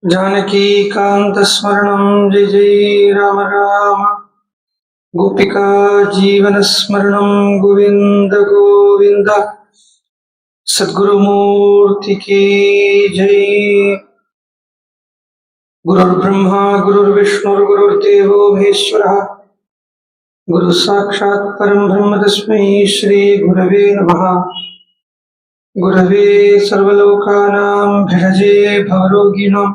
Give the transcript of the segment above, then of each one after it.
जानकीकान्तस्मरणं जय जय राम राम। गोपिका जीवनस्मरणं गोविन्द गोविन्द। सद्गुरुमूर्ति की जय। गुरुर्ब्रह्मा गुरुर्विष्णुर्गुरुर्देवो महेश्वरः। गुरु साक्षात् परं ब्रह्म तस्मै श्री गुरवे नमः। गुरवे सर्वलोकानां भिषजे भवरोगिणां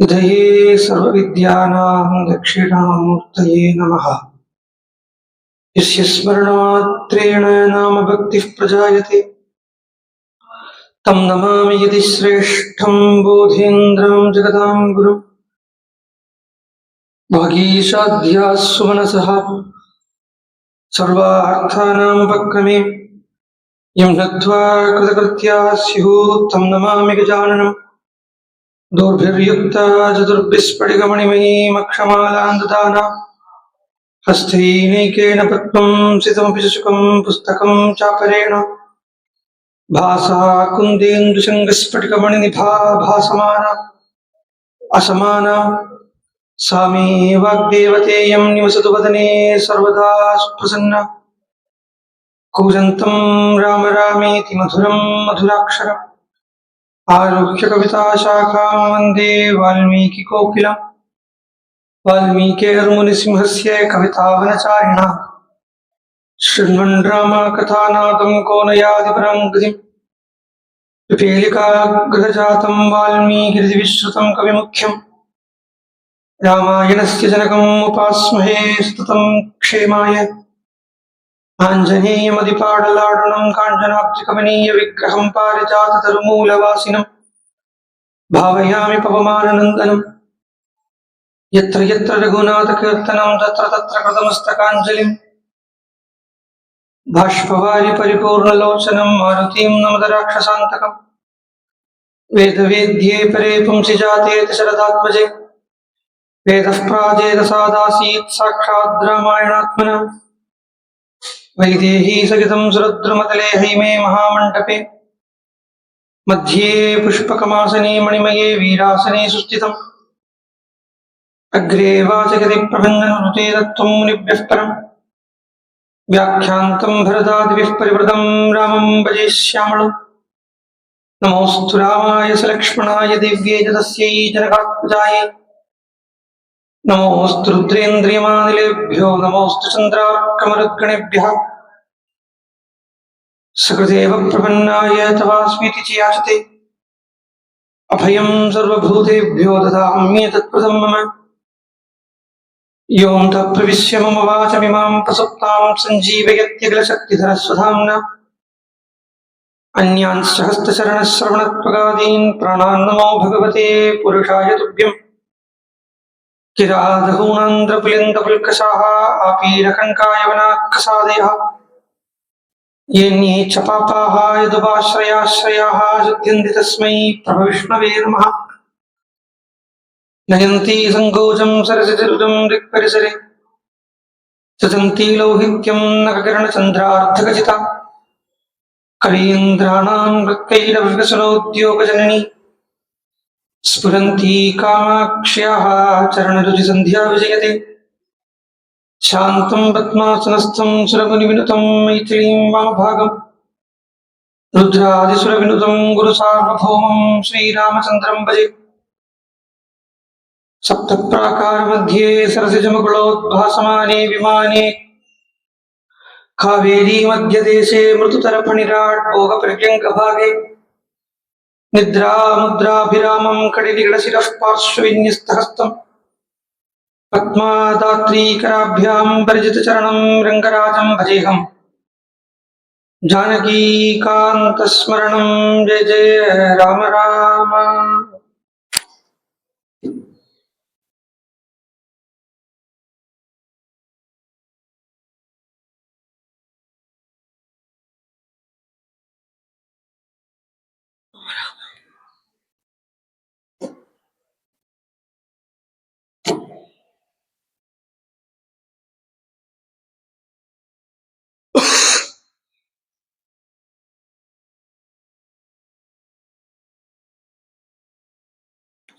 निधये सर्वविद्यानां दक्षिणामूर्तये नमः। यस्य स्मरणात्रेण नाम भक्तिः प्रजायते तं नमामि यदि श्रेष्ठं बोधेन्द्रं जगदां गुरुं। भागीशाद्याः सुमनसः सर्वार्थानामुपक्रमे यं नत्वा कृतकृत्याः स्युः तं नमामि गजाननम्। दोर्भिर्युक्ता चतुर्भिस्फटिकमणिमयीमक्षमालां ददाना हस्तैनैकेन पद्मं सितमपि शुकं पुस्तकं चापरेण भासा कुन्देन्दुशङ्खस्फटिकमणिनिभा भासमाना असमाना सा मे वाग्देवतेयं निवसतु वदने सर्वदा प्रसन्ना। कूजन्तं राम रामेति मधुरं मधुराक्षरम् आरुह्य कविताशाखां वन्दे वाल्मीकिकोकिलम्। वाल्मीकिर्मुनिसिंहस्य कवितावनचारिणः शृण्वन् रामकथानादं को न याति परां गतिम्। पिपीलिकाग्रहजातं वाल्मीकिर्विश्रुतं कविमुख्यम् रामायणस्य जनकम् उपास्महे स्तुतं क्षेमाय। आञ्जनेयमदिपाटलाडनं काञ्चनाब्जकमनीयविग्रहं पारिजाततरुमूलवासिनं भावयामि पवमाननन्दनं। यत्र यत्र रघुनाथकीर्तनं तत्र तत्र कृतमस्तकाञ्जलिं बाष्पवारि परिपूर्णलोचनं मारुतिं नमत राक्षसान्तकम्। वेदवेद्ये परे पुंसि जाते दशरथात्मजे वेदः प्राजेदसादासीत् साक्षात् रामायणात्मना। वैदेही सहितं सुरद्रुमतले हैमे महामण्डपे मध्ये पुष्पकमासने मणिमये वीरासने सुस्थितम्। अग्रे वाचकति प्रभञ्जनऋते दत्तं मुनिभ्यः परम् व्याख्यान्तं भरतादिभिः परिवृतं रामं भजे श्यामळम्। नमोऽस्तु रामाय सलक्ष्मणाय दिव्ये च तस्यै जनकात्मजायै। नमोऽस्तु रुद्रेन्द्रियमानिलेभ्यो नमोऽस्तु चन्द्रार्कमरुद्गणेभ्यः। सकृदेव प्रपन्नाय तवास्मीति च याचते अभयं सर्वभूतेभ्यो ददाम्येतत्प्रदं मम। योऽन्तः प्रविश्य मम वाचमिमां प्रसुप्तां सञ्जीवयत्यखिलशक्तिधरस्वधाम्ना। अन्यांश्च हस्तचरणश्रवणत्वगादीन् प्राणान् नमो भगवते पुरुषाय तुभ्यम्। किरातहूणान्द्रपुलिन्दपुल्कषाः आपीरकङ्कायवनात्कसादयः येऽन्ये च पापाः यदुपाश्रयाश्रयाः शुध्यन्ति तस्मै प्रभविष्णवे नमः। नयन्ती सङ्कोचं सरसिजरुजं दिक्परिसरे सचन्ती लौहित्यं नखकिरणचन्द्रार्धखचिता। कवीन्द्राणां वृत्कैरविकसनोद्योगजननी स्फुरन्ती कामाक्ष्याः चरणरुचिसन्ध्या विजयते। शान्तं पद्मासनस्थं सुरमुनिविनुतं मैथिलीं वामभागम् रुद्रादिसुरविनुतं गुरुसार्वभौमं श्रीरामचन्द्रं भजे। सप्तप्राकारमध्ये सरसिजमुकुलोद्भासमाने विमाने कावेरी मध्यदेशे मृदुतरफणिराट् भोगपर्यङ्कभागे निद्रामुद्राभिरामं कटिनिगडशिरः पार्श्वविन्यस्तहस्तम् पद्मादात्रीकराभ्यां परिजितचरणं रङ्गराजं भजेऽहम्। जानकीकान्तस्मरणं जय जय राम राम।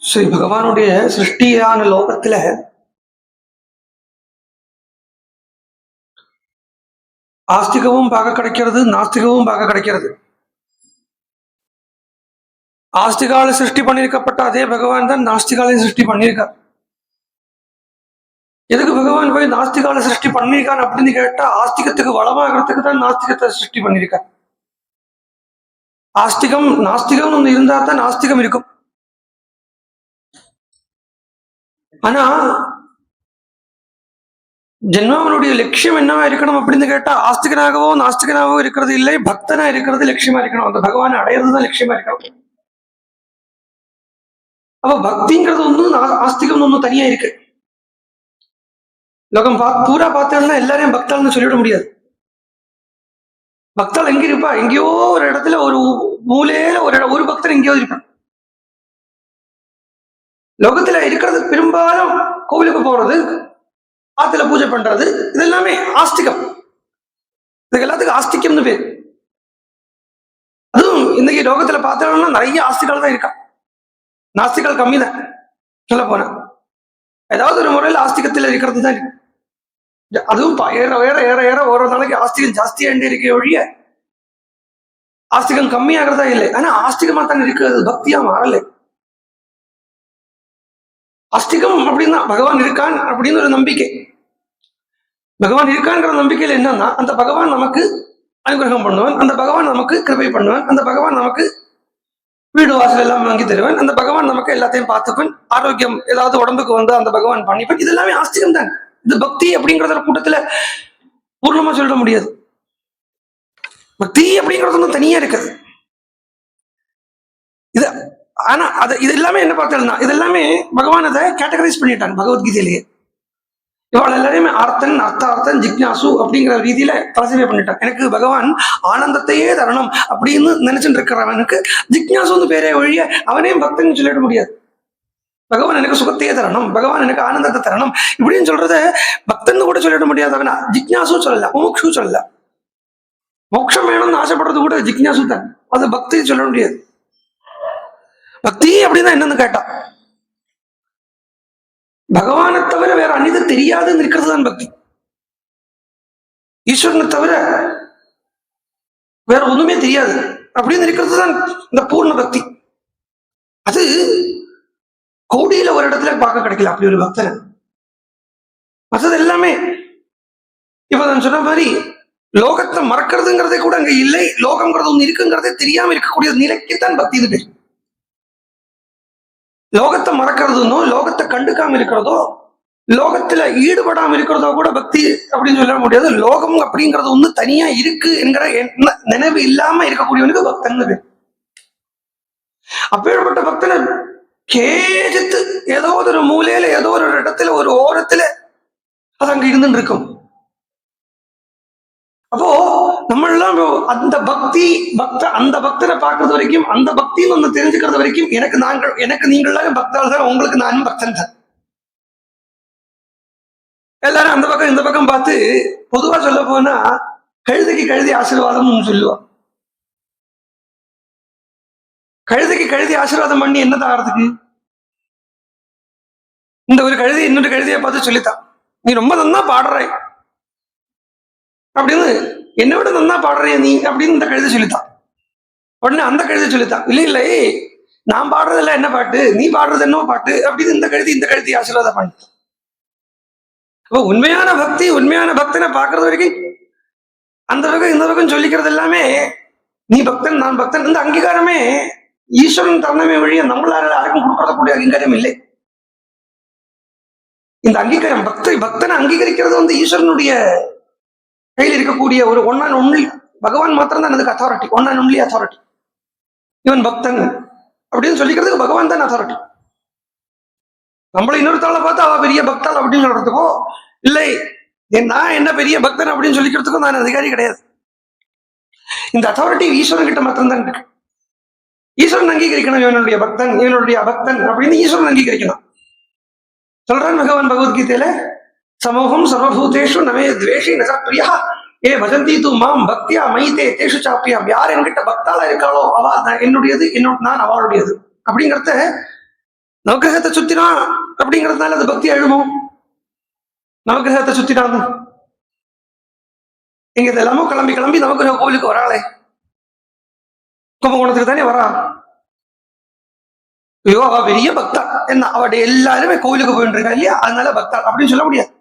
ஸ்ரீ பகவானுடைய சிருஷ்டியான லோகத்துல ஆஸ்திகமும் பார்க்க கிடைக்கிறது, நாஸ்திகமும் பார்க்க கிடைக்கிறது. ஆஸ்திகால சிருஷ்டி பண்ணியிருக்கப்பட்ட அதே பகவான் தான் நாஸ்திகாலையும் சிருஷ்டி பண்ணியிருக்கார். எதுக்கு பகவான் போய் நாஸ்திகால சிருஷ்டி பண்ணியிருக்கான் அப்படின்னு கேட்டா, ஆஸ்திகத்துக்கு வளமாகிறதுக்கு தான் நாஸ்திகத்தை சிருஷ்டி பண்ணியிருக்கார். ஆஸ்திகம் நாஸ்திகம் ஒன்று இருந்தா தான் நாஸ்திகம் இருக்கும். ஆனா ஜென்மாவனுடைய லட்சியம் என்னவா இருக்கணும் அப்படின்னு கேட்டா, ஆஸ்திகனாகவோ நாஸ்திகனாகவோ இருக்கிறது இல்லை, பக்தனா இருக்கிறது லட்சியமா இருக்கணும். அந்த பகவானை அடையிறதுதான் லட்சியமா இருக்கணும். அப்ப பக்திங்கிறது ஒண்ணு, ஆஸ்திகம் ஒண்ணு தனியா இருக்கு. லோகம் பூரா பார்த்தோம்னா எல்லாரையும் பக்தால்னு சொல்லிவிட முடியாது. பக்தால் எங்க இருப்பா? எங்கேயோ ஒரு இடத்துல, ஒரு மூலையில ஒரு பக்தர் எங்கேயோ இருப்பான். லோகத்துல இருக்கிறது பெரும்பாலும் கோவிலுக்கு போறது, ஆத்துல பூஜை பண்றது, இது எல்லாமே ஆஸ்திகம். இதுக்கு எல்லாத்துக்கும் ஆஸ்திகம்னு பேர். அதுவும் இன்னைக்கு லோகத்துல பார்த்தோம்னா நிறைய ஆஸ்திகள் தான் இருக்கா, நாஸ்திகள் கம்மி தான். சொல்ல போன ஏதாவது ஒரு முறையில் ஆஸ்திகத்தில் இருக்கிறது தான் இருக்கு. அதுவும் ஏற ஏற ஏற ஏற ஒரு நாளைக்கு ஆஸ்திகம் ஜாஸ்தியாண்டே இருக்க ஒழிய ஆஸ்திகம் கம்மியாகிறதா இல்லை. ஆனா ஆஸ்திகமா தான் இருக்கிறது, பக்தியா மாறலை. ஆஸ்திகம் அப்படின்னா பகவான் இருக்கான் அப்படின்னு ஒரு நம்பிக்கை. பகவான் இருக்கான்ங்கிற நம்பிக்கையில் என்னன்னா, அந்த பகவான் நமக்கு அனுகிரகம் பண்ணுவான், அந்த பகவான் நமக்கு கிருபை பண்ணுவான், அந்த பகவான் நமக்கு வீடு வாசல் எல்லாம் வாங்கி தருவான், அந்த பகவான் நமக்கு எல்லாத்தையும் பார்த்துப்பன், ஆரோக்கியம் ஏதாவது உடம்புக்கு வந்து அந்த பகவான் பண்ணிப்பன். இது எல்லாமே ஆஸ்திகம் தான். இது பக்தி அப்படிங்கிறத கூட்டத்துல பூர்ணமா சொல்ல முடியாது. பக்தி அப்படிங்கிறது ஒன்றும் தனியா இருக்குது. இது ஆனா இது எல்லாமே என்ன பார்த்தோம்னா, இது எல்லாமே பகவான் அதை கேட்டகரைஸ் பண்ணிட்டாங்க பகவத்கீதையிலேயே. இவாள் எல்லாரையுமே ஆர்த்தன், அர்த்தார்த்தன், ஜிக்னாசு அப்படிங்கிற ரீதியில கிளாசிஃபை பண்ணிட்டான். எனக்கு பகவான் ஆனந்தத்தையே தரணும் அப்படின்னு நினைச்சுட்டு இருக்கிறவனுக்கு ஜிக்னாசுன்னு பேரே ஒழிய அவனையும் பக்தன் சொல்லிட முடியாது. பகவான் எனக்கு சுகத்தையே தரணும், பகவான் எனக்கு ஆனந்தத்தை தரணும் இப்படின்னு சொல்றத பக்தன் கூட சொல்லிட முடியாது. அவனா ஜிக்னாசு சொல்லல, மோக்ஷு சொல்லல. மோட்சம் வேணும்னு ஆசைப்படுறது கூட ஜிக்னாசு தான், அது பக்தி சொல்ல முடியாது. பக்தி அப்படின்னா என்னன்னு கேட்டா, பகவானை தவிர வேற அன்னிது தெரியாதுன்னு இருக்கிறது தான் பக்தி. ஈஸ்வரனை தவிர வேற ஒண்ணுமே தெரியாது அப்படின்னு இருக்கிறது தான் இந்த பூர்ண பக்தி. அது கோடியில ஒரு இடத்துல பார்க்க கிடைக்கல அப்படி ஒரு பக்தனை. மற்றது எல்லாமே இப்ப நான் சொன்ன மாதிரி லோகத்தை மறக்கிறதுங்கிறதே கூட அங்க இல்லை, லோகம்ங்கிறது ஒண்ணு இருக்குங்கிறதே தெரியாம இருக்கக்கூடிய நிலைக்குத்தான் பக்தி இது பேர். லோகத்தை மறக்கிறதுனோ, லோகத்தை கண்டுக்காம இருக்கிறதோ, லோகத்துல ஈடுபடாம இருக்கிறதோ கூட பக்தி அப்படின்னு சொல்ல முடியாது. லோகம் அப்படிங்கிறது ஒண்ணு தனியா இருக்கு என்கிற நினைவு இல்லாம இருக்கக்கூடியவனுக்கு பக்தன் பேர். அப்பேற்பட்ட பக்தனை கேஜித்து ஏதோ ஒரு மூலையில, ஏதோ ஒரு இடத்துல, ஒரு ஓரத்துல அது அங்க இருந்துட்டு இருக்கும். அப்போ நம்ம எல்லாம் அந்த அந்த பக்தனை பார்க்கறது வரைக்கும், அந்த பக்தின்னு ஒண்ணு தெரிஞ்சுக்கிறது வரைக்கும் எனக்கு நீங்களாம் பக்தால் தான், உங்களுக்கு நானும் பக்தன் தான். எல்லாரும் அந்த பக்கம் இந்த பக்கம் பார்த்து பொதுவா சொல்ல போனா கழுதைக்கு கழுதி ஆசீர்வாதம் சொல்லுவான். கழுதைக்கு கழுதி ஆசீர்வாதம் பண்ணி என்னதான் ஆகிறதுக்கு? இந்த ஒரு கழுதி இன்னொரு கழுதியை பார்த்து சொல்லித்தான், நீ ரொம்ப நன்னா பாடுற அப்படின்னு, என்னை விட நன்னா பாடுறிய நீ அப்படின்னு இந்த கழுதை சொல்லித்தான். உடனே அந்த கழுதை சொல்லித்தான், இல்லை இல்லை நான் பாடுறதெல்லாம் என்ன பாட்டு, நீ பாடுறது என்ன பாட்டு அப்படின்னு இந்த கழுதி ஆசீர்வாதம் பண்ணிட்டான். அப்போ உண்மையான பக்தி, உண்மையான பக்தனை பார்க்கறது வரைக்கும் அந்த பக்கம் இந்த பக்கம் சொல்லிக்கிறது எல்லாமே நீ பக்தன் நான் பக்தன், இந்த அங்கீகாரமே ஈஸ்வரன் தருணமே வழிய நம்மளால யாருக்கும் கொடுக்கறக்கூடிய அங்கீகாரம் இல்லை. இந்த அங்கீகாரம் பக்தனை அங்கீகரிக்கிறது வந்து ஈஸ்வரனுடைய கையில் இருக்கக்கூடிய ஒரு ஒன் அண்ட் ஒன்லி பகவான் மாத்திரம் தான் அதுக்கு authority, one and only authority. இவன் பக்தன் அப்படின்னு சொல்லிக்கிறதுக்கு பகவான் தான் அத்தாரிட்டி. நம்மள இன்னொருத்தாளை பார்த்து அவ பெரிய பக்தாள் அப்படின்னு சொல்றதுக்கோ, இல்லை நான் என்ன பெரிய பக்தன் அப்படின்னு சொல்லிக்கிறதுக்கும் நான் அதிகாரி கிடையாது. இந்த அத்தாரிட்டி ஈஸ்வரன் கிட்ட மாத்திரம் தான் இருக்கு. ஈஸ்வரன் அங்கீகரிக்கணும் இவனுடைய பக்தன், இவனுடைய அபக்தன் அப்படின்னு ஈஸ்வரன் அங்கீகரிக்கணும். சொல்றான் பகவான் பகவத்கீதையில, சமூகம் சர்வபூதேஷு நமே துவேஷி நசப்பிரியா ஏ பஜந்தி தூ மாம் பக்தியா மைதே தேஷு சாப்பியாம். யார் என்கிட்ட பக்தாளா இருக்காளோ அவ என்னுடையது, நான் அவளுடையது அப்படிங்கிறத நவக்கிரகத்தை சுத்தினா அப்படிங்கிறதுனால அது பக்தி எழுமோ? நவக்கிரகத்தை சுத்தினான்னு இங்க இதெல்லாமோ கிளம்பி கிளம்பி நவக்கிரக கோவிலுக்கு வராளே, கும்பகோணத்துக்கு தானே வரா. ஐயோ அவ பெரிய பக்தா என்ன, அவடைய எல்லாருமே கோவிலுக்கு போயிட்டு இருக்கா இல்லையா, அதனால பக்தா அப்படின்னு சொல்ல முடியாது.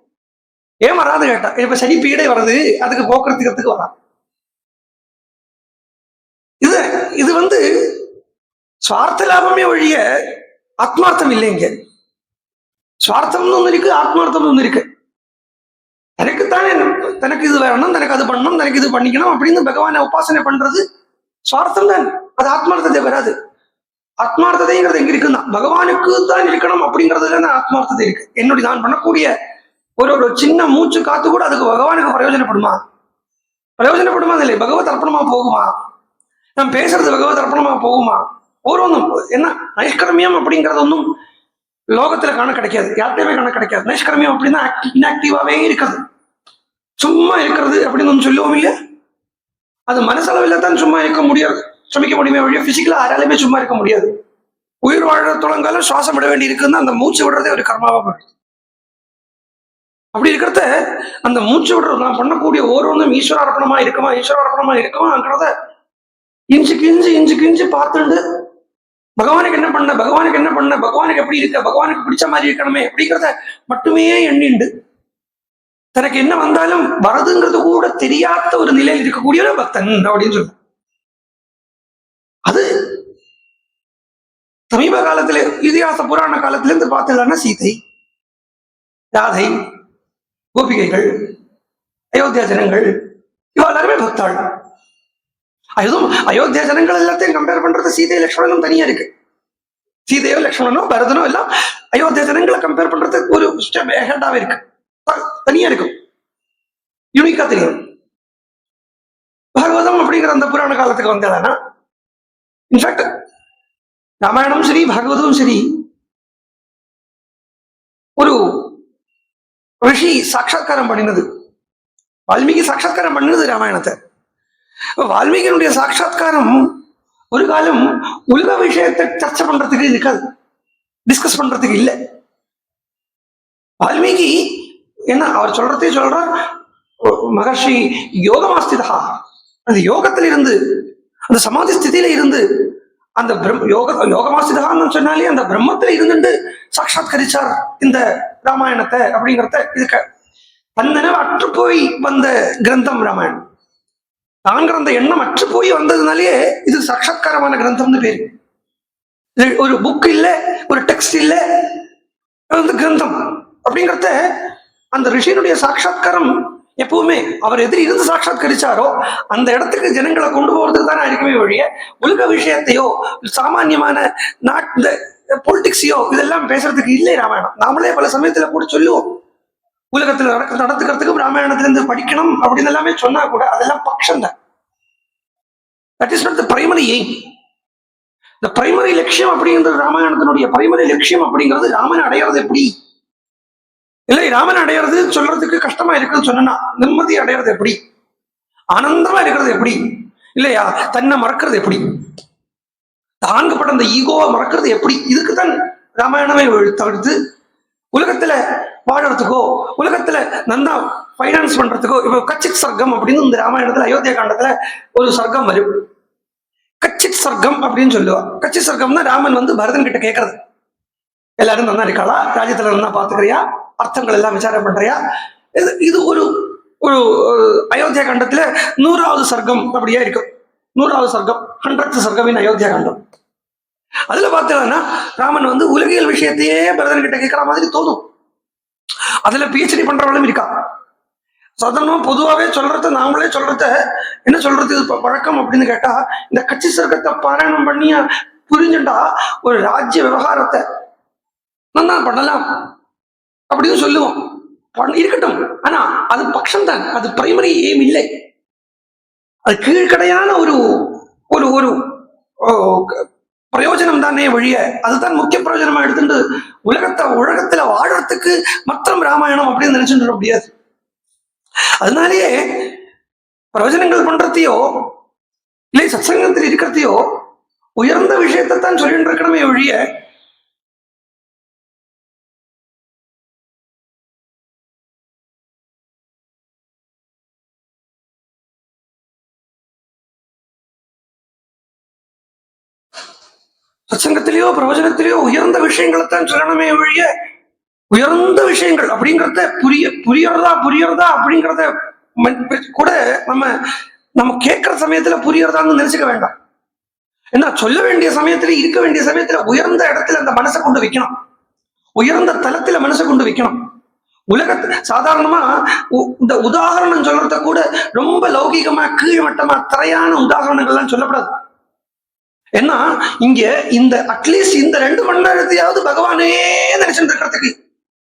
ஏன் வராது கேட்டா, இப்ப சனி பீடை வருது, அதுக்கு போக்குறதுக்கு வரா. இது இது வந்து சுவார்த்த லாபமே ஒழிய ஆத்மார்த்தம் இல்லைங்க. சுவார்த்தம்னு ஒண்ணு இருக்கு, ஆத்மார்த்தம்னு ஒண்ணு இருக்கு. தனக்குத்தானே தனக்கு இது வேணும், தனக்கு அது பண்ணணும், தனக்கு இது பண்ணிக்கணும் அப்படின்னு பகவானை உபாசனை பண்றது சுவார்த்தம் தான். அது ஆத்மார்த்தத்தை வராது. ஆத்மார்த்ததைங்கிறது எங்க இருக்குன்னா பகவானுக்கு தான் இருக்கணும் அப்படிங்கிறதுல தான் ஆத்மார்த்தத்தை இருக்கு. என்னுடைய நான் பண்ணக்கூடிய ஒரு சின்ன மூச்சு காத்து கூட அதுக்கு பகவானுக்கு பிரயோஜனப்படுமா? பிரயோஜனப்படுமா இல்லை, பகவத் அர்ப்பணமா போகுமா? நாம் பேசுறது பகவத் அர்ப்பணமா போகுமா? ஒவ்வொன்றும் என்ன நைஷ்கர்மியம் அப்படிங்கிறது ஒன்றும் லோகத்துல காண கிடைக்காது, யார்கிட்டயுமே காண கிடைக்காது. நைஷ்கர்மியம் அப்படின்னா இன்ஆக்டிவாவே இருக்கிறது, சும்மா இருக்கிறது அப்படின்னு ஒன்று சொல்லுவோம் இல்லையா. அது மனசளவில் தான் சும்மா இருக்க முடியாது, சமைக்க முடியுமே வழியா பிசிக்கலா யாராலுமே சும்மா இருக்க முடியாது. உயிர் வாழ தொடங்காலும் சுவாசம் விட வேண்டி இருக்குன்னு அந்த மூச்சு விடுறதே ஒரு கர்மாவா போயிடுது. அப்படி இருக்கிறத அந்த மூச்சு விடுறது நான் பண்ணக்கூடிய ஒவ்வொன்றும் ஈஸ்வரார்ப்பணமா இருக்குமா, ஈஸ்வரார்ப்பணமா இருக்குமாங்கிறத இஞ்சுக்கு இஞ்சு பார்த்துட்டு பகவானுக்கு என்ன பண்ண, பகவானுக்கு என்ன பண்ண, பகவானுக்கு எப்படி இருக்க, பகவானுக்கு பிடிச்ச மாதிரி இருக்கணுமே அப்படிங்கிறத மட்டுமே எண்ணிண்டு தனக்கு என்ன வந்தாலும் வரதுங்கிறது கூட தெரியாத ஒரு நிலையில் இருக்கக்கூடிய ஒரு பக்தன் அப்படின்னு சொல்ல. அது சமீப காலத்துல இதிகாச புராண காலத்துல இருந்து பார்த்தீங்கன்னா சீதை, ராதை, கோபிகைகள், அயோத்தியா ஜனங்கள் இவ எல்லாருமே பக்தாள். அதுவும் அயோத்தியா ஜனங்கள் எல்லாத்தையும் கம்பேர் பண்றது சீதை லட்சுமணனும் தனியா இருக்கு. சீதையோ லட்சுமணனோ பரதனோ எல்லாம் அயோத்தியா ஜனங்களை கம்பேர் பண்றது ஒரு ஹெட்டாவே இருக்கு, தனியா இருக்கும், யூனிக்கா தெரியும். பாகவதம் அப்படிங்கிற அந்த புராண காலத்துக்கு வந்ததானா இன்ஃபேக்ட் ராமாயணம் சரி பாகவதம் சரி ஒரு ரிஷி சாட்சாத்காரம் பண்ணினது, வால்மீகி சாட்சாத்காரம் பண்ணினது ராமாயணத்தை. வால்மீகியினுடைய சாட்சாத்காரம் ஒரு காலம் உலக விஷயத்தை சர்ச்சை பண்றதுக்கு இருக்காது, டிஸ்கஸ் பண்றதுக்கு இல்லை. வால்மீகி என்ன அவர் சொல்றதே சொல்றார், மகர்ஷி யோகமாஸ்திதா, அந்த யோகத்தில இருந்து அந்த சமாதி ஸ்திதியில இருந்து அந்த யோகமாஸ்திதான்னு சொன்னாலே அந்த பிரம்மத்தில இருந்துட்டு சாட்சாத்கரிச்சார் இந்த ராமாயணத்தை அப்படிங்கிறத. இதுக்கு தன்னென அற்று போய் வந்த கிரந்தம் ராமாயணம். தாங்கிற அந்த எண்ணம் அற்று போய் வந்ததுனாலே இது சாட்சாத்காரமான கிரந்தம்னு பேரு. ஒரு புக் இல்ல, ஒரு டெக்ஸ்ட் இல்ல, வந்து கிரந்தம் அப்படிங்கிறத அந்த ரிஷியினுடைய சாட்சாத்காரம் எப்பவுமே அவர் எதிரி இருந்து சாட்சாத்கரிச்சாரோ அந்த இடத்துக்கு ஜனங்களை கொண்டு போறதுக்கு தானே இருக்குமே ஒழிய உலக விஷயத்தையோ சாமானியமான இந்த பொலிட்டிக்ஸையோ இதெல்லாம் பேசுறதுக்கு இல்லை ராமாயணம். நாமளே பல சமயத்துல கூட சொல்லுவோம், உலகத்துல நடத்துக்கிறதுக்கு ராமாயணத்துல இருந்து படிக்கணும் அப்படின்னு எல்லாமே சொன்னா கூட அதெல்லாம் பட்சம் தான். That is not the primary aim. இந்த பிரைமரி லட்சியம் அப்படிங்கிறது ராமாயணத்தினுடைய பிரைமரி லட்சியம் அப்படிங்கிறது ராமன் அடையிறது எப்படி இல்லை, ராமன் அடையிறது சொல்றதுக்கு கஷ்டமா இருக்குன்னு சொன்னா நிம்மதி அடையிறது எப்படி, ஆனந்தமா இருக்கிறது எப்படி இல்லையா, தன்னை மறக்கிறது எப்படி, தாங்கப்பட்ட அந்த ஈகோவை மறக்கிறது எப்படி, இதுக்குத்தான் ராமாயணமே தவிர்த்து உலகத்துல வாழறதுக்கோ உலகத்துல நன்னா பைனான்ஸ் பண்றதுக்கோ. இப்போ கச்சித் சர்க்கம் அப்படின்னு இந்த ராமாயணத்துல அயோத்தியா காண்டத்துல ஒரு சர்க்கம் வரும், கச்சித் சர்க்கம் அப்படின்னு சொல்லுவா. கச்சித் சர்க்கம்னா ராமன் வந்து பரதன் கிட்ட கேட்கறது, எல்லாரும் நல்லா இருக்காளா, ராஜ்யத்துல நல்லா பாத்துக்கிறியா, அர்த்தங்கள் எல்லாம் விசாரம் பண்றியா. இது ஒரு ஒரு அயோத்தியா காண்டத்துல 100வது சர்க்கம் அப்படியே இருக்கும். 100வது சர்க்கம் 100th சர்க்கம் அயோத்தியா காண்டம். அதுல பார்த்தோம்னா ராமன் வந்து உலகியல் விஷயத்தையே பரதன் கிட்ட கேட்கிற மாதிரி தோணும். அதுல பிஹெச்டி பண்றவளும் இருக்கா. சாதாரணமா பொதுவாகவே சொல்றத நாமளே சொல்றத என்ன சொல்றது பழக்கம் அப்படின்னு கேட்டா, இந்த கட்சி சர்க்கத்தை பாராயணம் பண்ணியா புரிஞ்சுட்டா ஒரு ராஜ்ய விவகாரத்தை நல்லா பண்ணலாம் அப்படின்னு சொல்லுவோம். இருக்கட்டும், ஆனா அது பட்சம் தான், அது பிரைமரி எய்ம் இல்லை. அது கீழ்கடையான ஒரு ஒரு ஒரு பிரயோஜனம் தானே வழிய, அதுதான் முக்கிய பிரயோஜனமா எடுத்துட்டு உலகத்துல வாழறதுக்கு மொத்தம் ராமாயணம் அப்படின்னு நினைச்சுட்டு சொல்ல முடியாது. அதனாலேயே பிரயோஜனங்கள் பண்றதையோ இல்லை சத்சங்கத்தில் இருக்கிறதையோ உயர்ந்த விஷயத்தை தான் சொல்லிட்டு இருக்கணுமே ஒழிய சத்சங்கத்திலேயோ பிரவச்சனத்திலேயோ உயர்ந்த விஷயங்களைத்தான் சொல்லணுமே ஒழிய உயர்ந்த விஷயங்கள் அப்படிங்கிறத புரியறதா அப்படிங்கிறத கூட நம்ம நம்ம கேட்கிற சமயத்துல புரியறதான்னு நினைச்சுக்க வேண்டாம். ஏன்னா சொல்ல வேண்டிய சமயத்துல இருக்க வேண்டிய சமயத்துல உயர்ந்த இடத்துல அந்த மனசை கொண்டு வைக்கணும், உயர்ந்த தளத்துல மனசை கொண்டு வைக்கணும். உலகத்துல சாதாரணமா இந்த உதாரணம் சொல்றத கூட ரொம்ப லௌகிகமா கீழ்மட்டமா திரையான உதாரணங்கள்லாம் சொல்லப்படாது. ஏன்னா இங்க இந்த அட்லீஸ்ட் இந்த 2 மணி நேரத்தையாவது பகவானே நினைச்சுட்டு இருக்கிறதுக்கு,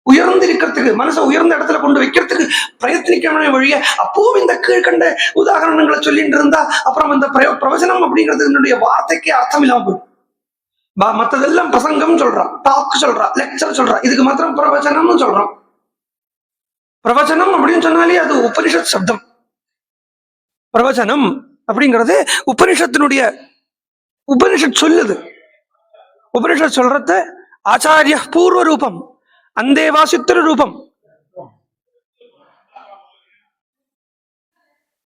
உயர்ந்து இருக்கிறதுக்கு, மனசை உயர்ந்த இடத்துல கொண்டு வைக்கிறதுக்கு பிரயத்னிக்கவே வழிய அப்பவும் இந்த கீழ்கண்ட உதாரணங்களை சொல்லிட்டு இருந்தா அப்புறம் இந்த பிரவச்சனம் அப்படிங்கிறது என்னுடைய வார்த்தைக்கு அர்த்தம் இல்லாம போயிடும். மத்ததெல்லாம் பிரசங்கம் சொல்றான், டாக் சொல்றா, லெக்சர் சொல்றா, இதுக்கு மாத்திரம் பிரவச்சனம்னு சொல்றோம். பிரவச்சனம் அப்படின்னு சொன்னாலே அது உபனிஷத் சப்தம். பிரவச்சனம் அப்படிங்கிறது உபனிஷத் சொல்லுது. உபனிஷத் சொல்றத ஆச்சாரிய பூர்வ ரூபம், அந்தேவாசித்திர ரூபம்.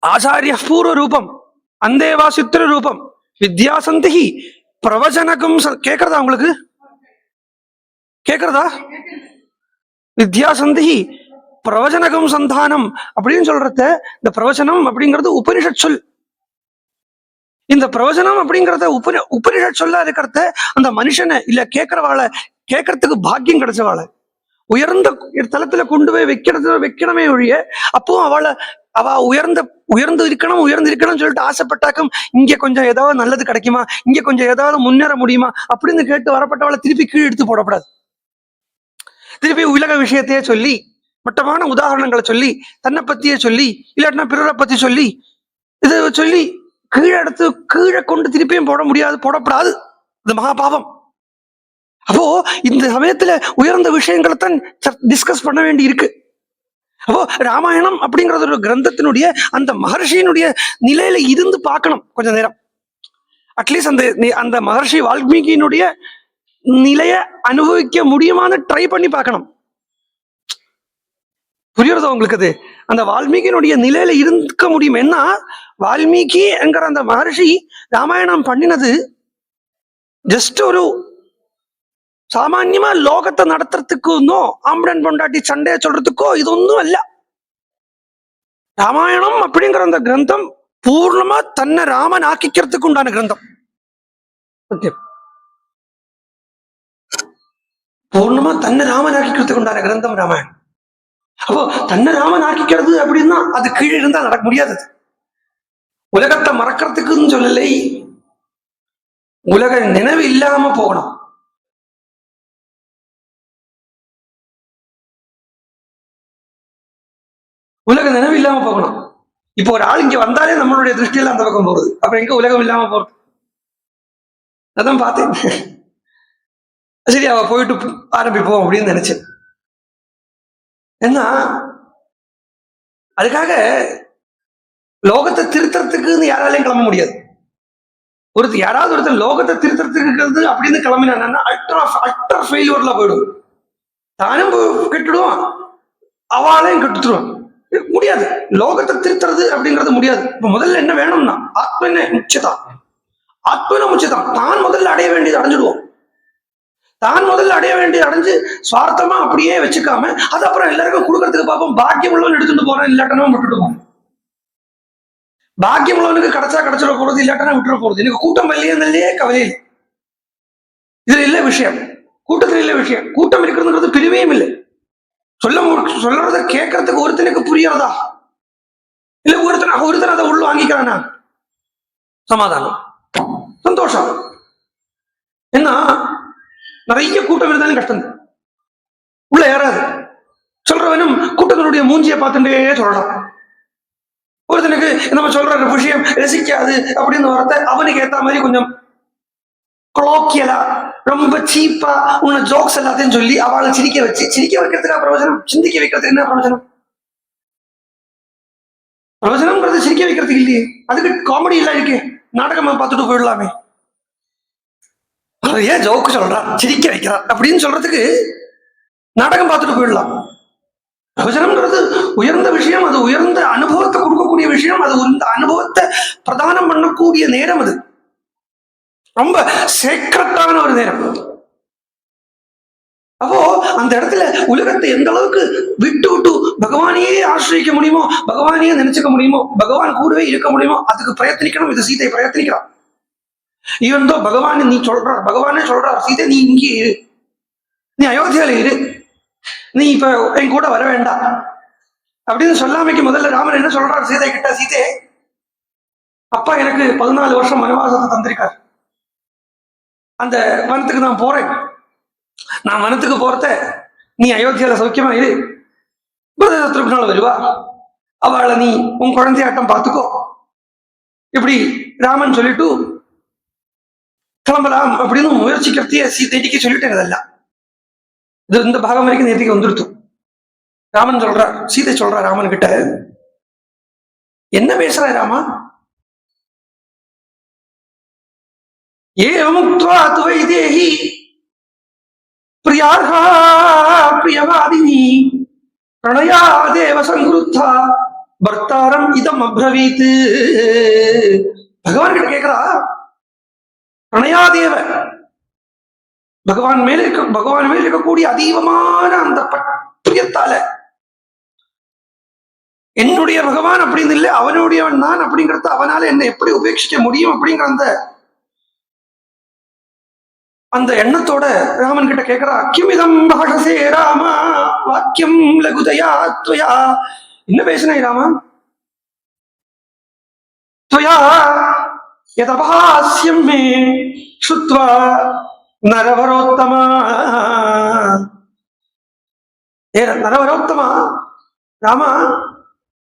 ஆச்சாரிய பூர்வ ரூபம், அந்தேவாசித்திர ரூபம், வித்யாசந்தி பிரவச்சனகம். கேக்குறதா உங்களுக்கு? கேக்குறதா? வித்யாசந்தி பிரவச்சனகம் சந்தானம் அப்படின்னு சொல்றத, இந்த பிரவச்சனம் அப்படிங்கிறது உபனிஷத் சொல். இந்த பிரவச்சனம் அப்படிங்கிறத உபனிஷத் சொல்லா இருக்கிறத அந்த மனுஷனை இல்ல கேட்கிறவாளை, கேட்கறதுக்கு பாக்கியம் கிடைச்சவாளை உயர்ந்த தளத்துல கொண்டு போய் வைக்கணுமே ஒழிய அப்போ அவ உயர்ந்து இருக்கணும்னு சொல்லிட்டு ஆசைப்பட்டாக்கும் இங்க கொஞ்சம் ஏதாவது நல்லது கிடைக்குமா, இங்க கொஞ்சம் ஏதாவது முன்னேற முடியுமா அப்படின்னு கேட்டு வரப்பட்டவளை திருப்பி கீழ் எடுத்து போடக்கூடாது. திருப்பி உலக விஷயத்தையே சொல்லி, மட்டமான உதாரணங்களை சொல்லி, தன்னை பத்தியே சொல்லி, இல்லாட்டினா பிறரை பத்தி சொல்லி, இதை சொல்லி கீழே கொண்டு திருப்பியும் போடப்படாது. இது மகா பாவம். அப்போ இந்த சமயத்துல உயர்ந்த விஷயங்களை தான் டிஸ்கஸ் பண்ண வேண்டி இருக்கு. அப்போ ராமாயணம் அப்படிங்கிறது ஒரு கிரந்தத்தினுடைய அந்த மகர்ஷியினுடைய நிலையில இருந்து பார்க்கணும் கொஞ்ச நேரம். அட்லீஸ்ட் அந்த மகர்ஷி வால்மீகியினுடைய நிலைய அனுபவிக்க முடியுமான்னு ட்ரை பண்ணி பார்க்கணும். புரியுறதோ உங்களுக்கு? அது அந்த வால்மீகியினுடைய நிலையில இருக்க முடியும். என்ன வால்மீகி என்கிற அந்த மகர்ஷி ராமாயணம் பண்ணினது ஜஸ்ட் ஒரு சாமான்யமா லோகத்தை நடத்துறதுக்கோ ஆம்படன் பொண்டாட்டி சண்டைய சொல்றதுக்கோ இது ஒன்றும் அல்ல. ராமாயணம் அப்படிங்கிற அந்த கிரந்தம் பூர்ணமா தன்னை ராமன் ஆக்கிக்கிறதுக்கு உண்டான கிரந்தம். பூர்ணமா தன்னை ராமன் ஆக்கிக்கிறதுக்கு உண்டான கிரந்தம் ராமாயணம். அப்போ தன்னை ராமன் ஆக்கிக்கிறது அப்படின்னா அது கீழே இருந்தா நடக்க முடியாது. உலகத்தை மறக்கிறதுக்குன்னு சொல்லலை, உலக நினைவு இல்லாம போகணும். உலக நினைவு இல்லாம போகணும். இப்போ ஒரு ஆள் இங்க வந்தாலே நம்மளுடைய திருஷ்டியில அந்த பக்கம் போறது, அப்ப எங்க உலகம் இல்லாம போறது? அதான் பார்த்தேன். சரி, அவ போயிட்டு ஆரம்பிப்போம் அப்படின்னு நினைச்சேன். ஏன்னா அதுக்காக லோகத்தை திருத்தறதுக்குன்னு யாராலையும் கிளம்ப முடியாது. யாராவது ஒருத்தர் லோகத்தை திருத்தறதுக்கு அப்படின்னு கிளம்பினா அல்டர் ஃபெயிலியர்ல போயிடும். தானும் கெட்டுடுவான், அவளையும் கெட்டுத்துருவான். முடியாது. லோகத்தை திருத்துறது அப்படிங்கிறது முடியாது. இப்ப முதல்ல என்ன வேணும்னா ஆத்மன முச்சதான். தான் முதல்ல அடைய வேண்டியது அடைஞ்சிடுவோம். தான் முதல்ல அடைய வேண்டியது அடைஞ்சு சுவார்த்தமா அப்படியே வச்சுக்காம அது அப்புறம் எல்லாருக்கும் கொடுக்கறதுக்கு பார்ப்போம். பாக்கியம் உள்ளவன் எடுத்துட்டு போறேன், இல்லாட்டனா விட்டுட்டு. பாக்கியம் உள்ளவனுக்கு கிடைச்சிட போறது, இல்லாட்டனா விட்டுற போறது. எனக்கு கூட்டம் இல்லையே கவலை இல்லை. இதுல இல்ல விஷயம், கூட்டத்துல இல்ல விஷயம். கூட்டம் இருக்கிறதுங்கிறது பிரிவையும் இல்லை. சொல்றத கேட்கறதுக்கு ஒருத்தனுக்கு புரியாதா, இல்ல ஒருத்தன் அதை உள்ள வாங்கிக்கிறானா, சமாதானம், சந்தோஷம். என்ன நிறைய கூட்டம் இருந்தாலும் கஷ்டம் உள்ள ஏறாது. சொல்றவனும் கூட்டத்தினுடைய மூஞ்சியை பார்த்துட்டே சொல்லலாம். ஒருத்தனுக்கு நம்ம சொல்ற விஷயம் ரசிக்காது அப்படின்னு வரத அவனுக்கு ஏத்த மாதிரி கொஞ்சம் கொலோக்கியலா ரொம்ப சீப்பா உன்னை ஜோக்ஸ் எல்லாத்தையும் சொல்லி அவளை சிரிக்க வைக்கிறதுக்கு பிரயோஜனம். சிந்திக்க வைக்கிறதுக்கு என்ன பிரயோஜனம்? பிரயோஜனம்ங்கிறது சிரிக்க வைக்கிறதுக்கு இல்லையே. அதுக்கு காமெடி எல்லாம் இருக்கு, நாடகமா பார்த்துட்டு போயிடலாமே. ஏன் ஜோக்கு சொல்றான், சிரிக்க வைக்கிறான் அப்படின்னு சொல்றதுக்கு நாடகம் பார்த்துட்டு போயிடலாம். பிரயோஜனம்ங்கிறது உயர்ந்த விஷயம், அது உயர்ந்த அனுபவத்தை கொடுக்கக்கூடிய விஷயம், அது உயர்ந்த அனுபவத்தை பிரதானம் பண்ணக்கூடிய நேரம். அது ரொம்ப சேக்ரட்டான ஒரு நேரம். அப்போ அந்த இடத்துல உலகத்தை எந்த அளவுக்கு விட்டு விட்டு பகவானையே ஆசிரியிக்க முடியுமோ, பகவானையே நினைச்சுக்க முடியுமோ, பகவான் கூடவே இருக்க முடியுமோ, அதுக்கு பிரயத்தனிக்கணும். இது சீதை பிரயத்தனிக்கிறான். இவன் தான் பகவான் நீ சொல்றார், பகவானே சொல்றார், சீதை நீ இங்கே இரு, நீ அயோத்தியால இரு, நீ இப்ப என் கூட வர வேண்டாம் அப்படின்னு சொல்லாமைக்கு முதல்ல ராமன் என்ன சொல்றார் சீதை கிட்ட, சீதை அப்பா எனக்கு 14 வருஷம் வனவாசத்தை தந்திருக்கார், அந்த வனத்துக்கு நான் போறேன், நான் வனத்துக்கு போறத நீ அயோத்தியால சௌக்கியமா இரு, சத்ருகுனால வருவா, அவளை நீ உன் குழந்தையாட்டம் பார்த்துக்கோ, இப்படி ராமன் சொல்லிட்டு கிளம்பலாம் அப்படின்னு முயற்சிக்கிறதையே சீதைக்கு சொல்லிட்டேன். அதெல்லாம் இது இந்த பாகம் வரைக்கும் நேற்றுக்கு வந்துடுத்து. ராமன் சொல்றார், சீதை சொல்றா ராமன் கிட்ட, என்ன பேசுற ராமா, ஏமுக்த்வா துவை தேஹி பிரியார்ஹா பிரியவாதினி பிரணயாதேவ சங்குருத்தா பர்த்தாரம் இதம் அப்ரவீத். பகவான் கிட்ட கேட்கிறா, பிரணயாதேவ பகவான் மேல இருக்கக்கூடிய அதீவமான அந்த பிரியத்தால, என்னுடைய பகவான் அப்படின்னு இல்லை அவனுடையவன் தான் அப்படிங்கிறத அவனால என்ன எப்படி உபேட்சிக்க முடியும் அப்படிங்கிற அந்த எண்ணத்தோட ராமன் கிட்ட கேட்கிறா, கிமிதம் பாஷசே ராமா வாக்கியம் லகுதயா துவயா. என்ன பேசினாய் ராமா, துவயா யதபாஸ்யம் மே சுத்வா நரவரோத்தமா. நரவரோத்தமா, ராமா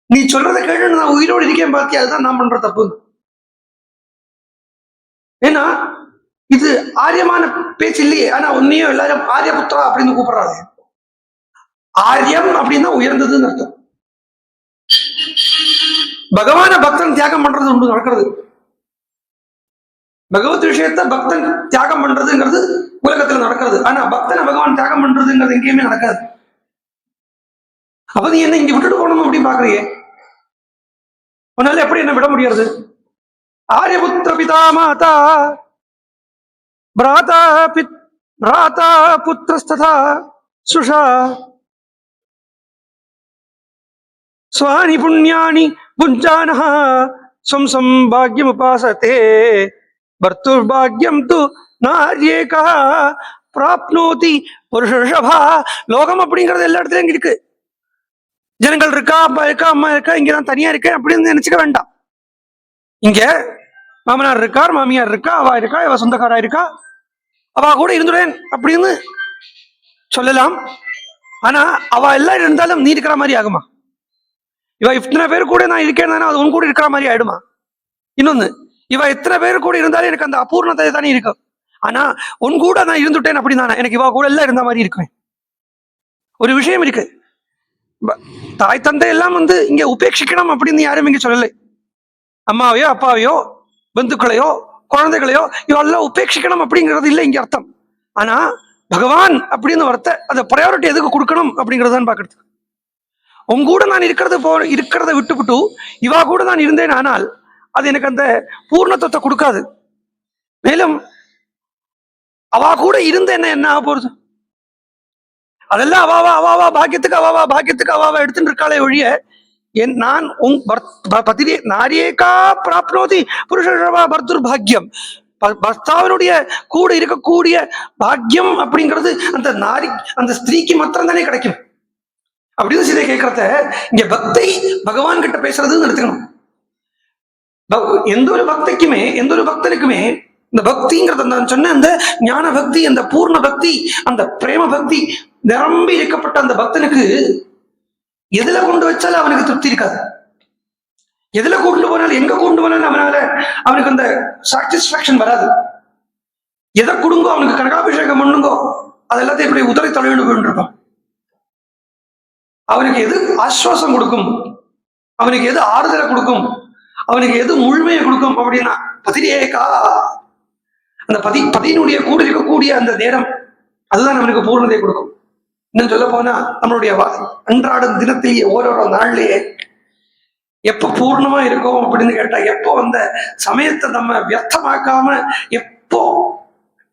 நீ சொல்றதை கேட்டு நான் உயிரோடு இருக்கேன் பாத்தியா, அதுதான் நான் பண்ற தப்பு. ஏன்னா இது ஆரியமான பேச்சு இல்லையே, ஆனா உன்னையும் எல்லாரும் ஆரியபுத்திரா அப்படின்னு கூப்பிடுறாங்க. ஆரியம் அப்படின்னா உயர்ந்ததுன்னு அர்த்தம். பகவான பக்தன் தியாகம் பண்றது ஒன்று நடக்கிறது. பகவத் விஷயத்த பக்தன் தியாகம் பண்றதுங்கிறது உலகத்துல நடக்கிறது. ஆனா பக்தனை பகவான் தியாகம் பண்றதுங்கிறது எங்கேயுமே நடக்காது. அப்ப நீ என்ன இங்க விட்டுட்டு போகணும் அப்படின்னு பாக்குறியே, உன்னால எப்படி என்ன விட முடியாது? ஆரியபுத்திர பிதா மாதா பிராதா புத்திரஸ்ததா சுஷா ஸ்வானி புண்ணியானி புஞ்சானஹ சம்சம் பாக்யம் உபாசதே பர்த்துர்பாக்யம் து நார்யேகா பிராப்னோதி புருஷர்ஷபா. லோகம் அப்படிங்கிறது எல்லா இடத்துலயும் இருக்கு. ஜனங்கள் இருக்கா, அப்பா இருக்கா, அம்மா இருக்கா, இங்கதான் தனியா இருக்கேன் அப்படின்னு நினைச்சுக்க வேண்டாம். இங்க மாமனார் இருக்கார், மாமியார் இருக்கா, அவ இருக்கா, இவ சொந்தக்காரா இருக்கா, அவ கூட இருந்துடுவேன் அப்படின்னு சொல்லலாம். ஆனா அவ எல்லாம் இருந்தாலும் நீ இருக்கிற மாதிரி ஆகுமா? இவ இத்தனை பேர் கூட நான் இருக்கேன், அது உன் கூட இருக்கிற மாதிரி ஆயிடுமா? இன்னொன்னு, இவ எத்தனை பேர் கூட இருந்தாலும் எனக்கு அந்த அபூர்ணத்தை தானே இருக்கும். ஆனா உன் கூட நான் இருந்துட்டேன் அப்படின்னா எனக்கு இவ கூட எல்லாம் இருந்த மாதிரி இருக்குவேன். ஒரு விஷயம் இருக்கு, தாய் தந்தை எல்லாம் இங்க உபேட்சிக்கணும் அப்படின்னு யாரும் இங்க சொல்லலை. அம்மாவையோ அப்பாவையோ பந்துக்களையோ குழந்தைகளையோ இவெல்லாம் உபேட்சிக்கணும் அப்படிங்கிறது இல்லை இங்க அர்த்தம். ஆனா பகவான் அப்படின்னு வார்த்தை, அந்த ப்ரையாரிட்டி எதுக்கு கொடுக்கணும் அப்படிங்கிறதான் பாக்குறது. உங்க கூட நான் இருக்கிறத விட்டுவிட்டு இவா கூட நான் இருந்தேன், ஆனால் அது எனக்கு அந்த பூர்ணத்துவத்தை கொடுக்காது. மேலும் அவா கூட இருந்த என்ன ஆக போறது? அதெல்லாம் அவாவா பாக்கியத்துக்கு அவாவா எடுத்துட்டு இருக்காளே ஒழிய, நான் பதிரே நாரியேகா பிராப்னோதி புருஷா பர்துர்பாக்யம். பர்த்தாவினுடைய கூட இருக்கக்கூடிய பாக்கியம் அப்படிங்கிறது அந்த நாரி அந்த ஸ்திரீக்கு மாத்திரம் தானே கிடைக்கும் அப்படின்னு சீதை கேட்கறத இங்க பக்தை பகவான் கிட்ட பேசுறதுன்னு எடுத்துக்கணும். எந்த ஒரு பக்திக்குமே, எந்த ஒரு பக்தனுக்குமே இந்த பக்திங்கிறத நான் சொன்ன அந்த ஞான பக்தி, அந்த பூர்ண பக்தி, அந்த பிரேம பக்தி நிரம்பி இருக்கப்பட்ட அந்த பக்தனுக்கு எதுல கொண்டு வச்சாலும் அவனுக்கு திருப்தி இருக்காது. எதுல கொண்டு போனாலும், எங்க கொண்டு போனாலும் அவனுக்கு அந்த சாட்டிஸ்பாக்சன் வராது. எதை கொடுங்கோ, அவனுக்கு கனகாபிஷேகம் பண்ணுங்கோ, அது எல்லாத்தையும் இப்படி உதறி தொலைவிட்டு போயிருப்பான். அவனுக்கு எது ஆஸ்வாசம் கொடுக்கும், அவனுக்கு எது ஆறுதலை கொடுக்கும், அவனுக்கு எது முழுமையை கொடுக்கும் அப்படின்னா பதிரேகா, அந்த பதியினுடைய கூட இருக்கக்கூடிய அந்த நேரம், அதுதான் அவனுக்கு பூர்ணத்தை கொடுக்கும். இன்னும் சொல்ல போனா நம்மளுடைய அன்றாடம் தினத்திலேயே ஓரோரோ நாள்லயே எப்ப பூர்ணமா இருக்கும் அப்படின்னு கேட்டா, எப்போ அந்த சமயத்தை நம்ம வியர்த்தமாக்காம எப்போ எப்போ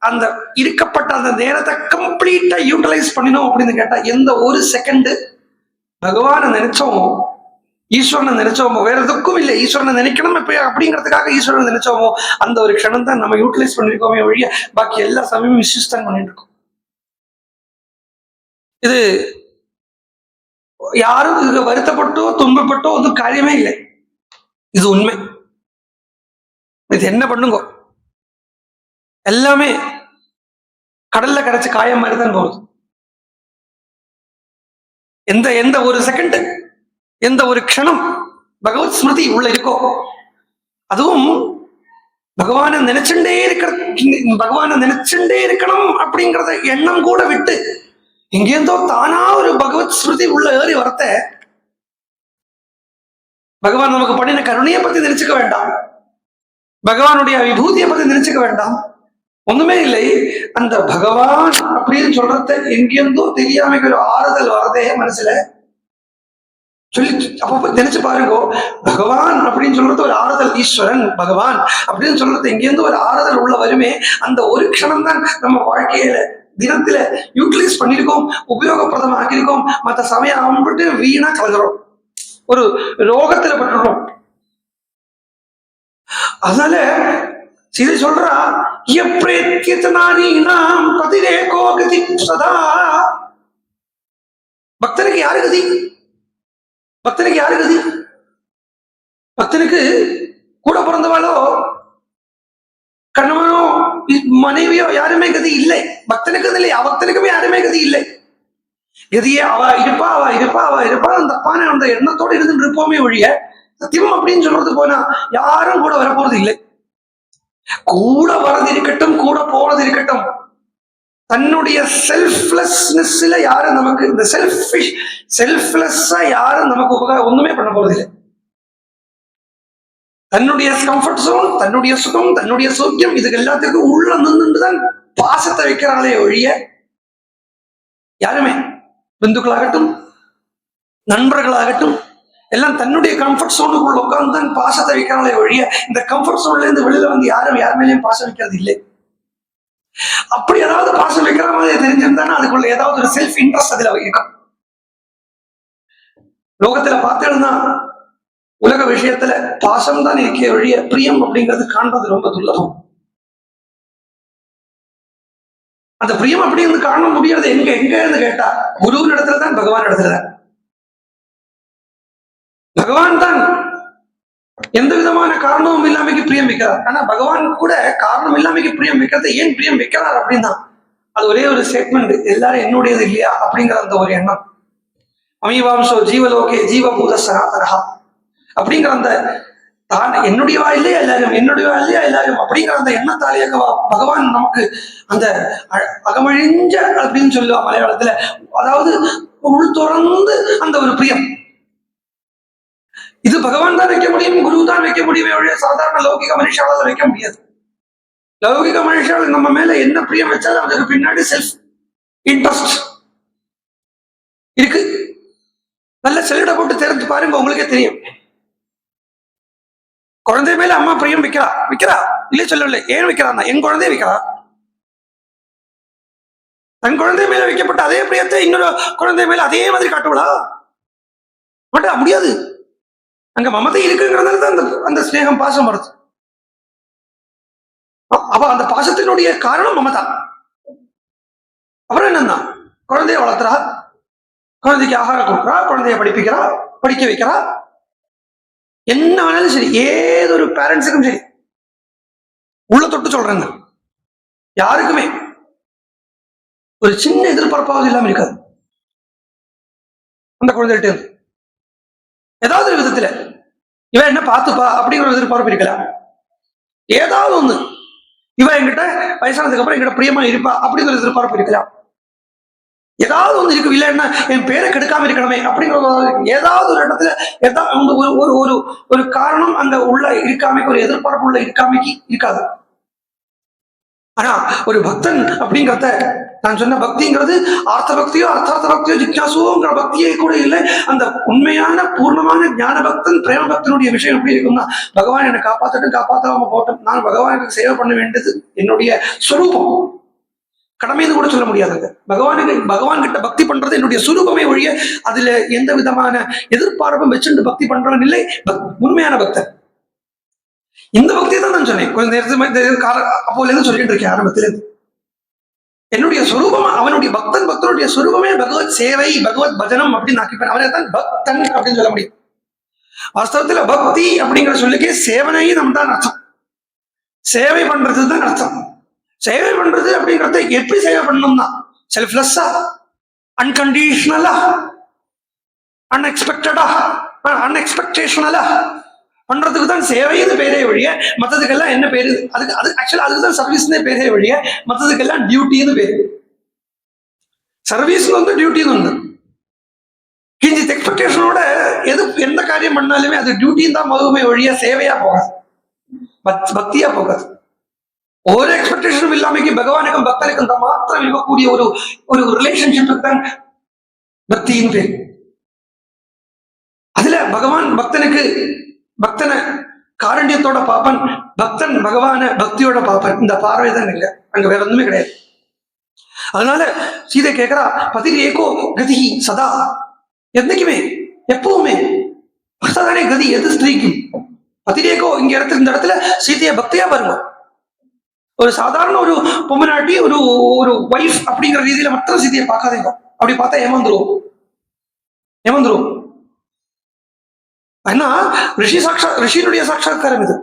அந்த இருக்கப்பட்ட அந்த நேரத்தை கம்ப்ளீட்டா யூட்டிலைஸ் பண்ணினோம் அப்படின்னு கேட்டா, எந்த ஒரு செகண்ட் பகவானை நினைச்சோமோ, ஈஸ்வரனை நினைச்சோமோ, வேற எதுக்கும் இல்லை, ஈஸ்வரனை நினைக்கணும் இப்ப அப்படிங்கிறதுக்காக ஈஸ்வரனை நினைச்சோமோ, அந்த ஒரு க்ஷணம் தான் நம்ம யூட்டிலைஸ் பண்ணிருக்கோமே ஒழிய பாக்கி எல்லா சமயமும் மிஸ்யூஸ் தான் பண்ணிட்டு இருக்கோம். இது யாரும் இதுக்கு வருத்தப்பட்டோ துன்பப்பட்டோ வந்து காரியமே இல்லை. இது உண்மை. இது என்ன பண்ணுங்க, எல்லாமே கடல்ல கரைச்ச காயம் மாதிரி தான் போகுது. எந்த எந்த ஒரு செகண்ட், எந்த ஒரு க்ஷணம் பகவத் ஸ்மிருதி உள்ள இருக்கோ, அதுவும் பகவானை நினைச்சுட்டே இருக்கணும் அப்படிங்கறத எண்ணம் கூட விட்டு எங்கேருந்தோ தானா ஒரு பகவத் ஸ்மிருதி உள்ள ஏறி வரத்த, பகவான் நமக்கு பண்ணின கருணையை பத்தி நினைச்சுக்க வேண்டாம், பகவானுடைய விபூதியை பத்தி நினைச்சுக்க வேண்டாம், ஒண்ணுமே இல்லை. அந்த பகவான் அப்படின்னு சொல்றத எங்கேருந்தோ தெரியாம ஒரு ஆறுதல் வரதே மனசுல சொல்லி அப்ப நினைச்சு பாருங்க. பகவான் அப்படின்னு சொல்றது ஒரு ஆறுதல், ஈஸ்வரன் பகவான் அப்படின்னு சொல்றது எங்கேருந்து ஒரு ஆறுதல் உள்ள வருமே, அந்த ஒரு க்ஷணம் தான் நம்ம வாழ்க்கையில தினத்துல யூட்டிலைஸ் பண்ணிருக்கோம், உபயோகப்பிரதம் ஆக்கியிருக்கோம். மற்ற சமயம் ஆம்பிட்டு வீணா கலந்துரும், ஒரு ரோகத்துல பட்டுறோம். அதனால இதை சொல்றா, பக்தனுக்கு யாரு கதி? பக்தனுக்கு யாரு கதி? பக்தனுக்கு கூட பிறந்தவாளோ கணவனோ மனைவியோ யாருமே கதி இல்லை. பக்தனுக்கு இல்லை, அவக்தனுக்குமே யாருமே கதி இல்லை. எதையே அவ இருப்பா அந்த அப்பான அந்த எண்ணத்தோடு இருந்து இருப்போமே ஒழிய சத்தியம் அப்படின்னு சொல்றது போனா யாரும் கூட வரப்போறது இல்லை. கூட வரது இருக்கட்டும், கூட போறது இருக்கட்டும், தன்னுடைய செல்ஃப்லெஸ்னஸ்ல யாரும் நமக்கு இந்த செல்ஃப்லெஸ்ஸா யாரும் நமக்கு ஒண்ணுமே பண்ண போறது இல்லை. தன்னுடைய கம்ஃபர்ட் ஜோன், தன்னுடைய சுகம், தன்னுடைய சௌக்கியம், இதுக்கு எல்லாத்துக்கும் உள்ள நின்றுதான் பாசத்தை வைக்கிறாங்களே ஒழிய யாருமே பந்துக்களாகட்டும் நண்பர்களாகட்டும் எல்லாம் தன்னுடைய கம்ஃபர்ட் ஜோனுக்குள்ள உட்கார்ந்து தான் பாசத்தை வைக்கிறாங்களே ஒழிய இந்த கம்ஃபர்ட் ஜோன்ல இருந்து வெளியில வந்து யாரும் யார் மேலேயும் பாசம் வைக்கிறது இல்லை. அப்படி ஏதாவது பாசம் வைக்கிற மாதிரி தெரிஞ்சிருந்தானா அதுக்குள்ள ஏதாவது ஒரு செல்ஃப் இன்ட்ரெஸ்ட் அதுல இருக்கும். லோகத்துல பார்த்தேன்னா உலக விஷயத்துல பாசம் தான் இருக்கே ஒழிய பிரியம் அப்படிங்கிறது காண்றது ரொம்ப துல்லகம். அந்த பிரியம் அப்படின்னு காண முடியாது எங்க கேட்டா குருவின் இடத்துல தான், பகவான் இடத்துல தான். பகவான் தான் எந்த விதமான காரணமும் இல்லாமைக்கு பிரியம் வைக்கிறார். ஆனா பகவான் கூட காரணம் இல்லாமைக்கு பிரியம் வைக்கிறது, ஏன் பிரியம் வைக்கிறார் அப்படின்னா அது ஒரே ஒரு ஸ்டேட்மெண்ட், எல்லாரும் என்னுடையது இல்லையா அப்படிங்கிற அந்த ஒரு எண்ணம். அமீவாம்சோ ஜீவலோகே ஜீவபூத சனாதனஹா அப்படிங்கிற அந்த தான் என்னுடையவா இல்லையா எல்லாரும், என்னுடையவா இல்லையா எல்லாரும் அப்படிங்கிற அந்த எண்ணத்தாலேயே பகவான் நமக்கு அந்த அகமழிஞ்ச அப்படின்னு சொல்லுவா மலையாளத்துல, அதாவது உள் துறந்து அந்த ஒரு பிரியம். இது பகவான் தான் வைக்க முடியும், குரு தான் வைக்க முடியுமே ஒழிய சாதாரண லௌகிக மனுஷால வைக்க முடியாது. லௌகிக மனுஷால நம்ம மேல என்ன பிரியம் வச்சாலும் அதுக்கு பின்னாடி செல்ஃப் இன்ட்ரெஸ்ட் இருக்கு. நல்ல செல்லிட போட்டு தெரிஞ்சு பாருங்க, உங்களுக்கே தெரியும். குழந்தை மேல அம்மா பிரியம் வைக்கிறா இல்லையே சொல்லவில்லை. ஏன் வைக்கிறான்னா என் குழந்தைய வைக்கிறா. தன் குழந்தை மேல வைக்கப்பட்ட அதே பிரியத்தை இன்னொரு குழந்தை மேல அதே மாதிரி காட்டுவளா? மாட்டா, முடியாது. அங்க மமதை இருக்குங்கிறதுனால தான் அந்த ஸ்நேகம் பாசம் வருது. அவ அந்த பாசத்தினுடைய காரணம் மமதா. அப்புறம் என்னன்னா குழந்தைய வளர்த்துறா, குழந்தைக்கு ஆகாரம் கொடுக்குறா, குழந்தைய படிப்பிக்கிறா, படிக்க வைக்கிறா. என்ன வேணாலும் சரி, ஏதொரு பேரண்ட்ஸுக்கும் சரி, உள்ள தொட்டு சொல்றேங்க, யாருக்குமே ஒரு சின்ன எதிர்பார்ப்பாவது இல்லாம இருக்காது. அந்த குழந்தைகிட்ட இருந்து ஏதாவது ஒரு விதத்துல இவன் என்ன பார்த்துப்பா அப்படிங்கிற ஒரு எதிர்பார்ப்பு இருக்கலாம். ஏதாவது ஒண்ணு இவன் என்கிட்ட வயசானதுக்கு அப்புறம் என்கிட்ட பிரியமா இருப்பா அப்படிங்கிற எதிர்பார்ப்பு இருக்கலாம். ஏதாவது ஒண்ணு இருக்கு, இல்லைன்னா என் பேரை கெடுக்காம இருக்கணுமே அப்படிங்கிற ஏதாவது ஒரு இடத்துல ஏதாவது ஒரு காரணம் அங்க உள்ள இருக்காமைக்கு, ஒரு எதிர்பார்ப்பு உள்ள இருக்காமைக்கு இருக்காது. ஆனா ஒரு பக்தன் அப்படிங்கிறத நான் சொன்ன பக்திங்கிறது ஆர்த்த பக்தியோ அர்த்தார்த்த பக்தியோ ஜிக்யாசுவோங்கிற பக்தியே கூட இல்லை. அந்த உண்மையான பூர்ணமான ஞான பக்தன் பிரேம பக்தனுடைய விஷயம் எப்படி இருக்கும்னா, பகவான் என்னை காப்பாற்றட்டும் காப்பாற்றாம போட்டோம், நான் பகவானுக்கு சேவை பண்ண வேண்டியது என்னுடைய ஸ்வரூபம், கடமைன்னு கூட சொல்ல முடியாதுங்க. பகவான் கிட்ட பக்தி பண்றது என்னுடைய சுரூபமே ஒழிய அதுல எந்த விதமான எதிர்பார்ப்பும் வச்சுட்டு பக்தி பண்றவன் இல்லை உண்மையான பக்தன். இந்த பக்தியை தான் நான் சொன்னேன் கொஞ்ச நேரத்துக்கு அப்போல இருந்து சொல்லிட்டு இருக்கேன் ஆரம்பத்துல. என்னுடைய சுரூபம் அவனுடைய பக்தனுடைய சுரூபமே பகவத் சேவை பகவத் பஜனம் அப்படின்னு ஆக்கிப்பேன். அவனை தான் பக்தன் அப்படின்னு சொல்ல முடியும். வாஸ்தவத்துல பக்தி அப்படிங்கிற சொல்லிக்கே சேவனையும் நம்ம தான் அர்த்தம், சேவை பண்றது தான் அர்த்தம். சேவை பண்றது அப்படிங்கறத எப்படி சேவை பண்ணணும்னா செல்ஃப்லெஸ்ஸா, அன்கண்டிஷனலா, அன்எக்ஸ்பெக்டடா, அன்எக்ஸ்பெக்டேஷனலா பண்றதுக்கு தான் சேவைன்னு பேரே வழிய மற்றதுக்கெல்லாம் என்ன பேரு, அதுக்கு ஆக்சுவலா அதுக்குதான் சர்வீஸ்னே பேரே வழிய மற்றதுக்கெல்லாம் டியூட்டின்னு பேரு. சர்வீஸ் வந்து டியூட்டின்னு ஒண்ணு. கிஞ்சித் எக்ஸ்பெக்டேஷனோட எந்த காரியம் பண்ணாலுமே அது டியூட்டின்னு தான் மதுமே வழிய சேவையா போகாது, பக்தியா போகாது. ஒரு எக்ஸ்பெக்டேஷனும் இல்லாமக்கு பகவானுக்கும் பக்தனுக்கும் தான் மாத்திரம் இருக்கக்கூடிய ஒரு ரிலேஷன்ஷிப்புக்கு தான் பக்தின்னு பேரு. அதுல பகவான் பக்தனை காரண்யத்தோட பாப்பன், பக்தன் பகவான பக்தியோட பாப்பன். இந்த பார்வை தான் இல்ல, அங்க வேற ஒண்ணுமே கிடையாது. அதனால சீதை கேட்கிறா, பதிர் ஏகோ கதி சதா, என்னைக்குமே எப்பவுமே பக்ததானே கதி. எது ஸ்திரீக்கும் பதிரேகோ. இந்த இடத்துல சீதைய பக்தியா பாருங்க. ஒரு சாதாரண ஒரு பொம்மநாட்டி ஒரு வைஃப் அப்படிங்கிற ரீதியில மட்டும் சீதையை பார்க்காதீங்க. அப்படி பார்த்தா ஏமாந்துருவோம். ஏன்னா ரிஷியினுடைய சாட்சாத்காரம் இது.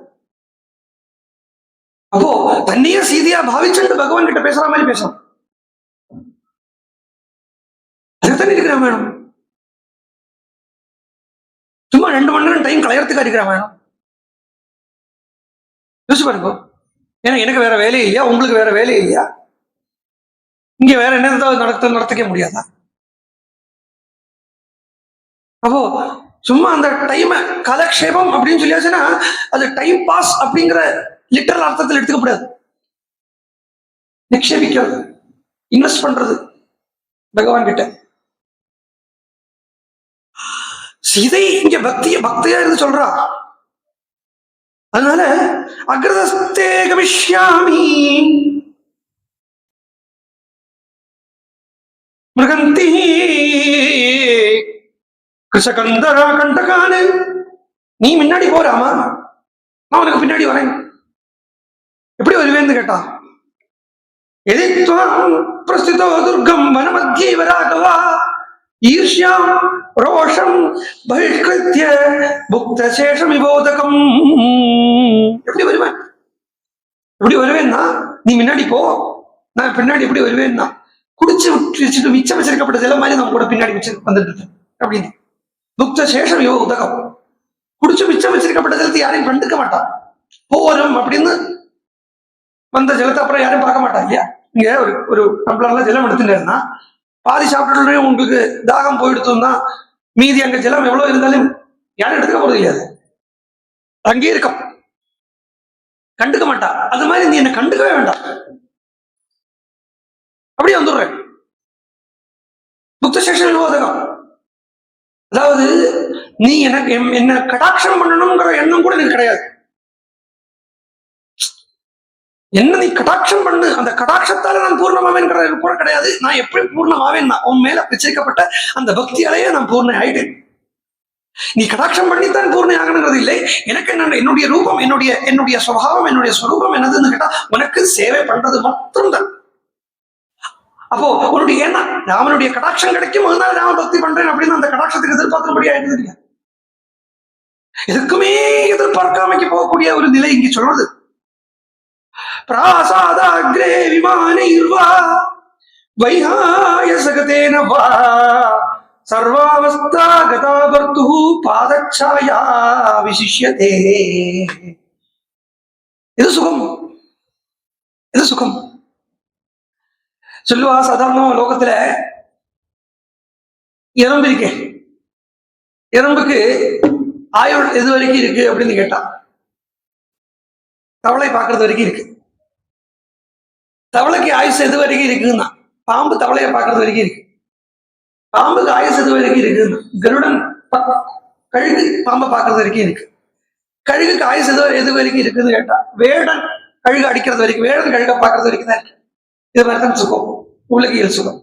அப்போ தன்னையே சீதையா பாவிச்சுட்டு பகவான் கிட்ட பேசுற மாதிரி பேசணும். அதுக்குத்தானே இருக்கிற வேணும். சும்மா 2 மணி நேரம் டைம் கலையறதுக்கு இருக்கிற வேணும். யோசிச்சு பாருங்க. ஏன்னா எனக்கு வேற வேலையே இல்லையா, உங்களுக்கு வேற வேலையே இல்லையா, இங்க வேற என்ன நடத்தக்க முடியாதா? அப்போ சும்மா அந்த டைம் காலக்ஷேபம் அப்படின்னு சொல்லியாச்சுன்னா அது டைம் பாஸ் அப்படிங்கிற லிட்டரல் அர்த்தத்தில் எடுத்துக்கப்படாது. நிக்ஷேபிக்கிறது, இன்வெஸ்ட் பண்றது பகவான் கிட்ட. சீதை இங்க பக்தியா இருந்து சொல்றா. அதனால அக்ரதஸ்தே கமிஷ்யாமி மிருகந்தி கிருஷகந்தரா கண்டகானு, நீ முன்னாடி போறாமா, நான் உனக்கு பின்னாடி வரேன். எப்படி வருவேன்னு கேட்டா, எதித்வாம் பிரஸ்திதோ துர்கம் வனமத்தியே வராகவா ஈர்ஷ்யாம் ரோஷம் பகிஷ்கிருத்ய புக்த சேஷம் விபோதகம். எப்படி வருவேன்னா, நீ முன்னாடி போ, நான் பின்னாடி எப்படி வருவேன்னா குடிச்சு வச்சுட்டு மிச்சம் வச்சிருக்கப்பட்ட ஜலம் மாதிரி நம்ம கூட பின்னாடி வச்சு வந்துட்டு இருக்கேன் அப்படின்னு. புக்த சேஷம் இவ உதகம், குடிச்சு மிச்சம் வச்சிருக்கப்பட்ட ஜலத்தை யாரையும் கண்டுக்க மாட்டான். போரும் அப்படின்னு வந்த ஜலத்தை அப்புறம் யாரையும் பார்க்க மாட்டான் இல்லையா. இங்க ஒரு டம்ளர்ல ஜலம் எடுத்துட்டேன்னா பாதி சாப்பிட்டு உங்களுக்கு தாகம் போயிடுத்தோம்னா மீதி அங்க ஜலம் எவ்வளவு இருந்தாலும் யாரும் எடுத்துக்க போறது இல்லையாது, அங்கேயே இருக்கும், கண்டுக்க மாட்டா. அது மாதிரி நீ என்ன கண்டுக்கவே வேண்டாம், அப்படியே வந்துடுறேன். புத்த சேஷன் விவாதகம், அதாவது நீ எனக்கு என்ன கடாட்சம் பண்ணணுங்கிற எண்ணம் கூட எனக்கு கிடையாது. என்ன நீ கடாட்சம் பண்ணு, அந்த கடாட்சத்தால நான் பூர்ணமாவேன்கிற கூட கிடையாது. நான் எப்படி பூர்ணமாவேன், உன் மேல வச்சிருக்கப்பட்ட அந்த பக்தியாலேயே நான் பூர்ண ஆயிட்டேன். நீ கடாட்சம் பண்ணித்தான் பூர்ண ஆகணுங்கிறது இல்லை. எனக்கு என்னுடைய ரூபம், என்னுடைய சுபாவம், என்னுடைய ஸ்வரூபம் என்னதுன்னு கேட்டா உனக்கு சேவை பண்றது மட்டும்தான். அப்போ உன்னுடைய ஏன்னா ராமனுடைய கடாட்சம் கிடைக்கும், அதனால ராம பக்தி பண்றேன் அப்படின்னு அந்த கடாட்சத்துக்கு எதிர்பார்க்கும்படி ஆயிடுது இல்லையா. எதுக்குமே எதிர்பார்க்காமைக்கு போகக்கூடிய ஒரு நிலை இங்கே சொல்றது. பிராசாதாக்ரே விமானைர்வா வைஹாய சகதேன வா சர்வாவஸ்தா கதா பர்து பாதச்சாயா விசிஷ்யதே. இது சுகம் சொல்லுவா. சாதாரண லோகத்துல எறும்பு இருக்கே, எறும்புக்கு ஆயுள் எது வரைக்கும் இருக்கு அப்படின்னு கேட்டா தவளை பார்க்கறது வரைக்கும் இருக்கு. தவளைக்கு ஆயுசு எது வரைக்கும் இருக்குன்னா, பாம்பு தவளையை பார்க்கறது வரைக்கும் இருக்கு. பாம்புக்கு ஆயுசு எது வரைக்கும் இருக்குன்னா, கருடன் கழுகு பாம்பை பார்க்கறது வரைக்கும் இருக்கு. கழுகுக்கு ஆயுசு எது வரைக்கும் இருக்குன்னு கேட்டா, வேடன் கழுகு அடிக்கிறது வரைக்கும், வேடன் கழுக பார்க்கறது வரைக்கும் தான் இருக்கு. இது மாதிரிதான் சுகம், உலகியல் சுகம்.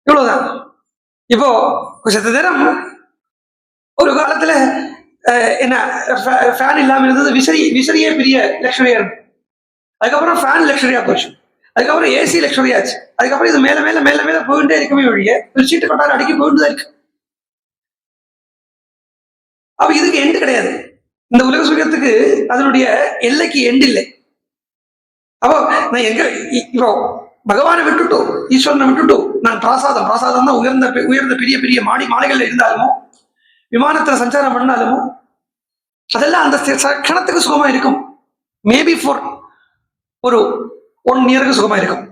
இவ்வளவுதான். இப்போ கொஞ்ச நேரம் ஒரு காலத்துல என்ன ஃபேன் இல்லாம இருந்தது, விசிறியே பெரிய லக்ஷரியா இருக்கும். அதுக்கப்புறம் ஃபேன் லக்ஷரியா போச்சு. அதுக்கப்புறம் ஏசி லக்ஷரி ஆச்சு. அதுக்கப்புறம் இது மேல மேல மேல மேல போயிட்டே இருக்கவே ஒழிய ஒரு சீட்டு கொண்டாடு அடிக்கி போயிட்டு தான் இருக்கு. அப்ப இதுக்கு எண்டு கிடையாது. இந்த உலக சுகத்துக்கு அதனுடைய எல்லைக்கு எண்டு இல்லை. அப்போ நான் எங்க இப்போ பகவானை விட்டுட்டோம், ஈஸ்வரனை விட்டுட்டோம், நான் பிராசாதம் தான் உயர்ந்த பெரிய பெரிய மாளிகைகள் இருந்தாலும், விமானத்துல சஞ்சாரம் பண்ணாலும், அதெல்லாம் அந்த கணத்துக்கு சுகமா இருக்கும். மேபி ஃபார் ஒரு 1 இயருக்கு சுகமா இருக்கும்.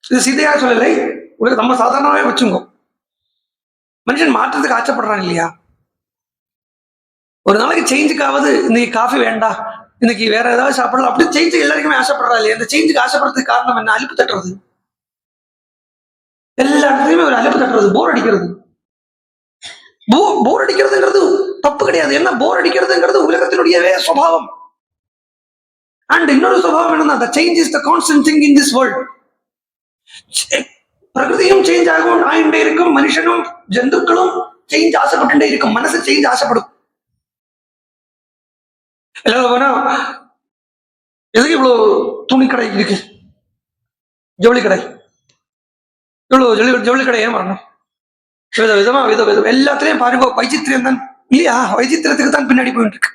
இது சீதையா சொல்லலை, நம்ம சாதாரணமாவே வச்சுங்கோ. மனுஷன் மாற்றத்துக்கு ஆச்சப்படுறான் இல்லையா? ஒரு நாளைக்கு சேஞ்சுக்காவது இன்னைக்கு காஃபி வேண்டாம், இன்னைக்கு வேற ஏதாவது சாப்பிடலாம், அப்படி சேஞ்சு எல்லாருக்குமே ஆசைப்படுறா இல்லையா? இந்த சேஞ்சுக்கு ஆசைப்படுறதுக்கு காரணம் என்ன? அலுப்பு தட்டுறது. எல்லா இடத்துலயுமே ஒரு அலுப்பு தட்டுறது, போர் அடிக்கிறது. போர் அடிக்கிறதுங்கிறது தப்பு கிடையாது. என்ன போர் அடிக்கிறதுங்கிறது உலகத்தினுடைய சுபாவம். அண்ட் இன்னொரு சுபாவம் என்னன்னா, the change is the constant thing in this world. பிரகிருதியும் சேஞ்ச் ஆகும், ஆயிண்டே இருக்கும். மனுஷனும் ஜந்துக்களும் சேஞ்ச் ஆசைப்பட்டுட்டே இருக்கும். மனசு சேஞ்ச் ஆசைப்படும். எல்லாரும் போனா எதுக்கு இவ்வளவு துணி கடை இருக்கு, ஜவுளி கடை, இவ்வளவு ஜவுளி கடை ஏன் வரணும்? விதவிதமா எல்லாத்துலயும் பாருங்க வைச்சித்திரம் தான் இல்லையா? வைச்சித்திரத்துக்கு தான் பின்னாடி போயிட்டு இருக்கு.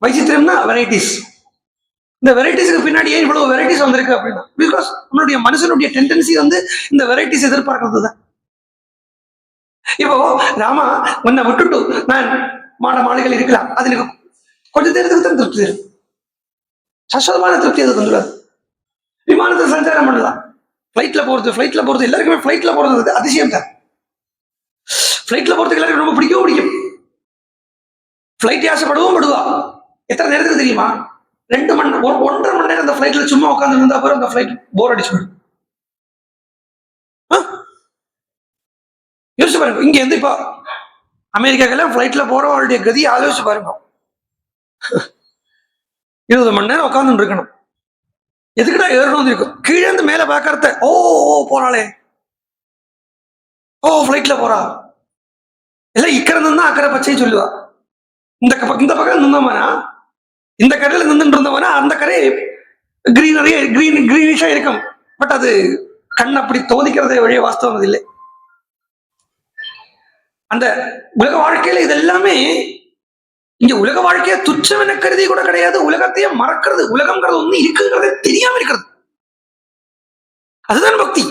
வைச்சித்திரம்னா வெரைட்டிஸ். இந்த வெரைட்டிஸ்க்கு பின்னாடி ஏன் இவ்வளவு வெரைட்டிஸ் வந்திருக்கு அப்படின்னா, பிகாஸ் நம்மளுடைய மனுஷனுடைய டெண்டன்சி இந்த வெரைட்டிஸ் எதிர்பார்க்கறது தான். இப்போ ராமா உன்னை விட்டுட்டு நான் மாளிகைகள் இருக்கலாம், அது எனக்கு கொஞ்ச நேரத்துக்கு தான் திருப்தி இருக்கு. சஸ்வதமான திருப்தி அது வந்துடாது. விமானத்தில் சஞ்சாரம் பண்ணலாம், ஃபிளைட்ல போறது எல்லாருக்குமே ஃபிளைட்ல போறது அதிசயம் தான். ஃபிளைட்ல போறதுக்கு எல்லாருக்கும் ரொம்ப பிடிக்கும். ஃபிளைட் ஆசைப்படவும் படுவா. எத்தனை நேரத்துக்கு தெரியுமா? 1.5 மணி நேரம் அந்த ஃபிளைட்ல சும்மா உட்காந்து இருந்தா போற அந்த ஃபிளைட் போர் அடிச்சு போயிடும். யோசிச்சு பாருங்க. இங்க இருந்து இப்போ அமெரிக்காக்கெல்லாம் ஃபிளைட்ல போறவங்களுடைய கதி ஆலோசிச்சு பாருங்க. 20 மணி நேரம் உட்காந்து இருக்கணும். எதுக்குடா ஏறணும் இருக்கும். கீழே இருந்து மேல பாக்கறத ஓ போறாளே, ஃபிளைட்ல போறா, எல்லாம் இக்கரை நின்னா அக்கறை பச்சை சொல்லுவா. இந்த பக்கம் நின்றவனா, இந்த கரையில நின்று இருந்தவனா அந்த கரை கிரீனிஷா இருக்கும். பட் அது கண் அப்படி தோதிக்கிறதே வழிய வாஸ்தவம் அது இல்லை. அந்த உலக வாழ்க்கையில இது எல்லாமே இங்க உலக வாழ்க்கைய துச்சம் என கருதி கூட கிடையாது. உலகத்தையே மறக்கிறது, உலகம்ங்கிறது ஒண்ணு இருக்குங்கிறது தெரியாம இருக்கிறது, அதுதான் பக்தி.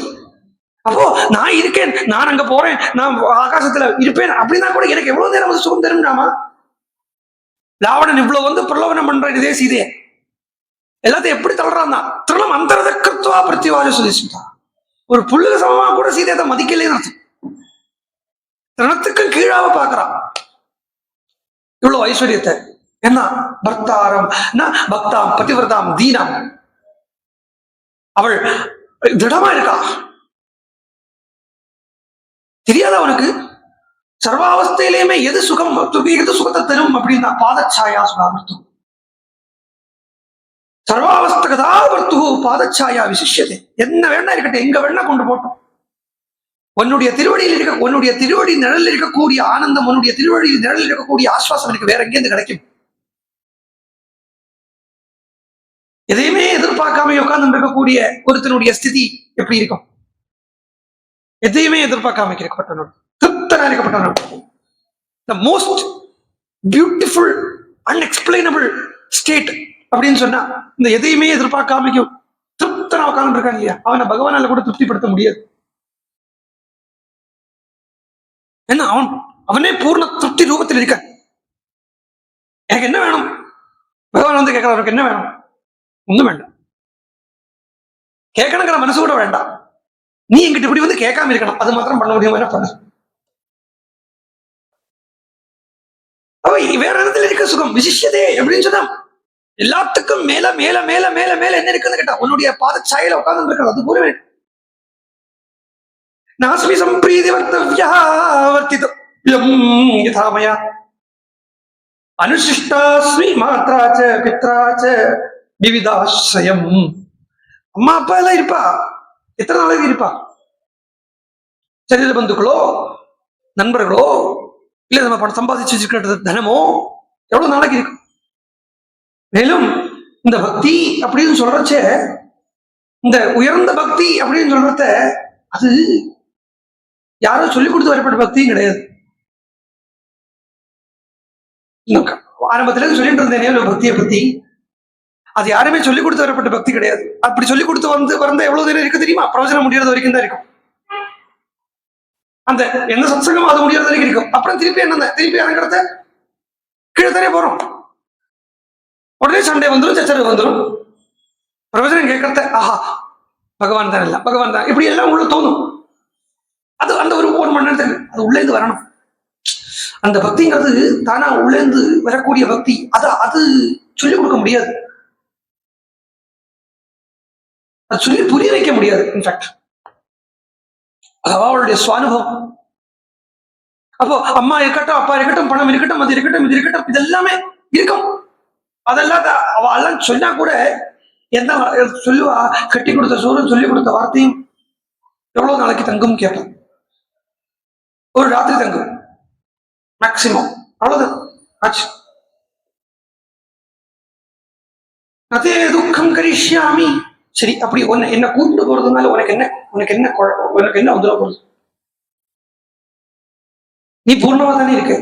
அப்போ நான் இருக்கேன், நான் அங்க போறேன், நான் ஆகாசத்துல இருப்பேன் அப்படின்னா கூட எனக்கு எவ்வளவு நேரம் வந்து சுகம் தரும்னாமா? ராவணன் இவ்வளவு பிரலோபனம் பண்றேன் இதே சீதையே எல்லாத்தையும் எப்படி தள்ளுறான் தான். திருளம் அந்தரத கிருத்வா பிரத்திவாஜ சொல்லிச்சுட்டான். ஒரு புல்லுக்கு சமமா கூட சீதையை மதிக்கலைன்னு அர்த்தம். திரணத்துக்கும் கீழாவ பாக்குறான் இவ்வளவு ஐஸ்வர்யத்தை. என்ன பக்தாரம் பக்தாம் பதிவிரதாம் தீனம், அவள் திடமா இருக்கா. தெரியாத அவனுக்கு சர்வாவஸ்தையிலுமே எது சுகத்தை தரும் அப்படின்னா பாதச்சாயா சுகாமிருத்தும். சர்வாவஸ்தகதா வர்த்து பாதச்சாயா விசிஷ்யதே. என்ன வேணா இருக்கட்டும், எங்க வேணா கொண்டு போட்டோம். உன்னுடைய திருவடி நிழலில் இருக்கக்கூடிய ஆனந்தம், உன்னுடைய திருவடியில் நிழலில் இருக்கக்கூடிய ஆஸ்வாசம் எனக்கு வேற எங்கேருந்து கிடைக்கும்? எதையுமே எதிர்பார்க்காம உட்கார்ந்து இருக்கக்கூடிய ஒருத்தனுடைய ஸ்திதி எப்படி இருக்கும்? எதையுமே எதிர்பார்க்காம இருக்கப்பட்டவன், திருப்தனா இருக்கப்பட்டவன், the most beautiful unexplainable state அப்படின்னு சொன்னா, இந்த எதையுமே எதிர்பார்க்காம திருப்தனா உட்கார்ந்து இருக்கான் இல்லையா, அவனை பகவானால கூட திருப்திப்படுத்த முடியாது. என்ன அவனே பூர்ண திருப்தி ரூபத்தில் இருக்க. எனக்கு என்ன வேணும்? பகவான் வந்து கேட்கற, அவனுக்கு என்ன வேணும்? ஒண்ணும் வேண்டாம். கேட்கணுங்கிற மனசு கூட வேண்டாம். நீ எங்கிட்ட இப்படி வந்து கேட்காம இருக்கணும், அது மாத்திரம் பண்ண முடியுமா? என்ன பண்ண? வேற இடத்துல இருக்க சுகம் விசிஷ்யதே அப்படின்னு சொன்னா எல்லாத்துக்கும் மேல மேல மேல மேல மேல என்ன இருக்குன்னு கேட்டா உன்னுடைய பாத சாயில உட்கார்ந்து இருக்கிறது அது பூரவே நாஸ்மி சம்பிரீதி வர்த்தவ்யா வர்த்திதவ்யம் யதாமயா அனுசிஷ்டாஸ்மி மாத்ராச்ச பித்ராச்ச விவிதாஸ்ரயம். அம்மா அப்பா எல்லாம் இருப்பா, எத்தனை நாளைக்கு இருப்பா? சரீர பந்துக்களோ நண்பர்களோ இல்ல நம்ம பணம் சம்பாதிச்சு வச்சுக்கிற தனமோ எவ்வளவு நாளைக்கு இருக்கு? மேலும் இந்த பக்தி அப்படின்னு சொல்றச்ச, இந்த உயர்ந்த பக்தி அப்படின்னு சொல்றத அது யாரோ சொல்லிக் கொடுத்து வரப்பட்ட பக்தியும் கிடையாது. ஆரம்பத்துல சொல்லிட்டு இருந்தேனே பக்தியை பத்தி, அது யாருமே சொல்லிக் கொடுத்து வரப்பட்ட பக்தி கிடையாது. அப்படி சொல்லிக் கொடுத்து வந்த எவ்வளவு நேரம் இருக்கு தெரியுமா? பிரவச்சனம் முடியறது வரைக்கும் தான் இருக்கும். அந்த எந்த சத்சங்கம் அது முடியறது வரைக்கும் இருக்கும். அப்புறம் திருப்பி என்ன, திருப்பி இறங்குறத கீழே தானே போறோம். உடனே சண்டை வந்துடும், சச்சரவு வந்துடும். பிரவச்சனம் கேட்கறத ஆஹா பகவான் தான், இல்ல பகவான் தான், இப்படி எல்லாம் உள்ள தோணும். அது அந்த ஒரு 1 மணி நேரத்துக்கு அது உள்ளேந்து வரணும். அந்த பக்திங்கிறது தானா உள்ளேந்து வரக்கூடிய பக்தி. அது சொல்லிக் கொடுக்க முடியாது, அது சொல்லி புரிய வைக்க முடியாது. இன்ஃபேக்ட் அது அவளுடைய சுவானுபவம். அப்போ அம்மா இருக்கட்டும், அப்பா இருக்கட்டும், பணம் இருக்கட்டும், அது இருக்கட்டும், இது இருக்கட்டும், இது எல்லாமே இருக்கும். அதெல்லாம் அவெல்லாம் சொன்னா கூட என்ன சொல்லுவா, கட்டி கொடுத்த சோறும் சொல்லி கொடுத்த வார்த்தையும் எவ்வளவு நாளைக்கு தங்கும் கேட்பேன். ஒரு ராத்திரி தங்கும் மேக்சிமம், அவ்வளவுதான் ஆச்சு. அதே துக்கம் கரிஷ்யாமி. சரி, அப்படி என்ன கூப்பிட்டு போறதுனால உனக்கு என்ன வந்துட போறது? நீ பூர்ணமா தானே இருக்கு.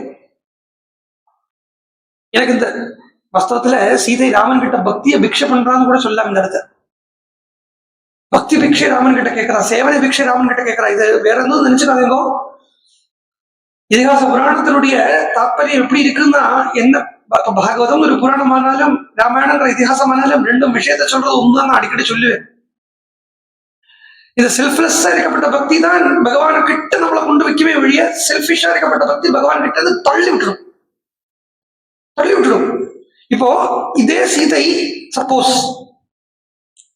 எனக்கு இந்த வஸ்தவத்துல சீதை ராமன் கிட்ட பக்திய பிக்ஷை பண்றான்னு கூட சொல்லாம இந்த இடத்த. பக்தி பிக்ஷை ராமன் கிட்ட கேட்கிறா, சேவனை பிக்ஷை ராமன் கிட்ட கேட்கிறா. இது வேற எதுவும் நினைச்சுக்காதீங்கோ. இதிகாச புராணத்தினுடைய தாற்பயம் எப்படி இருக்குன்னா, என்ன பாகவதம் ஒரு புராணமானாலும் ராமாயணங்கிற இதிகாசமானாலும் ரெண்டும் விஷயத்த சொல்றது ஒன்றுதான் நான் அடிக்கடி சொல்லுவேன். இந்த செல்ஃப்லெஸ்ஸா இருக்கப்பட்ட பக்தி தான் பகவான் கிட்ட நம்மளை கொண்டு வைக்கவே வழிய, செல்ஃபிஷா இருக்கப்பட்ட பக்தி பகவான் கிட்ட தள்ளி விட்டுரும். இப்போ இதே சீதை சப்போஸ்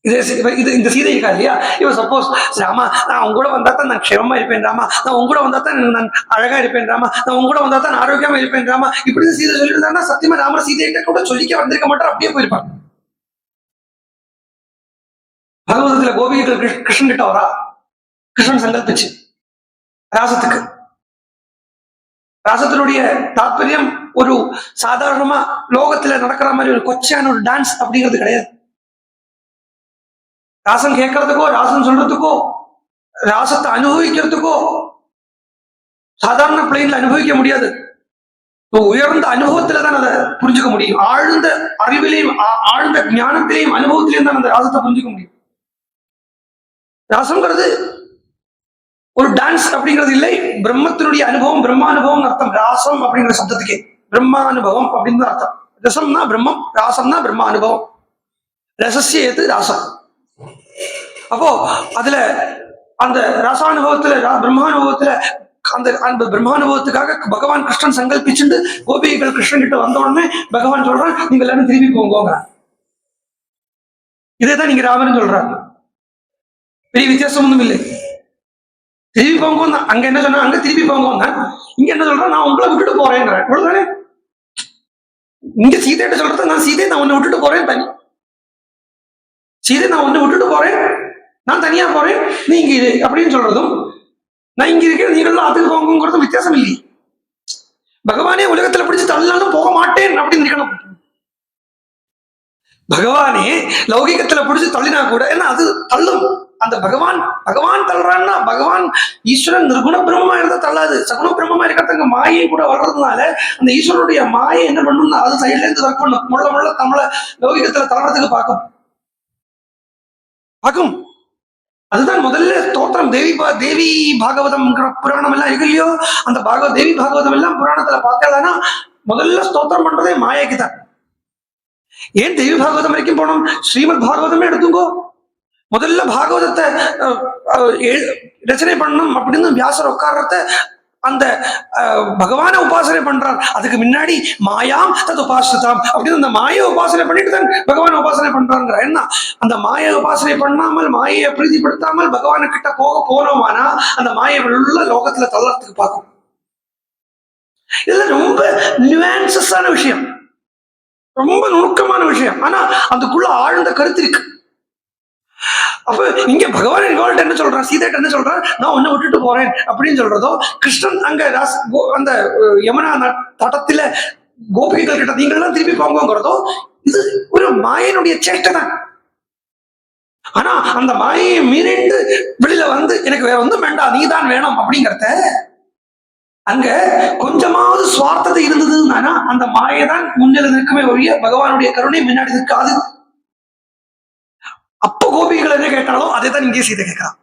இந்த சீதை இருக்கா இல்லையா, இவன் சப்போஸ் ராமா நான் உங்க கூட வந்தா தான் நான் க்ஷேமமா இருப்பேன் ராமா, நான் உங்க கூட வந்தா தான் நான் அழகா இருப்பேன் ராமா, நான் உங்க கூட வந்தா தான் ஆரோக்கியமா இருப்பேன் ராமா, இப்படி சீதை சொல்லிட்டு சத்தியமா ராமர் சீதைகிட்ட கூட சொல்லிக்க வந்திருக்க மாட்டார், அப்படியே போயிருப்பாங்க. பகவதத்துல கோபிகள் கிருஷ்ணன் கிட்ட வரா, கிருஷ்ணன் சங்கல்பிச்சு ராசத்துக்கு. ராசத்தினுடைய தாற்பயம் ஒரு சாதாரணமா லோகத்துல நடக்கிற மாதிரி ஒரு கொச்சையான ஒரு டான்ஸ் அப்படிங்கிறது கிடையாது. ராசம் கேட்கறதுக்கோ ராசம் சொல்றதுக்கோ ராசத்தை அனுபவிக்கிறதுக்கோ சாதாரண பிளேன்ல அனுபவிக்க முடியாது. உயர்ந்த அனுபவத்துல தான் அதை புரிஞ்சுக்க முடியும். ஆழ்ந்த அறிவிலையும் ஆழ்ந்த ஞானத்திலையும் அனுபவத்திலையும் தான் அந்த ராசத்தை புரிஞ்சுக்க முடியும். ராசம்ங்கிறது ஒரு டான்ஸ் அப்படிங்கிறது இல்லை, பிரம்மத்தினுடைய அனுபவம், பிரம்மானுபவம் அர்த்தம். ராசம் அப்படிங்கிற சப்தத்துக்கே பிரம்மானுபவம் அப்படின்னு அர்த்தம். ரசம்னா பிரம்மம், ராசம்னா பிரம்மா அனுபவம். ரசசிய ஏது ராசம். அப்போ அதுல அந்த ரசானுபவத்துல பிரம்மானுபவத்துல அந்த பிரம்மானுபவத்துக்காக பகவான் கிருஷ்ணன் சங்கல்பிச்சுட்டு கோபிகள் கிருஷ்ணன் கிட்ட வந்த உடனே பகவான் சொல்றான், நீங்க எல்லாரும் திரும்பி போங்க. இதேதான் நீங்க ராமன் சொல்றாங்க, பெரிய வித்தியாசம் ஒண்ணும் இல்லை. திரும்பி போங்க. அங்க என்ன சொன்னா, அங்க திரும்பி போங்க. இங்க என்ன சொல்றேன், நான் உங்களை விட்டுட்டு போறேங்கிற. இவ்வளவுதானே. இங்க சீதையிட்ட சொல்றது, நான் சீதை நான் உன்னை விட்டுட்டு போறேன் தனி. சீதை நான் உன்னை விட்டுட்டு போறேன், நான் தனியா போறேன், நீ இங்க இரு அப்படின்னு சொல்றதும், நான் இங்க இருக்கிற நீங்களும் அதுக்கு போங்கிறதும் வித்தியாசம் இல்லை. பகவானே உலகத்துல பிடிச்சு தள்ளினாலும் போக மாட்டேன் அப்படின்னு இருக்கணும். பகவானே லௌகிகத்துல பிடிச்சு தள்ளினா கூட என்ன அது தள்ளும். அந்த பகவான் தள்ளுறான்னா, பகவான் ஈஸ்வரன் நிர்குண பிரம்மமா இருந்தா தள்ளாது. சகுண பிரம்மமா இருக்கிறதுக்கு மாயை கூட வர்றதுனால அந்த ஈஸ்வரனுடைய மாயை என்ன பண்ணும்னா அது சைட்ல இருந்து ஒர்க் பண்ணும். முள்ள நம்மள லௌகிகத்துல தள்ளுறதுக்கு பார்க்கும். அதுதான் முதல்ல ஸ்தோத்திரம். தேவி பாகவதம் புராணம் எல்லாம் இருக்கு இல்லையோ, அந்த தேவி பாகவதம் எல்லாம் புராணத்துல பார்த்தாதானா முதல்ல ஸ்தோத்திரம் பண்றதே மாயைக்கு தான். ஏன் தேவி பாகவதம் வரைக்கும் போனோம்? ஸ்ரீமத் பாகவதமே எடுத்துங்கோ. முதல்ல பாகவதத்தை ரச்சனை பண்ணணும் அப்படின்னு வியாசர் உட்கார்றத அந்த பகவான உபாசனை பண்றார். அதுக்கு முன்னாடி மாயாம் தது உபாசிதாம் அப்படின்னு அந்த மாய உபாசனை பண்ணிட்டு தான் பகவான உபாசனை பண்றாங்க. என்ன அந்த மாய உபாசனை பண்ணாமல் மாயையை பிரீதிப்படுத்தாமல் பகவான கிட்ட போனோமானா அந்த மாயை உள்ள லோகத்துல தள்ளறதுக்கு பார்க்கும். இதெல்லாம் ரொம்ப நியூவான்சஸான விஷயம், ரொம்ப நுணுக்கமான விஷயம். ஆனா அதுக்குள்ள ஆழ்ந்த கருத்து இருக்கு. அப்ப இங்க பகவான் இன்வால்வ் என்ன சொல்றான், சீதைட்ட என்ன சொல்றான், நான் உன்னை விட்டுட்டு போறேன் அப்படின்னு சொல்றதோ, கிருஷ்ணன் அங்க அந்த யமுனா தடத்துல கோபிகள் கிட்ட நீங்க எல்லாம் திருப்பி போங்கிறதோ, இது ஒரு மாயனுடைய சேஷ்டை தான். ஆனா அந்த மாயை மீறிண்டு வெளியில வந்து எனக்கு வேற ஒன்றும் வேண்டாம், நீதான் வேணும் அப்படிங்கிறத அங்க கொஞ்சமாவது சுவார்த்தத்தை இருந்ததுன்னா அந்த மாயை தான் முன்னிலை நிற்குமே ஒழிய பகவானுடைய கருணை முன்னாடி நிற்காது. அப்ப கோபிகள் என்ன கேட்டாலும் அதை தான் இங்கே சீதை கேட்கிறான்.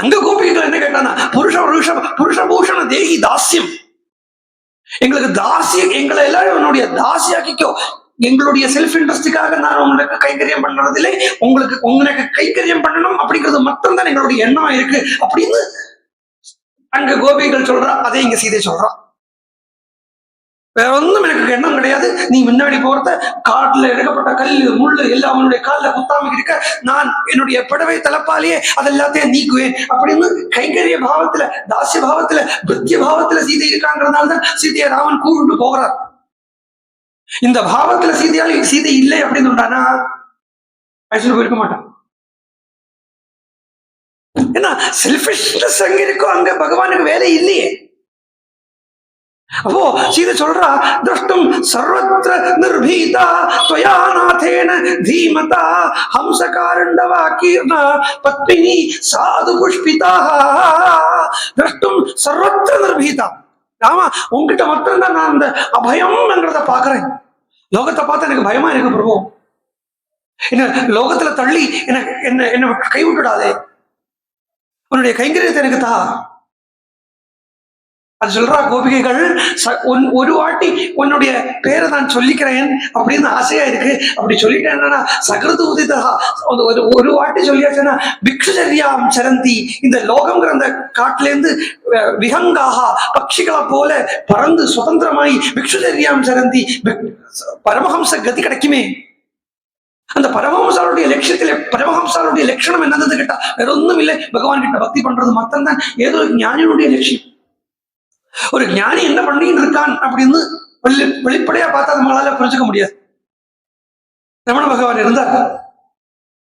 அங்க கோபிகள் என்ன கேட்டானா, புருஷபூஷண தேகி தாசியம், எங்களுக்கு தாசியம், எங்களை எல்லாரும் உன்னுடைய தாசியாக்கிக்கோ, எங்களுடைய செல்ஃப் இன்ட்ரெஸ்டுக்காக நான் உங்களுக்கு கைங்கரியம் பண்றதில்லை, உங்களுக்கு கைங்கரியம் பண்ணணும் அப்படிங்கிறது மட்டும்தான் எங்களுடைய எண்ணமா இருக்கு அப்படின்னு அங்க கோபிகள் சொல்றா. அதே இங்க சீதை சொல்றான், வேற ஒன்றும் எனக்கு எண்ணம் கிடையாது, நீ முன்னாடி போறத காட்டுல எடுக்கப்பட்ட கல் முள்ளு எல்லாம் அவனுடைய காலில் குத்தாம இருக்க, நான் என்னுடைய புடவை தலப்பாலேயே அதெல்லாத்தையும் நீக்குவேன் அப்படின்னு கைங்கரிய பாவத்துல, தாசிய பாவத்துல, பிருத்திய பாவத்துல சீதை இருக்காங்கிறதுனால்தான் சீதையை ராமன் கூப்பிட்டு போகிறார். இந்த பாவத்துல சீதை இல்லை அப்படின்னு சொல்றானா போயிருக்க மாட்டான். ஏன்னா செல்ஃபிஷ்னஸ் அங்க இருக்கும், அங்க பகவானுக்கு வேலை இல்லையே. அப்போ சீதை சொல்றா, திரஷ்டும் சர்வத்ர நிர்பீதா त्वया नाथेन धीमता हंसकारण्डवा कीर्णा पत्मिनी साधु पुष्पिता திரஷ்டும் சர்வத்ர நிர்பீதா. ராமா உங்ககிட்ட மட்டும்தான் நான் அந்த அபயம்ங்கிறத பாக்குறேன். லோகத்தை பார்த்து எனக்கு பயமா இருக்கு பிரபு, என்ன லோகத்துல தள்ளி என்ன கைவிட்டுடாதே, உன்னுடைய கைங்கரியத்தை எனக்கு தா. அது சொல்றா கோபிகைகள், ஒரு வாட்டி உன்னுடைய பேரை நான் சொல்லிக்கிறேன் அப்படின்னு ஆசையா இருக்கு. அப்படி சொல்லிட்டேன்னா சகிருது உதிதா, ஒரு வாட்டி சொல்லியாச்சுன்னா பிக்ஷுச்சரியாம் சரந்தி, இந்த லோகம்ங்கிற அந்த காட்டுல இருந்து விஹங்காக பட்சிகளை போல பறந்து சுதந்திரமாய் பிக்ஷுச்சரியாம் சரந்தி, பரமஹம்ச கதி கிடைக்குமே. அந்த பரமஹம்சாருடைய லட்சியத்திலே பரமஹம்சாருடைய லட்சணம் என்னது கேட்டா வேற ஒன்றும் இல்லை, பகவான் கிட்ட பக்தி பண்றது மட்டும்தான் ஏதோ ஞானியுடைய லட்சியம். ஒரு ஞானி என்ன பண்ணிட்டு இருக்கான் அப்படின்னு வெளிப்படையா பார்த்தா நம்மளால புரிஞ்சுக்க முடியாது. ரமண பகவான் இருந்தார்,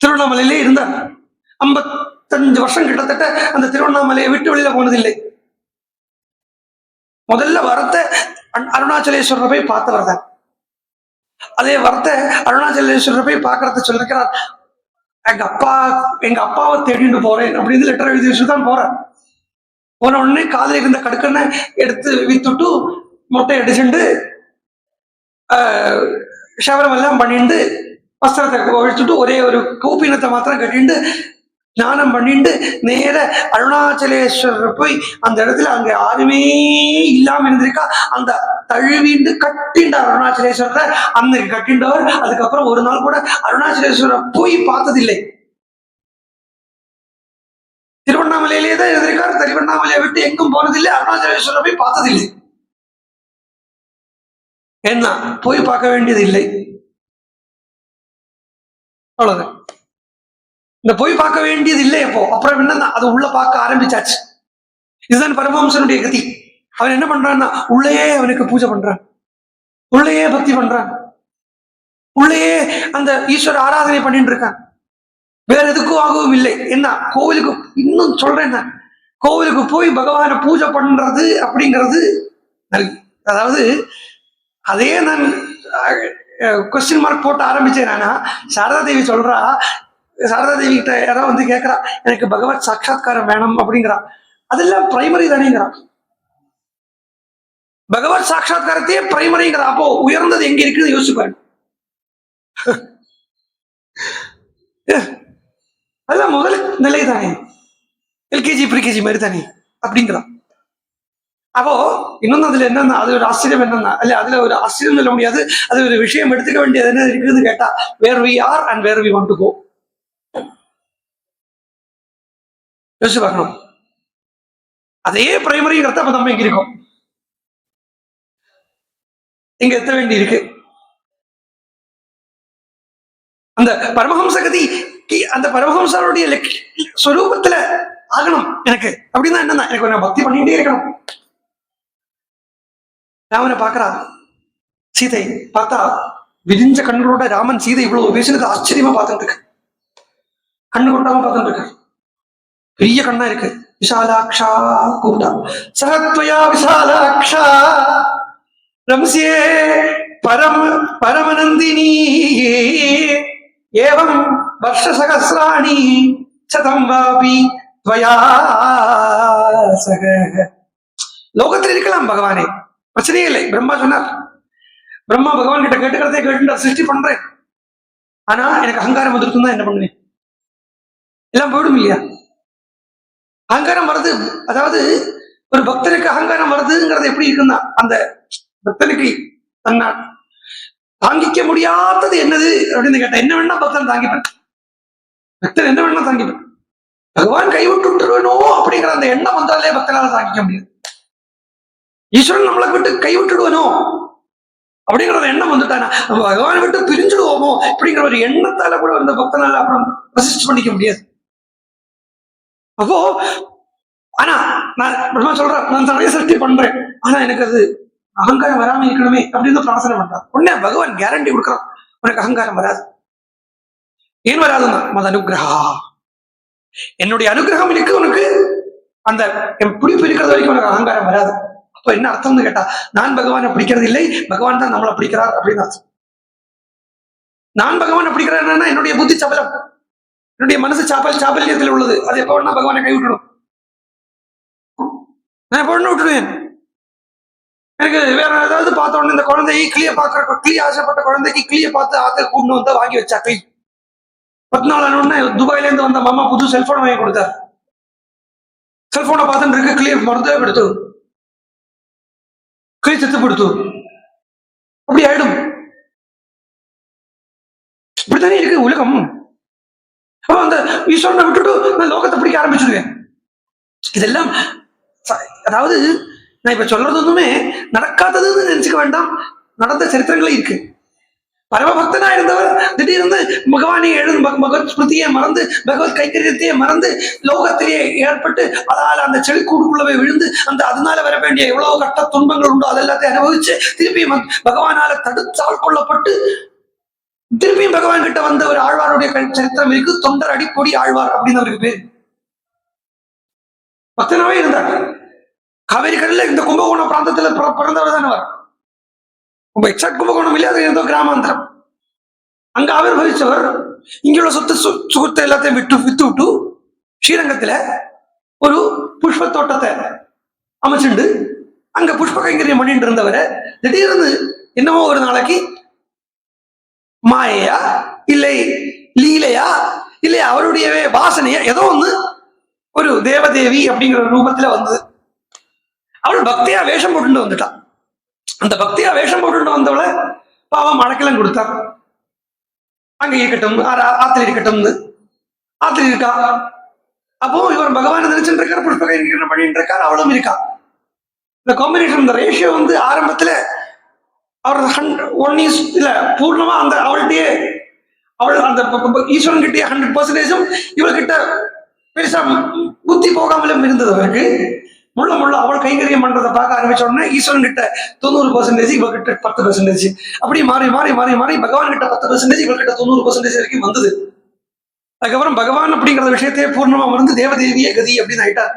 திருவண்ணாமலையிலே இருந்தார். 55 வருஷம் கிட்டத்தட்ட அந்த திருவண்ணாமலையை விட்டு வெளியில போனதில்லை. முதல்ல வரத்தை அருணாச்சலேஸ்வரரை போய் பார்த்தவர் தான். அதே வரத்தை அருணாச்சலேஸ்வரரை போய் பார்க்கறத சொல்லிருக்கிறார். எங்க அப்பாவை தேடிட்டு போறேன் அப்படின்னு லெட்டர் எழுதி வச்சுட்டு தான் போறேன். போன உடனே காதில் இருந்த கடுக்கனை எடுத்து வித்துட்டு மொட்டை அடிச்சுண்டு ஷவரம் எல்லாம் பண்ணிட்டு வஸ்திரத்தை ஒழிச்சுட்டு ஒரே ஒரு கௌபீனத்தை மாத்திரம் கட்டிண்டு ஸ்நானம் பண்ணிட்டு நேர அருணாச்சலேஸ்வரர் போய் அந்த இடத்துல அங்க யாருமே இல்லாம இருந்திருக்கா, அந்த தழுவிண்டு கட்டிண்டார் அருணாச்சலேஸ்வரரை. அன்னைக்கு கட்டிண்டவர் அதுக்கப்புறம் ஒரு நாள் கூட அருணாச்சலேஸ்வரரை போய் பார்த்ததில்லை. திருவண்ணாமலையிலே தான் இருந்திருக்காரு, திருவண்ணாமலையை விட்டு எங்கும் போனதில்லை, அருணாச்சலேஸ்வரரை போய் பார்த்ததில்லை. என்ன போய் பார்க்க வேண்டியது இல்லை, அவ்வளவுதான். இந்த போய் பார்க்க வேண்டியது இல்லை. அப்போ அப்புறம் என்ன, அது உள்ள பார்க்க ஆரம்பிச்சாச்சு. இதுதான் பரமஹம்சனுடைய கதி. அவன் என்ன பண்றான்னா உள்ளேயே அவனுக்கு பூஜை பண்றான், உள்ளேயே பக்தி பண்றான், உள்ளேயே அந்த ஈஸ்வர ஆராதனை பண்ணிட்டு இருக்கான். வேற எதுக்கும் ஆகவும் இல்லை. என்ன கோவிலுக்கு இன்னும் சொல்றேன், கோவிலுக்கு போய் பகவானை பூஜை பண்றது அப்படிங்கிறது, அதாவது அதே நான் கொஸ்டின் மார்க் போட்டு ஆரம்பிச்சேன். நானா சாரதா தேவி சொல்றா, சாரதா தேவி கிட்ட யாராவது வந்து கேட்கறா, எனக்கு பகவத் சாட்சா்காரம் வேணும் அப்படிங்கிறா. அதெல்லாம் பிரைமரி தானேங்கிறா, பகவத் சாட்சா்காரத்தையே பிரைமரிங்கிறா. அப்போ உயர்ந்தது எங்க இருக்குன்னு யோசிச்சு பாருங்க. அதெல்லாம் முதல் நிலை தானே, எல்கேஜி ப்ரீகேஜி மாதிரி தானே அப்படிங்கிறான். அப்போ இன்னொன்னு அதுல என்னன்னா, அது ஒரு ஆச்சரியம் என்னன்னா, அல்ல அதுல ஒரு ஆச்சரியம் சொல்ல முடியாது, அது ஒரு விஷயம் எடுத்துக்க வேண்டியது என்ன இருக்குதுன்னு கேட்டா, where we are and where we want to go. யோசிச்சு பார்க்கணும். அதே பிரைமரிங்கிறத அப்ப நம்ம இங்க இருக்கோம், இங்க எத்த வேண்டி இருக்கு. அந்த பரமஹம்சகதி, அந்த பரமஹம்சருடைய ஸ்வரூபத்துல ஆகணும் எனக்கு அப்படின்னா என்னன்னா, எனக்கு நான் பக்தி பண்ணிட்டே இருக்கணும். ராமனை பார்க்கறா சீதை, பார்த்தா விரிஞ்ச கண்களோட ராமன் சீதை இவ்வளவு பேசினது ஆச்சரியமா பார்த்துட்டு இருக்கு, கண்ணு கொட்டாம பார்த்துட்டு இருக்கு. பெரிய கண்ணா இருக்கு. விஷாலாட்சா கூப்பிட்டா, சகத்வயா விஷாலாட்சா ரம்சியே பரமநந்தினி ஏவம் வருஷ சகசிராணி சதம் வாபி துவயா சக. லோகத்தில் இருக்கலாம் பகவானே, பிரச்சனையே இல்லை. பிரம்மா சொன்னார், பிரம்மா பகவான் கிட்ட கேட்டுக்கிறதே கேட்டு சிருஷ்டி பண்றேன், ஆனா எனக்கு அகங்காரம் வந்துட்டு தான் என்ன பண்ணுவேன், எல்லாம் போயிடும் இல்லையா. அகங்காரம் வருது, அதாவது ஒரு பக்தனுக்கு அகங்காரம் வருதுங்கிறது எப்படி இருக்குன்னா, அந்த பக்தனுக்கு தன்னா தாங்கிக்க முடியாதது என்னது அப்படின்னு கேட்டா, என்ன வேணா பக்தன் தாங்கிப்பேன், பக்தன் என்ன வேணா தாங்கிப்பேன். பகவான் கைவிட்டுருவேனோ அப்படிங்கிற அந்த எண்ணம் வந்தாலே பக்தனால தாங்கிக்க முடியாது. ஈஸ்வரன் நம்மளை விட்டு கைவிட்டுடுவனோ அப்படிங்கிற எண்ணம் வந்துட்டானா, நம்ம பகவானை விட்டு பிரிஞ்சுடுவோமோ அப்படிங்கிற ஒரு எண்ணத்தால கூட அந்த பக்தனால அப்புறம் ரெசிஸ்ட் பண்ணிக்க முடியாது. அப்போ ஆனா நான் சொல்றேன், நான் நிறைய சிருஷ்டி பண்றேன், ஆனா எனக்கு அது அகங்காரம் வராம இருக்கணுமே அப்படின்னு பிரார்த்தனை பண்றான். உடனே பகவான் கேரண்டி கொடுக்குறான், உனக்கு அகங்காரம் வராது. ஏன் வராதுன்னா, மத அனுகிரகா, என்னுடைய அனுகிரகம் இருக்கு உனக்கு, அந்த என் பிடிப்பு இருக்கிறது வரைக்கும் உனக்கு அகங்காரம் வராது. அப்ப என்ன அர்த்தம்னு கேட்டா, நான் பகவானை பிடிக்கிறது இல்லை, பகவான் தான் நம்மளை பிடிக்கிறார் அப்படின்னு அர்த்தம். நான் பகவானை பிடிக்கிறேன்னா என்னுடைய புத்தி சபலம், என்னுடைய மனசு சாபல்யத்தில் உள்ளது, அது எப்ப வேணா பகவானை கைவிட்டணும், நான் எப்ப வேணா விட்டுடுவேன். எனக்கு வேற ஏதாவது பார்த்த உடனே இந்த குழந்தையை கிளிய பார்க்க, கிளிய ஆசைப்பட்ட குழந்தைக்கு கிளிய பார்த்து ஆத்த கூண்டு வந்தா வாங்கி வச்சா கிளி. 10 நாள் ஆனோடனே துபாயில இருந்து வந்த மாமா புது செல்போன் வாங்கி கொடுத்தார். செல்போனை பார்த்துட்டு இருக்கு, கிளிய மருந்தே எடுத்து கிளி செத்து கொடுத்து, அப்படி ஆயிடும். இப்படித்தானே இருக்கு உலகம். அப்ப அந்த ஈஸ்வரனை விட்டுட்டு நான் லோகத்தை பிடிக்க ஆரம்பிச்சிருவேன். இதெல்லாம் அதாவது நான் இப்ப சொல்றது ஒண்ணுமே நடக்காததுன்னு நினைச்சுக்க வேண்டாம், நடந்த சரித்திரங்களே இருக்கு. பரமபக்தனா இருந்தவர் திடீர்னு பகவானை பகவத் ஸ்மிருதியை மறந்து, பகவத் கைக்கரியத்தையே மறந்து லோகத்திலேயே ஏற்பட்டு, அதால அந்த செழிக்கூடுக்குள்ளவே விழுந்து, அந்த அதனால வர வேண்டிய எவ்வளவு கட்ட துன்பங்கள் உண்டோ அதெல்லாத்தையும் அனுபவிச்சு திருப்பியும் பகவானால தடுத்தால் கொள்ளப்பட்டு திருப்பியும் பகவான் கிட்ட வந்த ஒரு ஆழ்வாருடைய சரித்திரம் இருக்கு. தொண்டர் அடிப்பொடி ஆழ்வார் அப்படின்னு அவருக்கு பேரு. பக்தனாவே இருந்தார். காவேரி கடல்ல இந்த கும்பகோணம் பிராந்தத்துல பிறந்தவர் தானே அவர். எக்ஸாக்ட் கும்பகோணம் இல்லையா, அது ஏதோ கிராமாந்திரம். அங்க அவர் பகிச்சவர். இங்குள்ள சொத்து சுகத்தை எல்லாத்தையும் வித்து விட்டு ஸ்ரீரங்கத்துல ஒரு புஷ்ப தோட்டத்தை அமைச்சுண்டு அங்க புஷ்ப கைங்கரியம் பண்ணிட்டு இருந்தவரை திடீர்னு என்னமோ ஒரு நாளைக்கு மாயையா இல்லை லீலையா இல்லை அவருடைய வாசனையா ஏதோ ஒண்ணு ஒரு தேவதேவி அப்படிங்கிற ரூபத்துல வந்தது. அவள் பக்தியா வேஷம் போட்டு வந்துட்டான். அந்த பக்தியா வேஷம் போட்டு வந்தவளை பாவம் மழைக்கெல்லாம் கொடுத்தார். அங்க இருக்கட்டும், ஆத்திர இருக்கட்டும்னு ஆத்திர இருக்கா. அப்போ இவர் பகவான் நினைச்சுட்டு இருக்கார், புஷ்ப கைங்கரியம் பண்ணிட்டு இருக்கார், அவளும் இருக்கா. இந்த காம்பினேஷன், இந்த ரேஷியோ வந்து ஆரம்பத்துல அவர் 1 இல்ல பூர்ணமா அந்த அவள்கிட்டயே, அவள் அந்த ஈஸ்வரன் கிட்டே 100%, இவள்கிட்ட பெருசா புத்தி போகாமலும் இருந்தது. அவருக்கு முள்ள முள்ள அவள் கைங்கரியம் பண்றதை பார்க்க ஆரம்பிச்ச உடனே ஈஸ்வரன் கிட்ட 90%, இவகிட்ட 10%, அப்படி மாறி மாறி மாறி மாறி பகவான் கிட்ட 10%, இவர்கிட்ட 90% வரைக்கும் வந்தது. அதுக்கப்புறம் பகவான் அப்படிங்கிற விஷயத்தையே பூர்ணமா மறந்து தேவதேவியே கதி அப்படின்னு ஆயிட்டார்.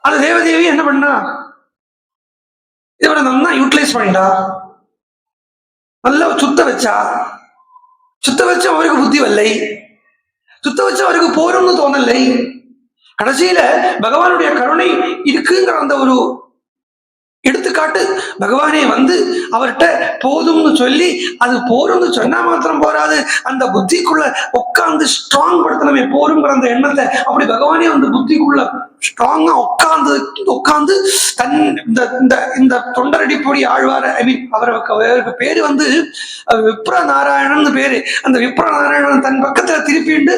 அந்த தேவதேவி என்ன பண்ணா, இவரை நல்லா யூட்டிலைஸ் பண்ணிட்டா, நல்லா சுத்த வச்சா. சுத்த வச்ச அவருக்கு புத்தி வரலை, சுத்த வச்ச அவருக்கு போரும்னு தோணலை. கடைசியில பகவானுடைய கருணை இருக்குங்கிற அந்த ஒரு எடுத்துக்காட்டு பகவானே வந்து அவர்கிட்ட போதும்னு சொல்லி, அது போரும்னு சொன்னா மாத்திரம் போராது, அந்த புத்திக்குள்ள உட்காந்து ஸ்ட்ராங் படுத்தணுமே போருங்கிற அந்த எண்ணத்தை. அப்படி பகவானே வந்து புத்திக்குள்ள ஸ்ட்ராங்கா உட்காந்து தன் இந்த தொண்டரடிப்பொடி ஆழ்வார, ஐ மீன் அவருக்கு பேரு வந்து விப்ர நாராயணன் பேரு. அந்த விப்ர நாராயணன் தன் பக்கத்துல திருப்பிண்டு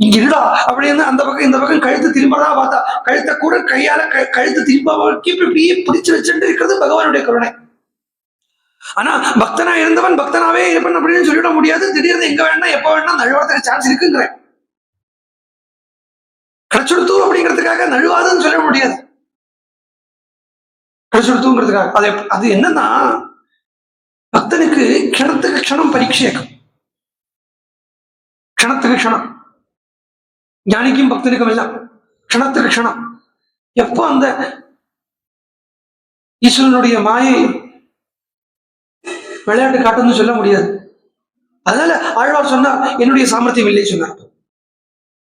இங்க இருடா அப்படின்னு அந்த பக்கம் இந்த பக்கம் கழுத்து திரும்பதா பார்த்தா கழுத்தை கூட கையால கழுத்து திரும்ப இப்படியே பிடிச்சு வச்சுட்டு இருக்கிறது பகவானுடைய கருணை. ஆனா பக்தனா இருந்தவன் பக்தனாவே இருப்பன் அப்படின்னு சொல்லிட முடியாது. திடீர்னு எங்க வேணா எப்ப வேணா நழுவறதுக்கு சான்ஸ் இருக்குங்கிறேன். கிடைச்சுடுத்து அப்படிங்கிறதுக்காக நழுவாதுன்னு சொல்ல முடியாது. கிடைச்சுடுத்துங்கிறதுக்காக அது என்னன்னா பக்தனுக்கு க்ஷணத்துக்கு க்ஷணம் பரீட்சைக்கும். க்ஷணத்துக்கு க்ஷணம் ஞானிக்கும் பக்தனுக்கும் எல்லாம் க்ஷணத்துக்கு க்ஷணம். எப்போ அந்த ஈஸ்வரனுடைய மாயை விளையாட்டு காட்டுன்னு சொல்ல முடியாது. அதனால ஆழ்வார் சொன்னார் என்னுடைய சாமர்த்தியம் இல்லை சொன்னார்.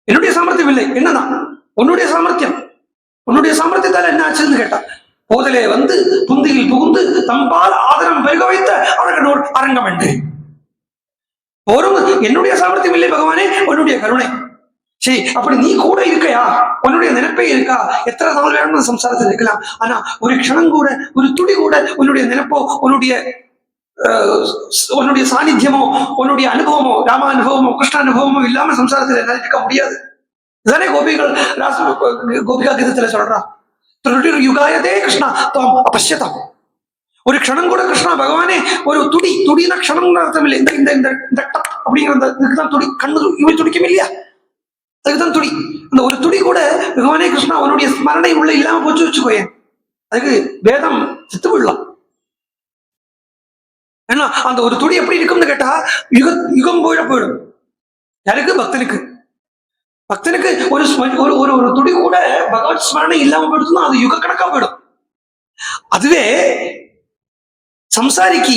என்னுடைய சாமர்த்தியம் இல்லை என்னதான் உன்னுடைய சாமர்த்தியம். உன்னுடைய சாமர்த்தியத்தால என்ன ஆச்சுன்னு கேட்டா போதலே வந்து புந்தியில் புகுந்து தம்பால் ஆதரம் பெருக வைத்த அழகனோர் அரங்கம் என்று போரும். என்னுடைய சாமர்த்தியம் இல்லை பகவானே, உன்னுடைய கருணை. சரி, அப்படி நீ கூட இருக்கையா, உன்னுடைய நினைப்பே இருக்கா. எத்தனை நாள் வேணும் சம்சாரத்தில் இருக்கலாம். ஆனா ஒரு க்ஷணம் கூட ஒரு துடி கூட உன்னுடைய நினைப்போ உன்னுடைய சாநித்தியமோ உன்னுடைய அனுபவமோ ராம அனுபவமோ கிருஷ்ண அனுபவமோ இல்லாம சம்சாரத்தில் என்னால் இருக்க முடியாது. இதுதானே கோபிகள் கோபிகா கீதத்துல சொல்றா யுகாயதே கிருஷ்ணா துவம் அபஷ்யதம். ஒரு க்ஷணம் கூட கிருஷ்ணா பகவானே ஒரு துடினா க்ஷணம் அர்த்தம் இல்லை. இந்த அப்படிங்கிறதான் துடி. கண்ணு இவை துடிக்கும் இல்லையா, அதுக்குதான் துடி. அந்த ஒரு துடி கூட பகவானே கிருஷ்ணா உன்னுடைய ஸ்மரணை உள்ள இல்லாம போச்சு வச்சுக்கோயேன், அதுக்கு வேதம் சித்து விடலாம். ஏன்னா அந்த ஒரு துடி எப்படி இருக்கும்னு கேட்டா யுகம் போயிடும். யாருக்கு? பக்தனுக்கு. பக்தனுக்கு ஒரு ஒரு துடி கூட பகவத் ஸ்மரணை இல்லாம போயிடுச்சுன்னா அது யுக கணக்கா போயிடும். அதுவே சம்சாரிக்கு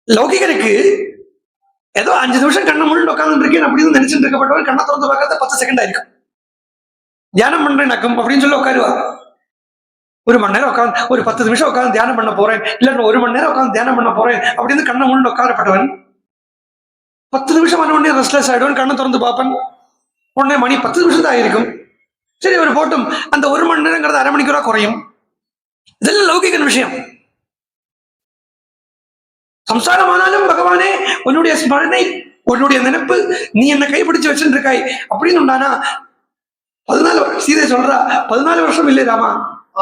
லௌகிகனுக்கு ஏதோ 5 நிமிஷம் கண்ணை முன்னாடி உட்கார்ந்து இருக்கேன் அப்படின்னு நினைச்சுட்டு இருக்கப்பட்டவன் கண்ணை திறந்து பார்க்கறத 10 செகண்ட் ஆயிருக்கும். தியானம் பண்றேன் நக்கம் அப்படின்னு சொல்லி உட்காருவாங்க. 1 மணி நேரம் உட்காந்து ஒரு 10 நிமிஷம் உட்காந்து தியானம் பண்ண போறேன், இல்ல 1 மணி நேரம் உட்காந்து தியானம் பண்ண போறேன் அப்படின்னு கண்ணை முன்னாடி உட்காரப்பட்டவன் 10 நிமிஷம் ஆன உடனே ரெஸ்ட்லெஸ் ஆயிடுவன். கண்ணை திறந்து பார்ப்பேன், உடனே மணி 10 நிமிஷம் தான் ஆயிருக்கும். சரி ஒரு போட்டும், அந்த 1 மணி நேரங்கிறது அரை மணிக்கூறா குறையும். இதெல்லாம் லௌகிகன் விஷயம். சம்சாரமானாலும் பகவானே உன்னுடைய ஸ்மரணை உன்னுடைய நினைப்பு நீ என்ன கைப்பிடிச்சு வச்சுட்டு இருக்காய் அப்படின்னு உண்டானா 14 வருஷம் சீதை சொல்றா 14 வருஷம் இல்லை ராமா,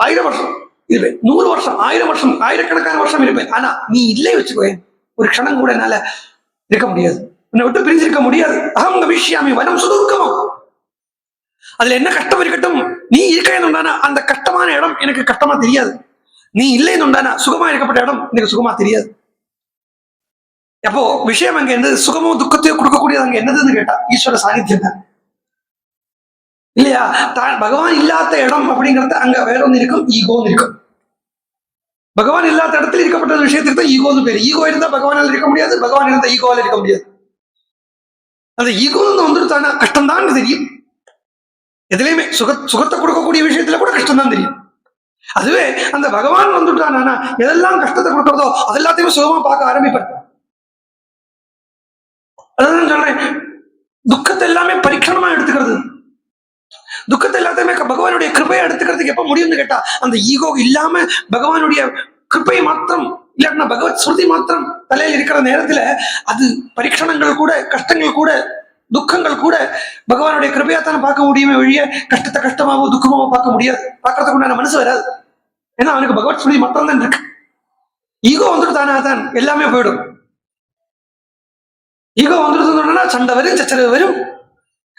1000 வருஷம் இருப்பேன், 100 வருஷம், 1000 வருஷம், ஆயிரக்கணக்கான வருஷம் இருப்பேன். ஆனா நீ இல்லை வச்சுக்கோயேன், ஒரு க்ஷணம் கூட என்னால இருக்க முடியாது, உன்னை விட்டு பிரிஞ்சிருக்க முடியாது. அகம் கமிஷ்யாமி வனம் சுதுர்க்கமோ. அதுல என்ன கஷ்டம் இருக்கட்டும், நீ இருக்கேன்னு உண்டானா அந்த கஷ்டமான இடம் எனக்கு கஷ்டமா தெரியாது. நீ இல்லைன்னு உண்டானா சுகமா இருக்கப்பட்ட இடம் எனக்கு சுகமா தெரியாது. அப்போ விஷயம் அங்க என்னது? சுகமோ துக்கத்தையோ கொடுக்கக்கூடியது அங்க என்னதுன்னு கேட்டா ஈஸ்வர சாநித்தியம் தான் இல்லையா? பகவான் இல்லாத இடம் அப்படிங்கிறது அங்க வேற ஒன்று இருக்கும், ஈகோன்னு இருக்கும். பகவான் இல்லாத இடத்துல இருக்கப்பட்ட விஷயத்துக்கு தான் ஈகோன்னு பேரு. ஈகோ இருந்தா பகவானால் இருக்க முடியாது, பகவான் இருந்தா ஈகோவால் இருக்க முடியாது. அந்த ஈகோன்னு வந்துட்டானா கஷ்டம் தான் தெரியும். எதுலையுமே சுகத்தை கொடுக்கக்கூடிய விஷயத்துல கூட கஷ்டம் தான் தெரியும். அதுவே அந்த பகவான் வந்துட்டானா எதெல்லாம் கஷ்டத்தை கொடுக்கறதோ அதெல்லாத்தையுமே சுகமா பார்க்க ஆரம்பிப்பார். அதான் சொல்றேன், துக்கத்தை எல்லாமே பரீட்சணமா எடுத்துக்கிறது, துக்கத்தை எல்லாத்தையுமே பகவானுடைய கிருபையை எடுத்துக்கிறதுக்கு எப்ப முடியும்னு கேட்டா அந்த ஈகோ இல்லாம பகவானுடைய கிருபை மாத்திரம் இல்லாட்டினா பகவத் ஸ்ருதி மாத்திரம் தலையில் இருக்கிற நேரத்துல அது பரீட்சணங்கள் கூட கஷ்டங்கள் கூட துக்கங்கள் கூட பகவானுடைய கிருபையாத்தான பார்க்க முடியுமே ஒழிய கஷ்டத்தை கஷ்டமாவோ துக்கமாவோ பார்க்க முடியாது, பார்க்கறதுக்கு உண்டான மனசு வராது. ஏன்னா அவனுக்கு பகவத் ஸ்ருதி மாத்திரம் தான் இருக்கு. ஈகோ வந்துட்டு தானே தான் எல்லாமே போயிடும். ஈகோ வந்துடுதுன்னா சண்டை வரும், சச்சரவு வரும்.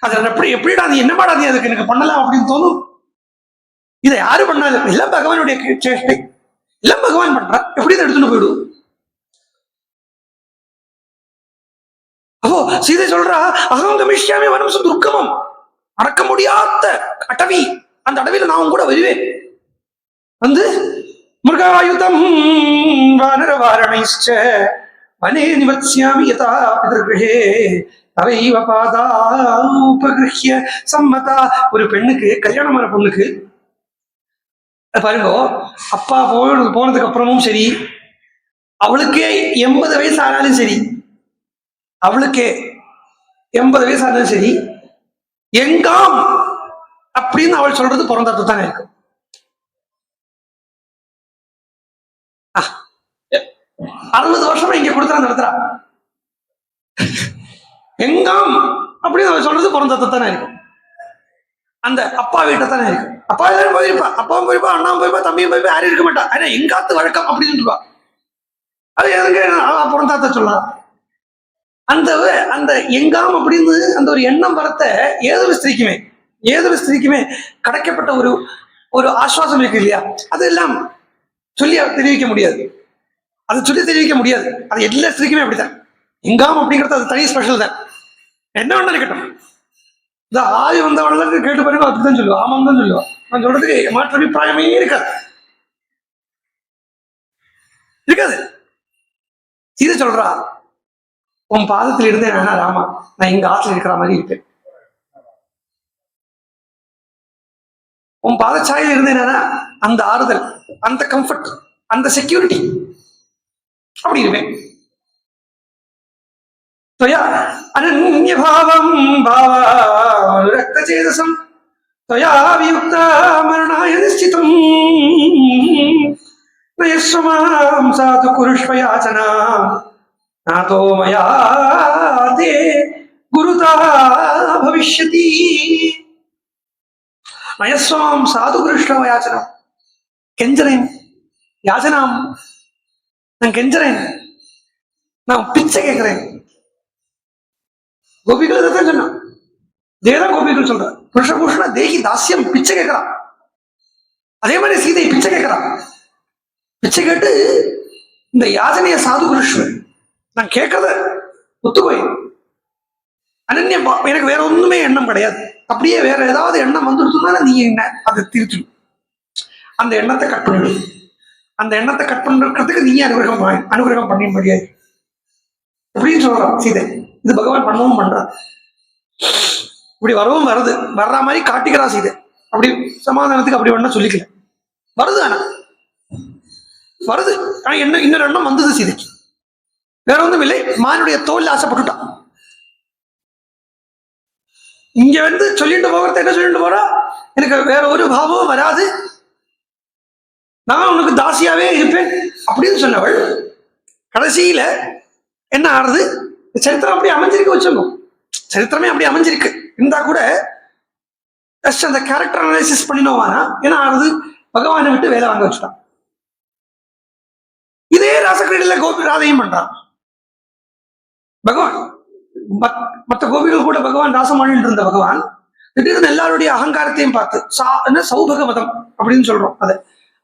அது எப்படிடா நீ என்னமாடா நீ அதுக்கு எனக்கு பண்ணலாம் அப்படின்னு தோணும். இதை யாரு பண்ணாலும் எல்லாம் பகவானுடைய சேஷ்டை, எல்லாம் பகவான் பண்றான், எப்படி எடுத்துட்டு போயிடும். அப்போ சீதை சொல்றா அகம் கமிஷ்யாமி வனம் துர்க்கமம், அடக்க முடியாத அடவி, அந்த அடவியில நான் கூட வருவேன். வந்து மிருகாயுதம் வானர வாரணைச்ச வனே நிவத்ஸ்யாமி யதா பிதர்கிருஹே தவைவ பாதா உபகிருஹ்ய சம்மதா. ஒரு பெண்ணுக்கு கல்யாணமான பொண்ணுக்கு பாருங்க, அப்பா போனதுக்கு அப்புறமும் சரி, அவளுக்கே 80 வயசு ஆனாலும் சரி, அவளுக்கே 80 வயசு ஆனாலும் சரி, எங்காம் அப்படின்னு அவள் சொல்றது பிறந்தது தானே இருக்கு. 60 வருஷமா இங்க கொடுத்தா நடத்துறா. எங்காம் அப்படின்னு அவன் சொல்றது பிறந்தத்தை தானே இருக்கும். அந்த அப்பா வீட்டை தானே இருக்கு. அப்பா எல்லாரும் போயிருப்பா, அப்பாவும் போயிருப்பா, அண்ணாவும் போயிருப்பா, தம்பியும் போயிருப்பா, யாரும் இருக்க மாட்டா. ஆனா எங்காத்து வழக்கம் அப்படின்னு சொல்லுவா. அது எங்க பிறந்தாத்த சொல்லலாம். அந்த அந்த எங்காம் அப்படின்னு அந்த ஒரு எண்ணம் வரத்த ஏதொரு ஸ்திரீக்குமே கிடைக்கப்பட்ட ஒரு ஒரு ஆஸ்வாசம் இருக்கு இல்லையா, அதெல்லாம் சொல்லி தெரிவிக்க முடியாது. அது சொல்லி தெரிவிக்க முடியாது. அது எல்லா ஸ்திரீக்குமே அப்படித்தான். எங்காம் அப்படிங்கிறது அது தனி ஸ்பெஷல் தான். என்ன வேணா இருக்கட்டும். இந்த ஆய் வந்தவர்களுக்கு கேட்டு பாருங்க, அப்படித்தான் சொல்லுவா, ஆமாம் தான் சொல்லுவா. நான் சொல்றதுக்கு மாற்று அபிப்பிராயமே இருக்காது. இது சொல்றா, உன் பாதத்தில் இருந்தேன் வேணா ராமா, நான் எங்க ஆத்துல இருக்கிற மாதிரி இருக்கேன். உன் பாதச்சாயில் இருந்தேனா அந்த ஆறுதல், அந்த கம்ஃபர்ட், அந்த செக்யூரிட்டி அப்படி இருப்பேன். அனன்ய பாவம் ரக்த சேதசம் त्वया वियुक्ता मरणाय निश्चितम् नयस्वमां साधु कुरुष्व याचना नातो मया ते गुरुता भविष्यति. नयस्वमां साधु कुरुष्व याचना, கெஞ்சறேன், யாச்சனாம், நான் கெஞ்சறேன், நான் பிச்சை கேட்கிறேன். கோபிகள் தான் சொன்னான், தேவதான் கோபிகள் சொல்ற. புருஷபூஷண தேகி தாசியம் பிச்சை கேட்கிறான். அதே மாதிரி சீதை பிச்சை கேட்கிறான். பிச்சை கேட்டு இந்த யாஜனைய சாது குருஷ்வன், நான் கேட்கறத ஒத்துக்கோய். அனன்ய எனக்கு வேற ஒண்ணுமே எண்ணம் கிடையாது. அப்படியே வேற ஏதாவது எண்ணம் வந்துடுச்சுன்னா நீ என்ன அதை திருத்திடும். அந்த எண்ணத்தை கட் பண்ணிடும். அந்த எண்ணத்தை கட் பண்றதுக்கு நீ அனுகிரகம் பண்ண முடியாது அப்படின்னு சொல்றான் சீதை. இது பகவான் பண்ணவும் பண்றான். இப்படி வரவும் வருது, வர்ற மாதிரி காட்டிக்கிறா சீதை. அப்படி சமாதானத்துக்கு அப்படி வேணா சொல்லிக்கல, வருது. ஆனா வருது, ஆனா என்ன இன்னொரு எண்ணம் வந்தது சீதைக்கு. வேற ஒன்றும் இல்லை, மானுடைய தோல் ஆசைப்பட்டுட்டான். இங்க வந்து சொல்லிட்டு போகிறத என்ன சொல்லிட்டு போறா, எனக்கு வேற ஒரு பாவமும் வராது, நான் உனக்கு தாசியாவே இருப்பேன் அப்படின்னு சொன்னவள் கடைசியில என்ன ஆறுது, சரித்திரம் அப்படி அமைஞ்சிருக்கு வச்சிருந்தோம். சரித்திரமே அப்படி அமைஞ்சிருக்கு இருந்தா கூட அந்த கேரக்டர் அனாலிசிஸ் பண்ணினோவானா என்ன ஆறுது, பகவானை விட்டு வேலை வாங்க வச்சுட்டான். இதே ராசக்கிரீடையில கோபி ராதையும் பண்றான். பகவான் மற்ற கோபிகள் கூட பகவான் ராசம் ஆடிட்டு இருந்த பகவான் திடீர்னு எல்லாருடைய அகங்காரத்தையும் பார்த்து சௌபக மதம் அப்படின்னு சொல்றோம். அது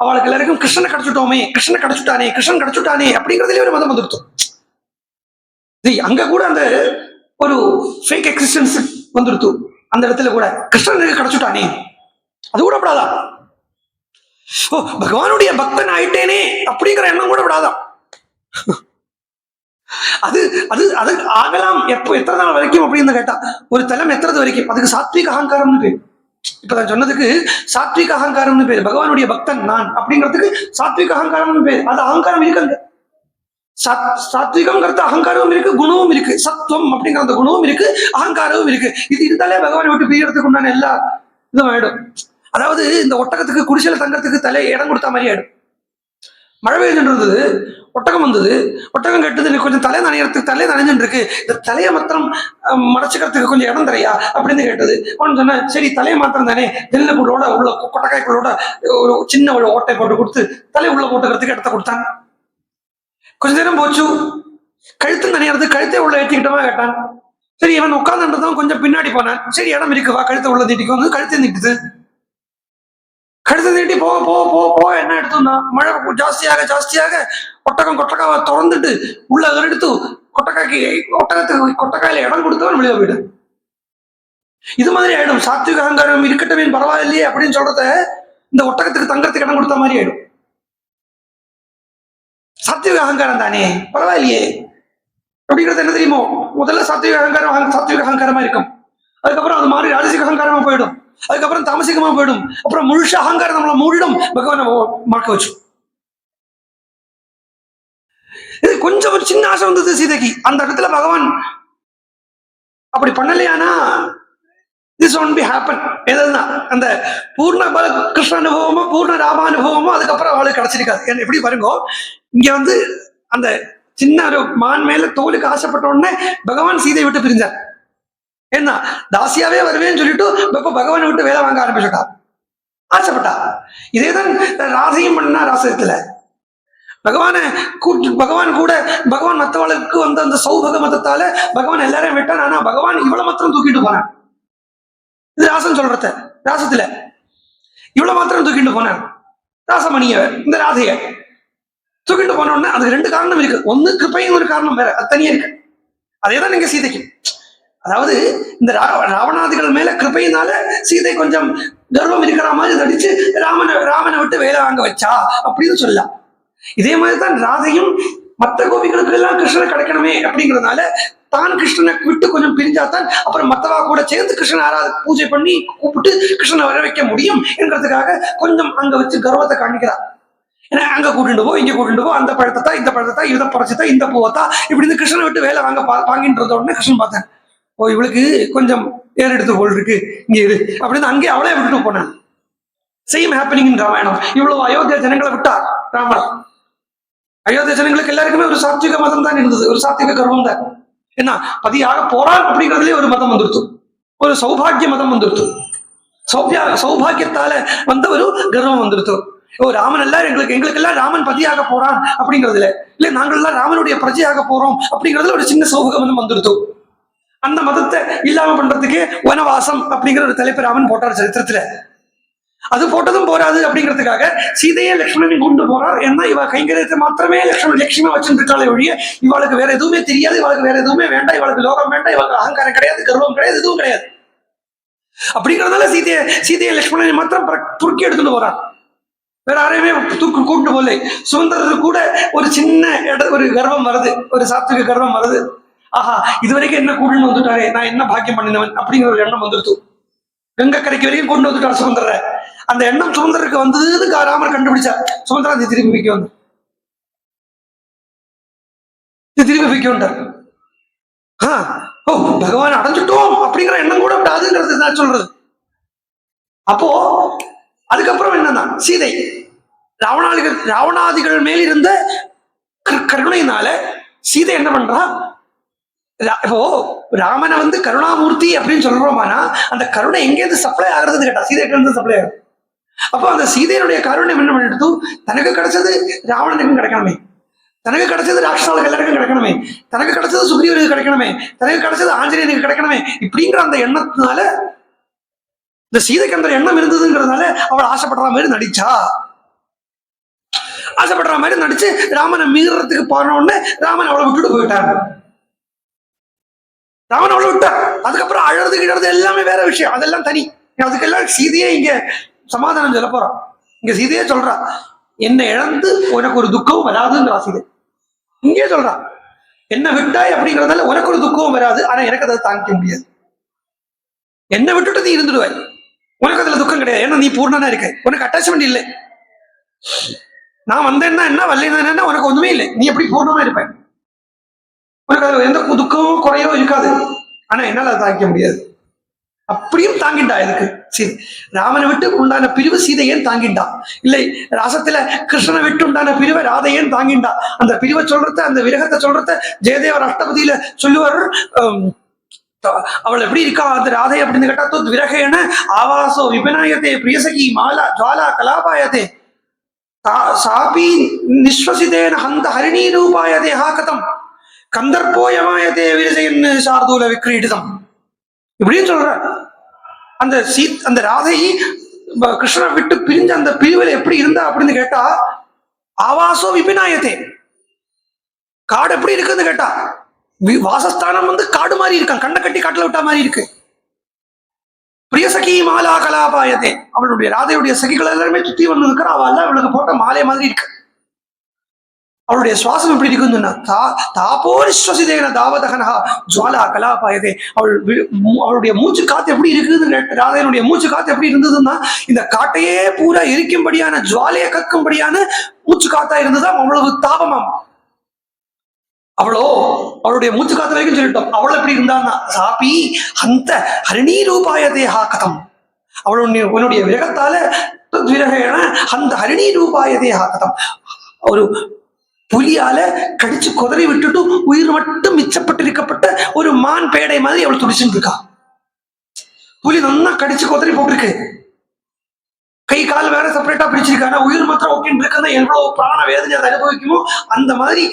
அவளுக்கு எல்லாருக்கும் கிருஷ்ணனை கிடைச்சுட்டோமே, கிருஷ்ணன் கிடைச்சுட்டானே அப்படிங்கிறதுல ஒரு மதம் வந்துருத்தோம். அங்க கூட அந்த ஒரு ஃபேக் எக்ஸிஸ்டன்ஸ் வந்துடுத்து. அந்த இடத்துல கூட கிருஷ்ணனுக்கு கிடைச்சுட்டானே அது கூட விடாதான். ஓ பகவானுடைய பக்தன் ஆயிட்டேனே அப்படிங்கிற எண்ணம் கூட விடாதான். அது அது அது ஆகலாம் எப்போ, எத்தனை நாள் வரைக்கும் அப்படின்னு கேட்டா ஒரு தலம் எத்தனை வரைக்கும், அதுக்கு சாத்விக அகங்காரம்னு பேரு. இப்ப நான் சொன்னதுக்கு சாத்விக அகங்காரம்னு பேரு. பகவானுடைய பக்தன் நான் அப்படிங்கிறதுக்கு சாத்விக அகங்காரம்னு பேரு. அது அகங்காரம் இருக்கு. சாத்விகம் அகங்காரமும் இருக்கு, குணமும் இருக்கு. சத்துவம் அப்படிங்கிற அந்த குணமும் இருக்கு, அகங்காரமும் இருக்கு. இது இருந்தாலே பகவானை விட்டு பிரியறதுக்கு உண்டான எல்லா இதுவும் ஆயிடும். அதாவது இந்த ஒட்டகத்துக்கு குடிசையில தங்கறதுக்கு தலை இடம் கொடுத்த மாதிரி ஆயிடும். மழை பெய்ஞ்சுட்டு இருந்தது, ஒட்டகம் வந்தது, ஒட்டகம் கட்டுது, கொஞ்சம் தலை நனைஞ்சுட்டு இருக்கு, இந்த தலையை மாத்திரம் மறைச்சுக்கிறதுக்கு கொஞ்சம் இடம் தரையா அப்படின்னு கேட்டது. அவனு சொன்ன, சரி தலையை மாத்திரம் தானே, நெல்லுக்குள்ளோட உள்ள கொட்டக்காய்க்குள்ளோட ஒரு சின்ன ஒரு ஓட்டை போட்டு கொடுத்து தலை உள்ள போட்டுக்கிறதுக்கு இடத்த கொடுத்தான். கொஞ்ச நேரம் போச்சு, கழுத்து நனையாது, கழுத்தை உள்ள ஏற்றிக்கிட்டவா கேட்டான். சரி இவன் உட்கார்ந்துன்றதும் கொஞ்சம் பின்னாடி போனான். சரி இடம் இருக்குவா, கழுத்தை உள்ள நீட்டிக்கு வந்து கழுத்தை நீட்டுது. கழுத்தை நீட்டி போக போக போக போக என்ன எடுத்தோம்னா மழை ஜாஸ்தியாக கொட்டக்காவை திறந்துட்டு உள்ள எடுத்து கொட்டக்காயில இடம் கொடுத்தவன் வெளியே போயிடு. இது மாதிரி ஆயிடும். சாத்விக அகங்காரம் இருக்கட்டுமே பரவாயில்லையே அப்படின்னு சொல்றத இந்த ஒட்டகத்துக்கு தங்கறதுக்கு இடம் கொடுத்த மாதிரி ஆயிடும். சாத்விக அகங்காரம் தானே பரவாயில்லையே அப்படிங்கிறது என்ன தெரியுமோ, முதல்ல சாத்விக அகங்காரமா இருக்கும். அதுக்கப்புறம் அது மாதிரி ராஜசிக அகங்காரமா போயிடும். அதுக்கப்புறம் தாமசிகமா போயிடும். அப்புறம் முழுச அகங்காரம் நம்மளை மூடிடும். பகவானை மறக்க வச்சு. இது கொஞ்சம் ஒரு சின்ன ஆசை வந்தது சீதைக்கு. அந்த இடத்துல பகவான் அப்படி பண்ணலையானா this won't be happen. எதுனா அந்த பூர்ண கிருஷ்ண அனுபவமோ பூர்ண ராம அனுபவமோ அதுக்கப்புறம் அவளுக்கு கிடைச்சிருக்காது. எப்படி பாருங்க, இங்க வந்து அந்த சின்ன ஒரு மான் மேல தோலுக்கு ஆசைப்பட்ட உடனே பகவான் சீதை விட்டு பிரிஞ்சார். என்ன தாசியாவே வருவேன்னு சொல்லிட்டு இப்ப பகவானை விட்டு வேலை வாங்க ஆரம்பிச்சுட்டா, ஆசைப்பட்டா. இதேதான் ராதையும் பண்ணா. ராசத்துல பகவான் கூட பகவான் மற்றவளுக்கு வந்த அந்த சௌபக மதத்தால பகவான் எல்லாரையும் விட்டான். ஆனா பகவான் இவ்வளவு மாத்திரம் தூக்கிட்டு போனான். இது ராசன் சொல்றத. ராசத்துல இவ்வளவு மாத்திரம் தூக்கிட்டு போனான். ராசமணிய இந்த ராதைய தூக்கிட்டு போனோம்னா அதுக்கு ரெண்டு காரணம் இருக்கு. ஒண்ணு கிருப்பையும் ஒரு காரணம் வேற, அது தனியா இருக்கு. அதேதான் நீங்க சீதைக்கு, அதாவது இந்த ராவணாதிகள் மேல கிருப்பையினால சீதை கொஞ்சம் கர்வம் இருக்கிற மாதிரி நடிச்சு ராமனை விட்டு வேலை வாங்க வச்சா அப்படின்னு சொல்லலாம். இதே மாதிரிதான் ராதையும் மற்ற கோபிகளுக்கு எல்லாம் கிருஷ்ணன் கிடைக்கணுமே அப்படிங்கிறதுனால தான் கிருஷ்ணனை விட்டு கொஞ்சம் பிரிஞ்சாதான் அப்புறம் மற்றவா கூட சேர்ந்து கிருஷ்ணன் பூஜை பண்ணி கூப்பிட்டு கிருஷ்ணனை வர வைக்க முடியும் என்கிறதுக்காக கொஞ்சம் அங்க வச்சு கர்வத்தை காணிக்கிறார். ஏன்னா அங்க கூட்டிட்டு போ, இங்க கூட்டிட்டு போ, அந்த பழத்தை இந்த பழத்தை இதை பறிச்சுதா இந்த பூவத்தா இப்படி கிருஷ்ணனை விட்டு வேலை வாங்கின்றத உடனே கிருஷ்ணன் பார்த்தேன், ஓ இவளுக்கு கொஞ்சம் ஏறெடுத்து போல் இருக்கு, இங்க இரு அப்படின்னு அங்கே அவளே விட்டுட்டு போனான். Same happening in Ramayana. இவ்வளவு அயோத்தியா ஜனங்களை விட்டார் ராமர். அயோத்தியா ஜனங்களுக்கு எல்லாருக்குமே ஒரு சாத்விக மதம் தான் இருந்தது, ஒரு சாத்விக கர்வம் தான். என்ன பதியாக போறான் அப்படிங்கிறதுலே ஒரு மதம் வந்துருத்து, ஒரு சௌபாகிய மதம் வந்துருத்து, சௌபாகியத்தால வந்த ஒரு கர்வம் வந்துருத்து. ஓ ராமன் எல்லாம் எங்களுக்கு எல்லாம் ராமன் பதியாக போறான் அப்படிங்கிறதுல இல்ல, நாங்கள் எல்லாம் ராமனுடைய பிரஜையாக போறோம் அப்படிங்கிறதுல ஒரு சின்ன சௌபக மதம் வந்துருத்து. அந்த மதத்தை இல்லாம பண்றதுக்கே வனவாசம் அப்படிங்கிற ஒரு தலைப்பு ராமன் போட்டார் சரித்திரத்துல. அது போட்டதும் போராது அப்படிங்கிறதுக்காக சீதையை லட்சுமணன் கொண்டு போறார். ஏன்னா இவ கைங்கரியத்தை மாத்திரமே லட்சுமி வச்சுருக்காளே ஒழிய இவளுக்கு வேற எதுவுமே தெரியாது, இவளுக்கு வேற எதுவுமே வேண்டாம், இவளுக்கு லோகம் வேண்டாம், இவளுக்கு அகங்காரம் கிடையாது, கர்வம் கிடையாது, எதுவும் கிடையாது. அப்படிங்கிறதுனால சீதையை லட்சுமணனை மாத்திரம் துருக்கி எடுத்துட்டு போறார். வேற யாரையுமே கூட்டு போல. சுதந்திரத்துக்கு கூட ஒரு சின்ன ஒரு கர்வம் வருது, ஒரு சாத்விக கர்வம் வருது. ஆஹா இதுவரைக்கும் என்ன கூட்டுன்னு வந்துட்டாரே, நான் என்ன பாக்கியம் பண்ணினவன் அப்படிங்கிற ஒரு எண்ணம் வந்துருத்து. கங்கை கரைக்கு வரைக்கும் கொண்டு வந்துட்டார் சுதந்திர. அந்த எண்ணம் சுதந்திரருக்கு வந்தது ராமர் கண்டுபிடிச்சா. சுதந்திரா நீ திருப்பி வைக்க வந்து திருப்பி வைக்க வந்தார். ஓ பகவான் அடைஞ்சிட்டோம் அப்படிங்கிற எண்ணம் கூட விடாதுங்கிறது நான் சொல்றது. அப்போ அதுக்கப்புறம் என்னன்னா சீதை ராவணாதிகள் மேல் இருந்த கருணையினால சீதை என்ன பண்றா, இப்போ ராமனை கருணாமூர்த்தி அப்படின்னு சொல்றோமானா அந்த கருணை எங்கேருந்து சப்ளை ஆகுறது கேட்டா சீதைக்கு இருந்து சப்ளை ஆகுது. அப்போ அந்த சீதையினுடைய கருணை என்ன பண்ணிட்டு, தனக்கு கிடைச்சது ராவணனுக்கும் கிடைக்கணுமே, தனக்கு கிடைச்சது ராட்சசாளுக்கு எல்லாருக்கும் கிடைக்கணுமே, தனக்கு கிடைச்சது சுக்ரீவனுக்கு கிடைக்கணுமே, தனக்கு கிடைச்சது ஆஞ்சநேயனுக்கு கிடைக்கணுமே இப்படிங்கிற அந்த எண்ணத்தினால, இந்த சீதைக்கு அந்த எண்ணம் இருந்ததுங்கிறதுனால அவள் ஆசைப்படுற மாதிரி நடிச்சா. ஆசைப்படுற மாதிரி நடிச்சு ராமனை மீறதுக்கு போனோடனே ராமன் அவளை விட்டுட்டு போயிட்டாரு. ராமன் அவளை விட்டார். அதுக்கப்புறம் அழறது கிழறது எல்லாமே வேற விஷயம், அதெல்லாம் தனி. அதுக்கெல்லாம் சீதையே இங்க சமாதானம் சொல்ல போறான். இங்க சீதையே சொல்றா, என்னை இழந்து உனக்கு ஒரு துக்கம் வராதுங்கிற சீதை இங்கே சொல்றா. என்ன விட்டாய் அப்படிங்கிறதால உனக்கு ஒரு துக்கம் வராது, ஆனா எனக்கு அதை தாங்கிக்க முடியாது. என்னை விட்டுட்டு நீ இருந்துடுவாய், உனக்கு அதுல துக்கம் கிடையாது. ஏன்னா நீ பூர்ணனா இருக்க, உனக்கு அட்டாச்மெண்ட் இல்லை. நான் வந்தேன்னா என்ன, வரலன்னா உனக்கு ஒண்ணுமே இல்லை, நீ எப்படி பூர்ணமா இருப்பேன், உனக்கு அதுல எந்த துக்கமும் குறையோ இருக்காது. ஆனா என்னால அதை தாங்கிக்க முடியாது. அப்படியும் தாங்கிட்டா. இதுக்கு சரி ராமனை விட்டு உண்டான பிரிவு சீதை ஏன் தாங்கிட்டா? இல்லை ராசத்துல கிருஷ்ணனை விட்டு உண்டான பிரிவை ராதை ஏன் தாங்கிட்டா? அந்த பிரிவை சொல்றத, அந்த விரகத்தை சொல்றத ஜெயதேவர் அஷ்டபதியில சொல்லுவார். அவள் எப்படி இருக்கா அந்த ராதை அப்படின்னு கேட்டா, தோ விரகேன ஆவாசோ விபனாயதே பிரியசகி மாலா ஜுவாலா கலாபாயதே சாபி நிஸ்வசிதேன ஹந்த ஹரிணீ ரூபாயதே ஹாகதம் கந்தர்போயமாயதே விரசையன் சார்தூல விக்ரீடிதம் இப்படின்னு சொல்ற. அந்த ராதை கிருஷ்ணனை விட்டு பிரிஞ்ச அந்த பிரிவில் எப்படி இருந்தா அப்படின்னு கேட்டா, ஆவாசோ விபினாயத்தே, காடு எப்படி இருக்குன்னு கேட்டா, வாசஸ்தானம் காடு மாதிரி இருக்கான், கண்ணை கட்டி காட்டுல விட்டா மாதிரி இருக்கு. பிரியசகி மாலா கலாபாயத்தே, அவளுடைய ராதையுடைய சகிகள் எல்லாருமே சுத்தி வந்து இருக்கிற, அவள் அவளுக்கு போட்ட மாலை மாதிரி இருக்கு. அவளுடைய சுவாசம் எப்படி இருக்குன்னு தாபோஸ்வசிதேன தாவதகனா ஜுவாலா கலாபாயதே, அவளுடைய மூச்சு காத்து எப்படி இருக்குதுன்னு ராதையனுடைய மூச்சு காத்து எப்படி இருந்ததுன்னா, இந்த காட்டையே பூரா எரிக்கும்படியான ஜுவாலையை கக்கும்படியான மூச்சு காத்தா இருந்ததுதான் அவ்வளவு தாபமாம். அவளுடைய மூச்சு காத்து வரைக்கும் சொல்லிட்டோம். அவள் எப்படி இருந்தான்னா, சாபி அந்த ஹரிணீ ரூபாயதே ஹாகதம், உன்னுடைய விரகத்தால விரகேன அந்த ஹரிணீ ரூபாயதே ஹாகதம், ஒரு புலியால கடிச்சு குதறி விட்டுட்டு உயிர் மட்டும் மிச்சப்பட்டிருக்கப்பட்ட ஒரு மான் பேடை மாதிரி அவள் துடிச்சுட்டு இருக்கா. புலி நல்லா கடிச்சு கொதறி போட்டிருக்கு, கை கால் வேற செப்பரேட்டா பிரிச்சிருக்காங்க, உயிர் மாத்திரம் ஓட்டின்னு இருக்குன்னா எவ்வளவு பிராண வேதனை அதை அனுபவிக்குமோ அந்த மாதிரி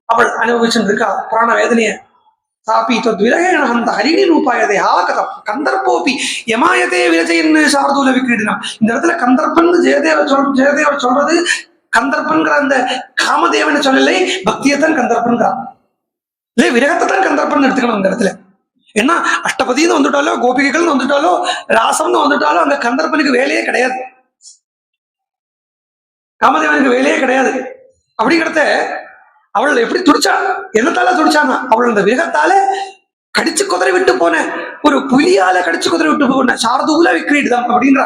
அவள் அனுபவிச்சுட்டு இருக்கா பிராண வேதனைய. சாப்பி விரகேண அந்த ஹரிணி ரூபாயதை ஆகதம் கந்தர்ப்போப்பி யமாயதே விரஜையின் சார்தூல விக்கிரீடினா. இந்த இடத்துல கந்தர்ப்பன் ஜெயதேவ சொல்றது கந்தர்ப்பன்கிற அந்த காமதேவனை சொல்லலை, பக்தியத்தான் கந்தர்ப்பன்கிறா, இல்லை விரகத்தை தான் கந்தர்ப்பன் எடுத்துக்கணும் இந்த இடத்துல. ஏன்னா அஷ்டபதினு வந்துட்டாலோ கோபிகைகள்னு வந்துட்டாலோ ராசம்னு வந்துட்டாலோ அங்க கந்தர்ப்பனுக்கு வேலையே கிடையாது, காமதேவனுக்கு வேலையே கிடையாது. அப்படிங்கிறத அவள் எப்படி துடிச்சா, என்னத்தால துடிச்சானா, அவள் அந்த விரகத்தால கடிச்சு குதிரை விட்டு போன ஒரு புலியால கடிச்சு குதிரை விட்டு போன சார்தூல விக்ரீடுதான் அப்படின்றா.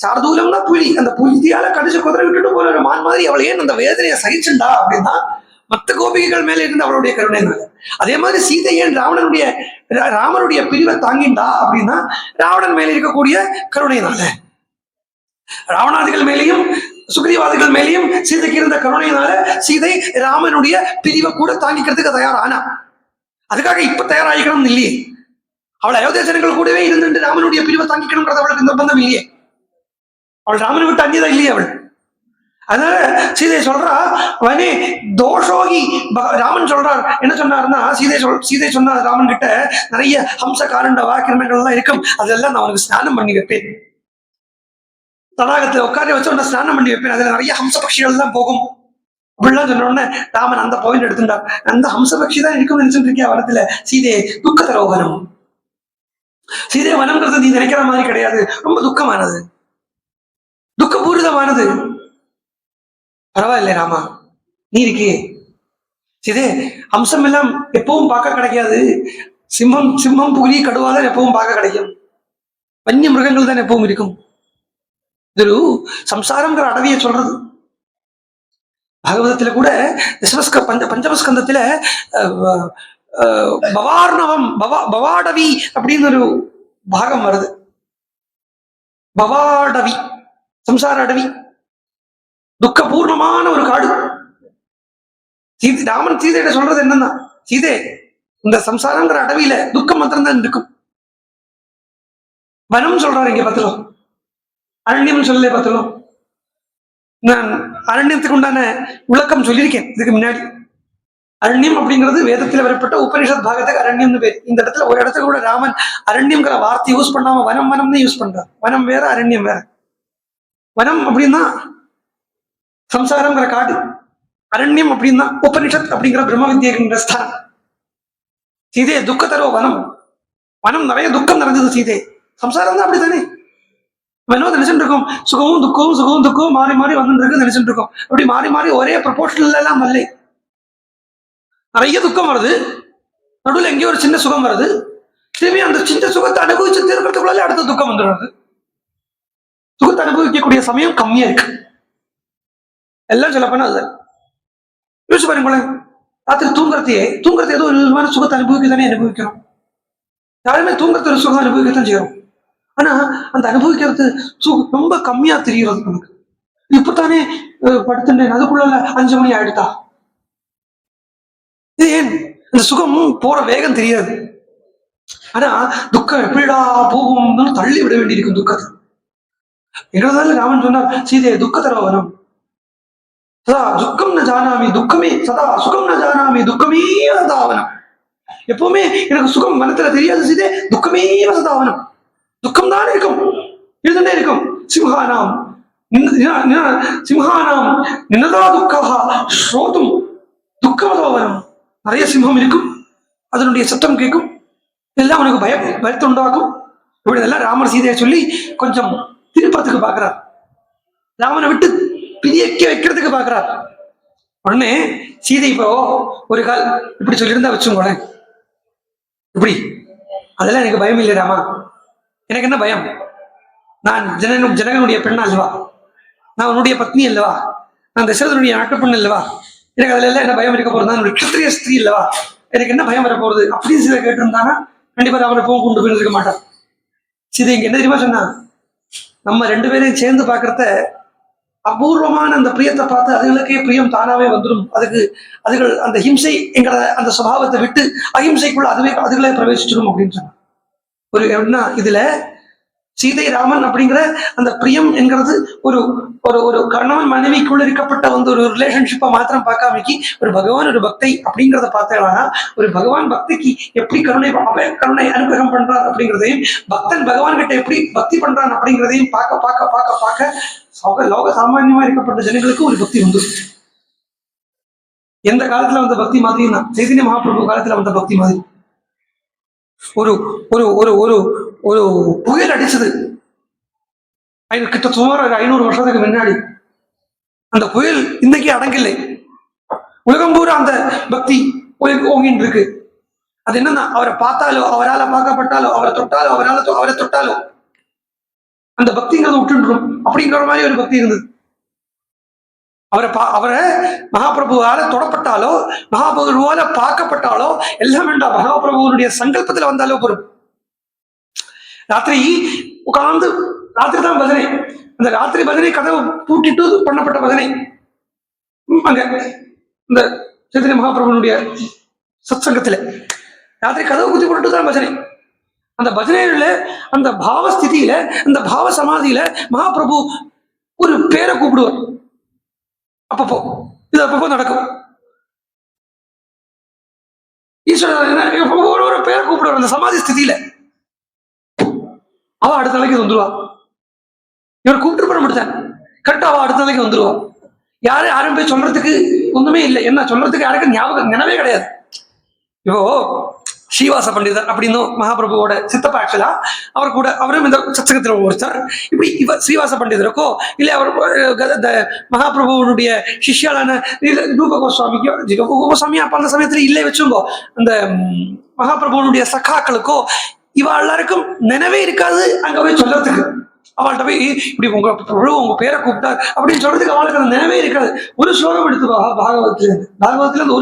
சார்தூலம்னா புலி, அந்த புலியால கடிச்சு குதிரை விட்டுட்டு போன ஒரு மான் மாதிரி அவள் ஏன் அந்த வேதனையை சகிச்சுண்டா அப்படின்னா மற்ற கோபிகைகள் மேல இருந்து அவளுடைய கருணைனால. அதே மாதிரி சீதை ஏன் ராமருடைய பிரிவை தாங்கிண்டா அப்படின்னா ராவணன் மேல இருக்கக்கூடிய கருணையினால. ராவணாதிகள் மேலேயும் சுக்ரீவாதிகள் மேலேயும் சீதைக்கு இருந்த கருணையினால சீதை ராமனுடைய பிரிவை கூட தாங்கிக்கிறதுக்கு தயாரானா. அதுக்காக இப்ப தயாராகிக்கணும் இல்லையே, அவள் அயோத்திய ஜனங்கள் கூடவே இருந்துட்டு ராமனுடைய பிரிவை தாங்கிக்கணும்ன்றது அவளுக்கு நிர்பந்தம் இல்லையே, அவள் ராமனை விட்டு அந்நியதான் இல்லையே அவள். அதனால சீதை சொல்றா வனே தோஷோகி, ராமன் சொல்றார் என்ன சொன்னாருன்னா, சீதை சொன்னா ராமன் கிட்ட நிறைய ஹம்ச காரண்ட வாக்கிரமங்கள் எல்லாம் இருக்கும், அதெல்லாம் நான் அவனுக்கு ஸ்நானம் பண்ணி வைப்பேன், தடாகத்துல உட்கார வச்சு உன்னை ஸ்நானம் பண்ணி வைப்பேன், அதுல நிறைய ஹம்ச பட்சிகள் எல்லாம் போகும் அப்படிலாம் சொன்ன உடனே ராமன் அந்த பாயிண்ட் எடுத்துட்டார். அந்த ஹம்ச பட்சி தான் இருக்கும்னு நினைச்சுட்டு இருக்கியா வரத்துல சீதையை துக்க தரோவனம். சீதை வனம்ங்கிறது நீ நினைக்கிற மாதிரி கிடையாது, ரொம்ப துக்கமானது, துக்கப்பூரிதமானது. பரவாயில்லை ராமா நீ இருக்கே சீதே, ஹம்சம் எல்லாம் எப்பவும் பார்க்க கிடைக்காது, சிம்மம் புலி கடுவா தான் எப்பவும் பார்க்க கிடைக்கும், வன்னிய மிருகங்கள் தான் எப்பவும் இருக்கும். இது சம்சாரம்ங்கிற அடவியை சொல்றது. பாகவதத்துல கூட பஞ்சமஸ்கந்தத்துல பவார்ணவம் பவாடவி அப்படின்னு ஒரு பாகம் வருது. பவாடவி சம்சார அடவி, துக்கப்பூர்ணமான ஒரு காடு. ராமன் சீதையிட சொல்றது என்னன்னா, சீதே இந்த சம்சாரங்கிற அடவியில துக்கம் மாத்திரம் தான் இருக்கும். வனம் சொல்றாரு இங்க பத்திரம், அரண்யம் சொல்லலே பார்த்தோம். நான் அரண்யத்துக்கு உண்டான விளக்கம் சொல்லியிருக்கேன் இதுக்கு முன்னாடி. அரண்யம் அப்படிங்கிறது வேதத்தில் வரப்பட்ட உபனிஷத் பாகத்துக்கு அரண்யம்னு பேர். இந்த இடத்துல ஒரு இடத்துல கூட ராமன் அரண்யம்ங்கிற வார்த்தை யூஸ் பண்ணாம வனம்னு யூஸ் பண்றார். வனம் வேற அரண்யம் வேற. வனம் அப்படின்னா சம்சாரம்ங்கிற காடு, அரண்யம் அப்படின்னா உபனிஷத் அப்படிங்கிற பிரம்ம வித்யங்கிற ஸ்தானம். சீதே துக்க தரோ வனம், வனம் நிறைய துக்கம் நிறைஞ்சது சீதே. சம்சாரம் தான் அப்படித்தானே, என்ன நினைச்சுட்டு இருக்கோம், சுகமும் துக்கமும் மாறி மாறி வந்துட்டு இருக்கு நினைச்சுட்டு இருக்கோம். அப்படி மாறி மாறி ஒரே ப்ரொபோர்ஷனல் எல்லாம் வரல, நிறைய துக்கம் வருது, நடுவில் எங்கேயோ ஒரு சின்ன சுகம் வருது, திரும்பி அந்த சின்ன சுகத்தை அனுபவிச்சு தீர்க்கிறதுக்குள்ளாலே அடுத்த துக்கம் வந்துடுறது. சுகத்தை அனுபவிக்கக்கூடிய சமயம் கம்மியா இருக்கு எல்லாம் சொல்ல போனா. அது யோசிச்சு பாருங்களேன், ராத்திரி தூங்குறது ஏதோ ஒரு சுகத்தை அனுபவிக்கத்தானே அனுபவிக்கிறோம். யாருமே தூங்குறது ஒரு சுகம் அனுபவிக்கத்தான் செய்யறோம். ஆனா அந்த அனுபவிக்கிறது ரொம்ப கம்மியா தெரிகிறது நமக்கு. இப்பதானே படுத்துட்டேன், அதுக்குள்ள 5 மணி ஆயிடுதா, ஏன் அந்த சுகம் போற வேகம் தெரியாது. ஆனா துக்கம் எப்படிடா போகும்னு தள்ளி விட வேண்டியிருக்கும் துக்கத்தை. எங்களதால ராமன் சொன்னார், சீதையை துக்க தர வரும், சதா துக்கம் ந ஜானாமி துக்கமே சதா சுகம் ந ஜானாமி துக்கமே சதாவனம். எப்பவுமே எனக்கு சுகம் மனத்துல தெரியாது சீதே, துக்கமே சதாவனம், துக்கம் தான் இருக்கும், இருந்துட்டே இருக்கும். சிம்ஹானாம் நின்னதா துக்கா ஸ்ரோதும் துக்கமதோவனம். நிறைய சிம்மம் இருக்கும், அதனுடைய சத்தம் கேட்கும், எல்லாம் உனக்கு பயத்தை உண்டாக்கும். இப்படி எல்லாம் ராமர் சீதையை சொல்லி கொஞ்சம் திருப்பத்துக்கு பாக்குறார், ராமனை விட்டு பிரியக்க வைக்கிறதுக்கு பாக்குறார். உடனே சீதை இப்போ ஒரு கால் இப்படி சொல்லியிருந்தா வச்சுங்களேன், இப்படி அதெல்லாம் எனக்கு பயம் இல்லை ராமா, எனக்கு என்ன பயம், நான் ஜனகனுடைய பெண்ணா அல்லவா, நான் உன்னுடைய பத்னி அல்லவா, நான் தசரதனுடைய நாட்டுப்பெண் அல்லவா, எனக்கு அதுல எல்லாம் என்ன பயம் இருக்க போறது, நான் கிருத்திரிய ஸ்திரீ அல்லவா, எனக்கு என்ன பயம் வர போறது அப்படின்னு சீதை கேட்டிருந்தானா கண்டிப்பா அவனை போக கொண்டு போயிருக்க மாட்டான். சீதை இங்க என்ன தெரியுமா சொன்னா, நம்ம 2 பேரையும் சேர்ந்து பாக்குறத அபூர்வமான அந்த பிரியத்தை பார்த்து அதுகளுக்கே பிரியம் தானாவே வந்துடும். அதுகள் அந்த ஹிம்சை என்கிற அந்த சுபாவத்தை விட்டு அஹிம்சைக்குள்ள அதுகளே பிரவேசிச்சிடும் அப்படின்னு சொன்னான். ஒரு எப்படின்னா இதுல சீதை ராமன் அப்படிங்கிற அந்த பிரியம் என்கிறது ஒரு ஒரு ஒரு கணவன் மனைவிக்குள்ள இருக்கப்பட்ட ஒரு ரிலேஷன்ஷிப்பை மாத்திரம் பார்க்காமக்கி ஒரு பகவான் ஒரு பக்தை அப்படிங்கிறத பார்த்தேன்னா ஒரு பகவான் பக்திக்கு எப்படி கருணை அனுகிரகம் பண்றான் அப்படிங்கிறதையும் பக்தன் பகவான் கிட்ட எப்படி பக்தி பண்றான் அப்படிங்கிறதையும் பார்க்க பார்க்க பார்க்க பார்க்க லோக சாமானியமா இருக்கப்பட்ட ஜனங்களுக்கு ஒரு பக்தி உண்டு. எந்த காலத்துல வந்த பக்தி மாதிரி தான் சைதன்ய மகாபிரபு காலத்துல வந்த பக்தி மாதிரி. ஒரு ஒரு ஒரு ஒரு ஒரு புயல் அடிச்சது கிட்ட சுமார் ஒரு 500 வருஷத்துக்கு முன்னாடி. அந்த புயல் இன்னைக்கு அடங்கில்லை. உலகம் பூரா அந்த பக்தி ஓங்கின்னு இருக்கு. அது என்னன்னா அவரை பார்த்தாலோ அவரால் பார்க்கப்பட்டாலோ அவரை தொட்டாலோ அவரை தொட்டாலோ அந்த பக்திங்கிறத விட்டுன்றோம் அப்படிங்கிற மாதிரி ஒரு பக்தி இருந்தது. அவரை மகாபிரபுவால தொடப்பட்டாலோ மகாபிரபுவால பார்க்கப்பட்டாலோ எல்லாம் வேண்டாம், மகாபிரபுவனுடைய சங்கல்பத்துல வந்தாலோ பொறுப்பு. ராத்திரி உட்கார்ந்து ராத்திரி தான் பஜனை, அந்த ராத்திரி பஜனை கதவு பூட்டிட்டு பண்ணப்பட்ட பஜனை. அங்க இந்த சைதன்ய மகாபிரபுனுடைய சத்சங்கத்துல ராத்திரி கதவு குத்தி போட்டுட்டு தான் பஜனை. அந்த பஜனையில அந்த பாவஸ்திதியில அந்த பாவ சமாதியில மகாபிரபு ஒரு பேரை கூப்பிடுவார். அப்பப்போ இது அப்பப்போ நடக்கும். ஈஸ்வரன் ஒரு பேரை கூப்பிடுவார் அந்த சமாதி ஸ்திதியில. அவ அடுத்த நாளைக்கு வந்துருவா. இவர் கூப்பிட்டு பண்ண முடிச்சான் கரெக்டா அவ அடுத்த நாளைக்கு வந்துருவா. யாரும் போய் சொல்றதுக்கு ஒண்ணுமே இல்லை. என்ன சொல்றதுக்கு யாருக்கும் ஞாபகம் நினைவே கிடையாது. இப்போ ஸ்ரீவாச பண்டிதர் அப்படின்னு மகாபிரபுவோட சித்தப்பா ஆக்சுவலா அவர் கூட அவரும் இந்த சத்சங்கத்தில் ஒருத்தர். இப்படி இவர் ஸ்ரீவாச பண்டிதருக்கோ இல்லை அவர் மகாபிரபுவனுடைய சிஷ்யாலான ரூப கோஸ்வாமிக்கோ அப்ப அந்த சமயத்துல இல்லை வச்சுங்கோ அந்த மகாபிரபுவனுடைய சகாக்களுக்கோ இவ எல்லாருக்கும் நினைவே இருக்காது அங்க போய் சொல்றதுக்கு. அவள்கிட்ட போய் இப்படி உங்க பேரை கூப்பிட்டார் அப்படின்னு சொல்றதுக்கு அவளுக்கு அந்த நினைவே இருக்காது. ஒரு ஸ்லோகம் எடுத்து பாகவதத்துல இருந்து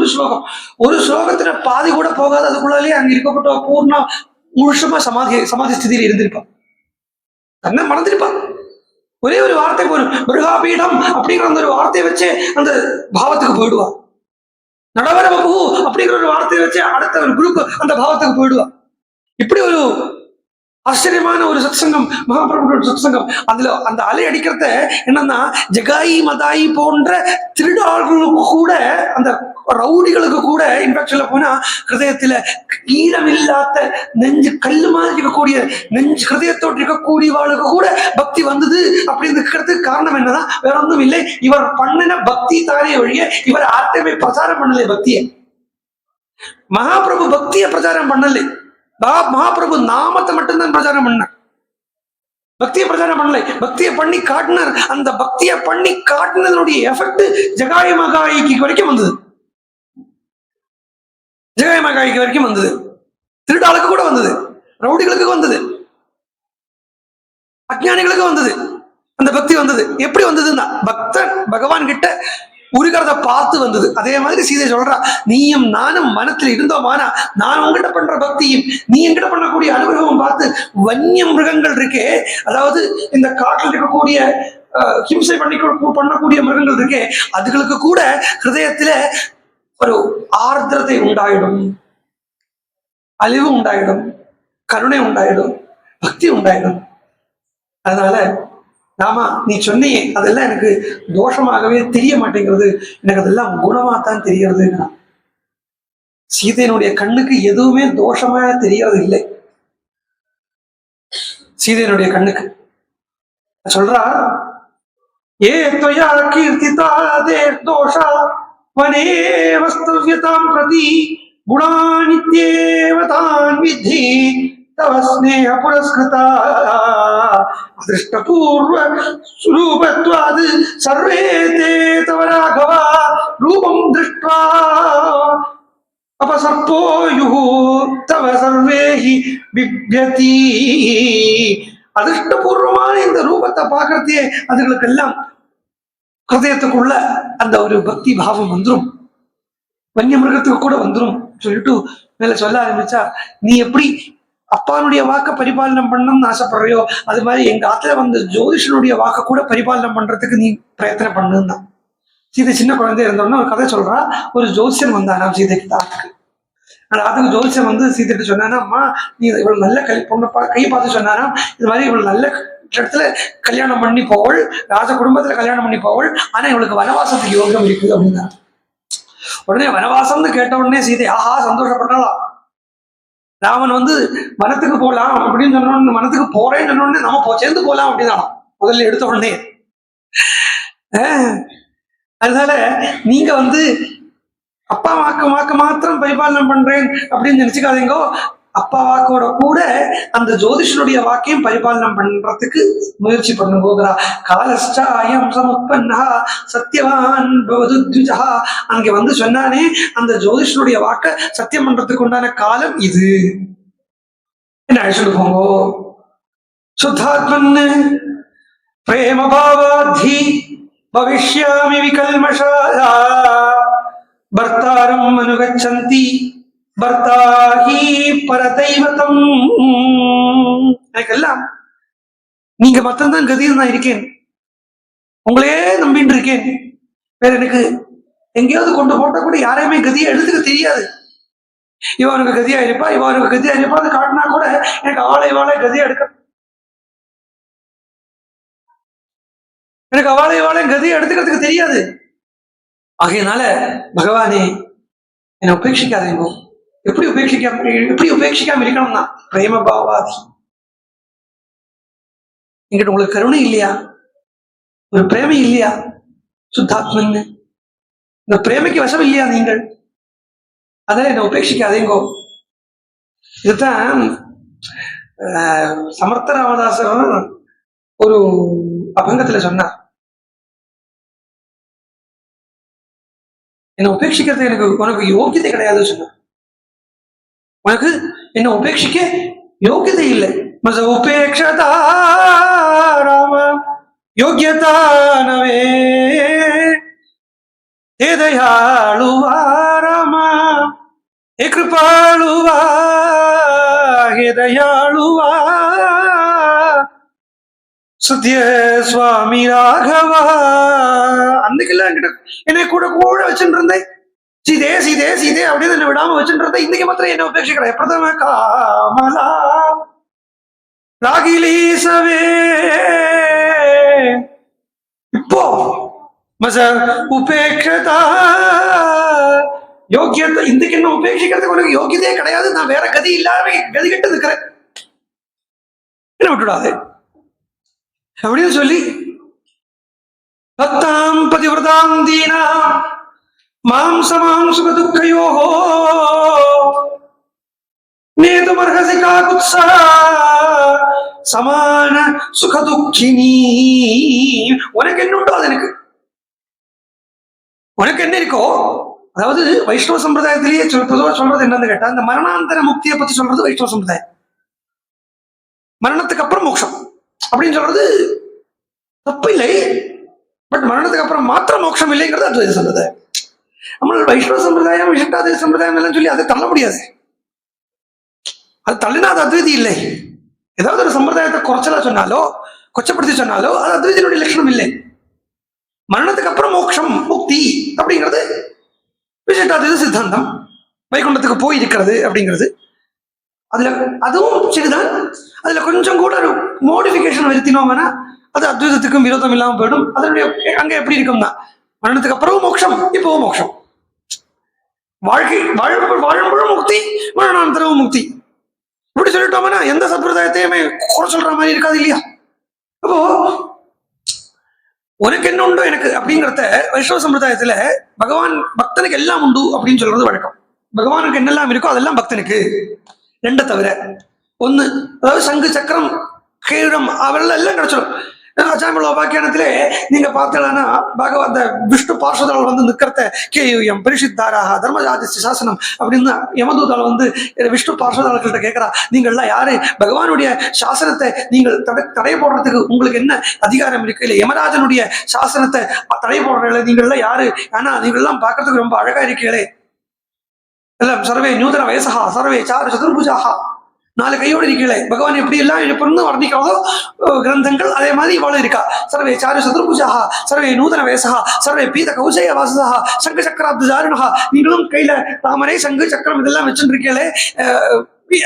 ஒரு ஸ்லோகத்துல பாதி கூட போகாது. அதுக்குள்ளாலே அங்க இருக்கப்பட்ட பூர்ணா முழுஷமா சமாதி ஸ்திதியில இருந்திருப்பான். தன்னை மறந்துருப்பான். ஒரே ஒரு வார்த்தை போரும் மிருகாபீடம் அப்படிங்கிற அந்த ஒரு வார்த்தையை வச்சு அந்த பாவத்துக்கு போயிடுவான். நடவர பபு அப்படிங்கிற ஒரு வார்த்தையை வச்சு அடுத்த ஒரு குரூப் அந்த பாவத்துக்கு போயிடுவான். இப்படி ஒரு ஆச்சரியமான ஒரு சத்சங்கம் மகாபிரபுவோட சத்சங்கம். அதுல அந்த அலை அடிக்கிறத என்னன்னா ஜகாயி மதாயி போன்ற திருடாளர்களுக்கு கூட அந்த ரவுடிகளுக்கு கூட இன்ஃபேக்ட் சொல்ல போனா ஹிருதயத்துல ஈரமில்லாத நெஞ்சு கல்லு மாதிரி இருக்கக்கூடிய நெஞ்சு ஹிருதயத்தோடு இருக்கக்கூடியவாளுக்கு கூட பக்தி வந்தது அப்படின்னு இருக்கிறதுக்கு காரணம் என்னதான் வேற ஒன்றும் இல்லை. இவர் பண்ணின பக்தி தானே ஒழிய இவர் ஆர்த்தமே பிரச்சாரம் பண்ணலை. பக்தியை மகாபிரபு பக்தியை பிரச்சாரம் பண்ணலை. மகாபிரபு நாமத்தை மட்டும்தான் பிரச்சாரம் பண்ணார். பக்தியை பிரச்சாரம் பண்ணலை. பக்தியை பண்ணி காட்டினார். அந்த பக்தியை பண்ணி காட்டினதனுடைய எஃபெக்ட் ஜகாய மகாய்க்கு வரைக்கும் வந்தது. ஜகாய மகாய்க்கு வரைக்கும் வந்தது. திருடாளுக்கு கூட வந்தது. ரவுடிகளுக்கு வந்தது. அஜ்ஞானிகளுக்கு வந்தது. அந்த பக்தி வந்தது. எப்படி வந்ததுன்னா பக்தன் பகவான் கிட்ட உருகிறத பார்த்து வந்தது. அதே மாதிரி சீதை சொல்றா, நீயும் நானும் மனத்தில் இருந்தோமானா நான் உங்ககிட்ட பண்ற பக்தியும் நீ என்கிட்ட பண்ணக்கூடிய அனுகிரகமும் பார்த்து வன்னிய மிருகங்கள் இருக்கே, அதாவது இந்த காட்டில் இருக்கக்கூடிய ஹிம்சை பண்ணக்கூடிய மிருகங்கள் இருக்கே, அதுகளுக்கு கூட ஹிருதயத்துல ஒரு ஆர்திரத்தை உண்டாயிடும், அழிவு உண்டாயிடும், கருணை உண்டாயிடும், பக்தி உண்டாயிடும். அதனால நாமா நீ சொன்னியே அதெல்லாம் எனக்கு தோஷமாகவே தெரிய மாட்டேங்கிறது, எனக்கு அதெல்லாம் குணமாத்தான் தெரியறது. சீதையனுடைய கண்ணுக்கு எதுவுமே தோஷமா தெரியறது இல்லை. சீதையனுடைய கண்ணுக்கு சொல்றா, ஏ त्वया कीर्तिता दे दोषा वने वस्तव्यतां प्रति गुणानित्येव तान् विद्धि तव स्नेह पुरस्कृता अदृष्टपूर्व स्वरूपत्वाद् सर्वे ते तव राघव रूपं दृष्ट्वा अपसर्पो युः तव सर्वे हि बिभ्यति. அதிர்ஷ்டபூர்வமான இந்த ரூபத்தை பார்க்கறதே அதுகளுக்கெல்லாம் ஹிருதயத்துக்குள்ள அந்த ஒரு பக்தி பாவம் வந்துடும். வன்னிய மிருகத்துக்கு கூட வந்துடும் சொல்லிட்டு மேல சொல்ல ஆரம்பிச்சா, நீ எப்படி அப்பானுடைய வாக்க பரிபாலனம் பண்ணணும்னு ஆசைப்படுறியோ அது மாதிரி எங்க ஆத்துல வந்து ஜோதிஷனுடைய வாக்க கூட பரிபாலனம் பண்றதுக்கு நீ பிரயத்தனம் பண்ணுன்னு. சீதை சின்ன குழந்தைய இருந்தோம்னா ஒரு கதை சொல்றா, ஒரு ஜோசியன் வந்தாராம் சீதைக்கு தாத்துக்கு. அதுக்கு ஜோதிஷம் வந்து சீத்திட்டு சொன்னானா, அம்மா நீ இவ்வளவு நல்ல பொண்ணை கை பார்த்து சொன்னானா, இது மாதிரி இவ்வளவு நல்ல இடத்துல கல்யாணம் பண்ணி போவள், ராஜ குடும்பத்துல கல்யாணம் பண்ணி போவள், ஆனா இவளுக்கு வனவாசத்துக்கு யோகம் இருக்குது அப்படின்னா. உடனே வனவாசம்னு கேட்ட உடனே சீதை ஆஹா சந்தோஷப்பட்டாலாம். ராமன் வந்து வனத்துக்கு போகலாம் அப்படின்னு சொன்ன, வனத்துக்கு போறேன்னு சொன்ன உடனே நம்ம சேர்ந்து போகலாம் அப்படின்னா முதல்ல எடுத்த உடனே. அதனால நீங்க வந்து அப்பா வாக்கு மாத்திரம் பரிபாலனம் பண்றேன் அப்படின்னு நினைச்சுக்காதீங்க. அப்பா வாக்கோட கூட அந்த ஜோதிஷனுடைய வாக்கையும் பரிபாலனம் பண்றதுக்கு முயற்சி பண்ண போகிறா. காலஸ்டாயம் சமுத்பன்னா சத்தியவான் பவதுத்விஜா. அங்க வந்து சொன்னானே அந்த ஜோதிஷனுடைய வாக்க சத்தியம் பண்றதுக்கு உண்டான காலம் இது. என்ன அழைச்சிட்டு போங்க. சுத்தாத்மன் பிரேம பாவாத்தி பவிஷ்யாமி விகல்மஷா பர்த்தாரம் அனுகச்சந்தி பர்த்தாஹி பரதைவதம். எனக்கெல்லாம் நீங்க மட்டும்தான் கதியில் நான் இருக்கேன், உங்களே நம்பின்னு இருக்கேன். வேற எனக்கு எங்கேயாவது கொண்டு போட்டா கூட யாரையுமே கதியை எழுதுக்க தெரியாது. இவனுக்கு கதியா இருப்பா, இவனுக்கு கதியா இருப்பா, அது காட்டினா கூட எனக்கு வாழை கதியா எடுக்க, எனக்கு வாழை கதியை எடுத்துக்கிறதுக்கு தெரியாது. ஆகையினால பகவானே என்னை உபேட்சிக்காதீங்க. எப்படி உபேட்சிக்காம இருக்கணும்னா பிரேம பாவாதி. என்கிட்ட உங்களுக்கு கருணை இல்லையா, ஒரு பிரேமை இல்லையா? சுத்தாத்மன் இந்த பிரேமைக்கு வசம் இல்லையா நீங்கள்? அதனால என்னை உபேட்சிக்காதீங்கோ. இதுதான் சமர்த்த ராமதாசர் ஒரு அபங்கத்துல சொன்னார். என்னை உபேட்சிக்கிறது உனக்கு யோகியதை கிடையாது சொன்ன. உனக்கு என்ன உபேட்சிக்க யோகியதை இல்லை. மச உபேட்சதா ராம யோகியதா நவே ஹே தயாளுவா ராಮ ஹே கிருபாளுவா ஹே தயாளுவா சத்ய சுவாமி ராகவா. அன்னைக்கெல்லாம் என்கிட்ட என்னை கூட வச்சுட்டு இருந்தேன், சீதே சீதே சீதே அப்படின்னு என்ன விடாம வச்சுட்டு இருந்தேன். இன்னைக்கு மாத்திரம் என்ன உபேட்சிக்கிற பிரதம காமலா ராகிலீசவே. இப்போ மச உபேட்சதா யோகியத்தை, இன்னைக்கு என்ன உபேட்சிக்கிறதுக்கு உனக்கு யோகியதே கிடையாது, நான் வேற கதி இல்லாம கதி கட்டு இருக்கிறேன், என்ன விட்டுடாது அப்படின்னு சொல்லி பக்தாம் பதிவிரதாம் தீனா மாம் சமாம் சுக துக்கயோஹோ நேதுமர்ஹசி காகுத்ஸா சமான சுக துக்கினி. உனக்கு என்ன உண்டோ அது எனக்கு, உனக்கு என்ன இருக்கோ. அதாவது வைஷ்ணவ சம்பிரதாயத்திலேயே பொதுவாக சொல்றது என்னன்னு கேட்டா, இந்த மரணாந்தர முக்தியை பத்தி சொல்றது வைஷ்ணவ சம்பிரதாயம். மரணத்துக்கு அப்புறம் மோட்சம் அப்படின்னு சொல்றது தப்பு இல்லை, பட் மரணத்துக்கு அப்புறம் மாத்திரம் மோட்சம் இல்லைங்கிறது அத்வைத சம்பிரதாயம். நம்மளோட வைஷ்ணவ சம்பிரதாயம் விசிஷ்டாத்வைத சம்பிரதாயம் எல்லாம் சொல்லி அதை தள்ள முடியாது. அது தள்ளினா அது அத்வைதி இல்லை. ஏதாவது ஒரு சம்பிரதாயத்தை குறைச்சலா சொன்னாலோ கொச்சப்படுத்தி சொன்னாலோ அது அத்வைதியினுடைய லட்சணம் இல்லை. மரணத்துக்கு அப்புறம் மோட்சம் முக்தி அப்படிங்கிறது விசிஷ்டாத்வைத சித்தாந்தம். வைகுண்டத்துக்கு போய் இருக்கிறது அப்படிங்கிறது அதுல அதுவும் சரிதான். அதுல கொஞ்சம் கூட ஒரு மோடிஃபிகேஷன் வருத்தினோம்னா அது அத்வைதத்துக்கும் விரோதம் இல்லாம போயிடும். அதனுடைய அங்க எப்படி இருக்கும்னா மரணத்துக்கு அப்புறம் மோட்சம், இப்பவும் மோட்சம், வாழ்க்கை வாழும்பொழுது முக்தி, மரணாந்தரவும் முக்தி, இப்படி சொல்லிட்டோம்னா எந்த சம்பிரதாயத்தையுமே குறை சொல்ற மாதிரி இருக்காது இல்லையா? அப்போ உனக்கு என்ன உண்டோ எனக்கு அப்படிங்கிறத வைஷ்ணவ சம்பிரதாயத்துல பகவான் பக்தனுக்கு எல்லாம் உண்டு அப்படின்னு சொல்றது வழக்கம். பகவானுக்கு என்னெல்லாம் இருக்கோ அதெல்லாம் பக்தனுக்கு. ரெண்டை தவிர ஒண்ணு, அதாவது சங்கு சக்கரம் கேடம் அவரெல்லாம் எல்லாம் கிடைச்சிடும். அச்சாமல உபாக்கியானத்திலே நீங்க பார்த்தீங்கன்னா பகவத் விஷ்ணு பார்ஷதால் வந்து நிற்கிறத கேயூயம் பரிஷித்தாராக தர்மஜாதி சாசனம் அப்படின்னு யமதூதால் வந்து விஷ்ணு பார்ஷதாள்கிட்ட கேட்கிறா, நீங்கள்லாம் யாரு, பகவானுடைய சாசனத்தை நீங்கள் தடை போடுறதுக்கு உங்களுக்கு என்ன அதிகாரம் இருக்கு? இல்லை யமராஜனுடைய சாசனத்தை தடை போடுறீங்களே, நீங்கள்லாம் யாரு? ஆனா நீங்கள்லாம் பார்க்கறதுக்கு ரொம்ப அழகா இருக்கீங்களே, எல்லாம் சர்வே நூதன வயசா சர்வே சாரு சதுர்புஜாகா, 4 கையோடு இருக்கீங்களே, பகவான் எப்படி எல்லாம் எப்படின்னு வர்ணிக்கிறதோ கிரந்தங்கள் அதே மாதிரி இவ்வளவு இருக்கா. சர்வே சாரு சதுர்புஜா, சர்வே நூதன வேசா, சர்வே பீத கௌசய வாசா, சங்கு சக்கராப்து ஜாருணா. நீங்களும் கையில தாமரை சங்கு சக்கரம் இதெல்லாம் வச்சுருக்கீங்களே.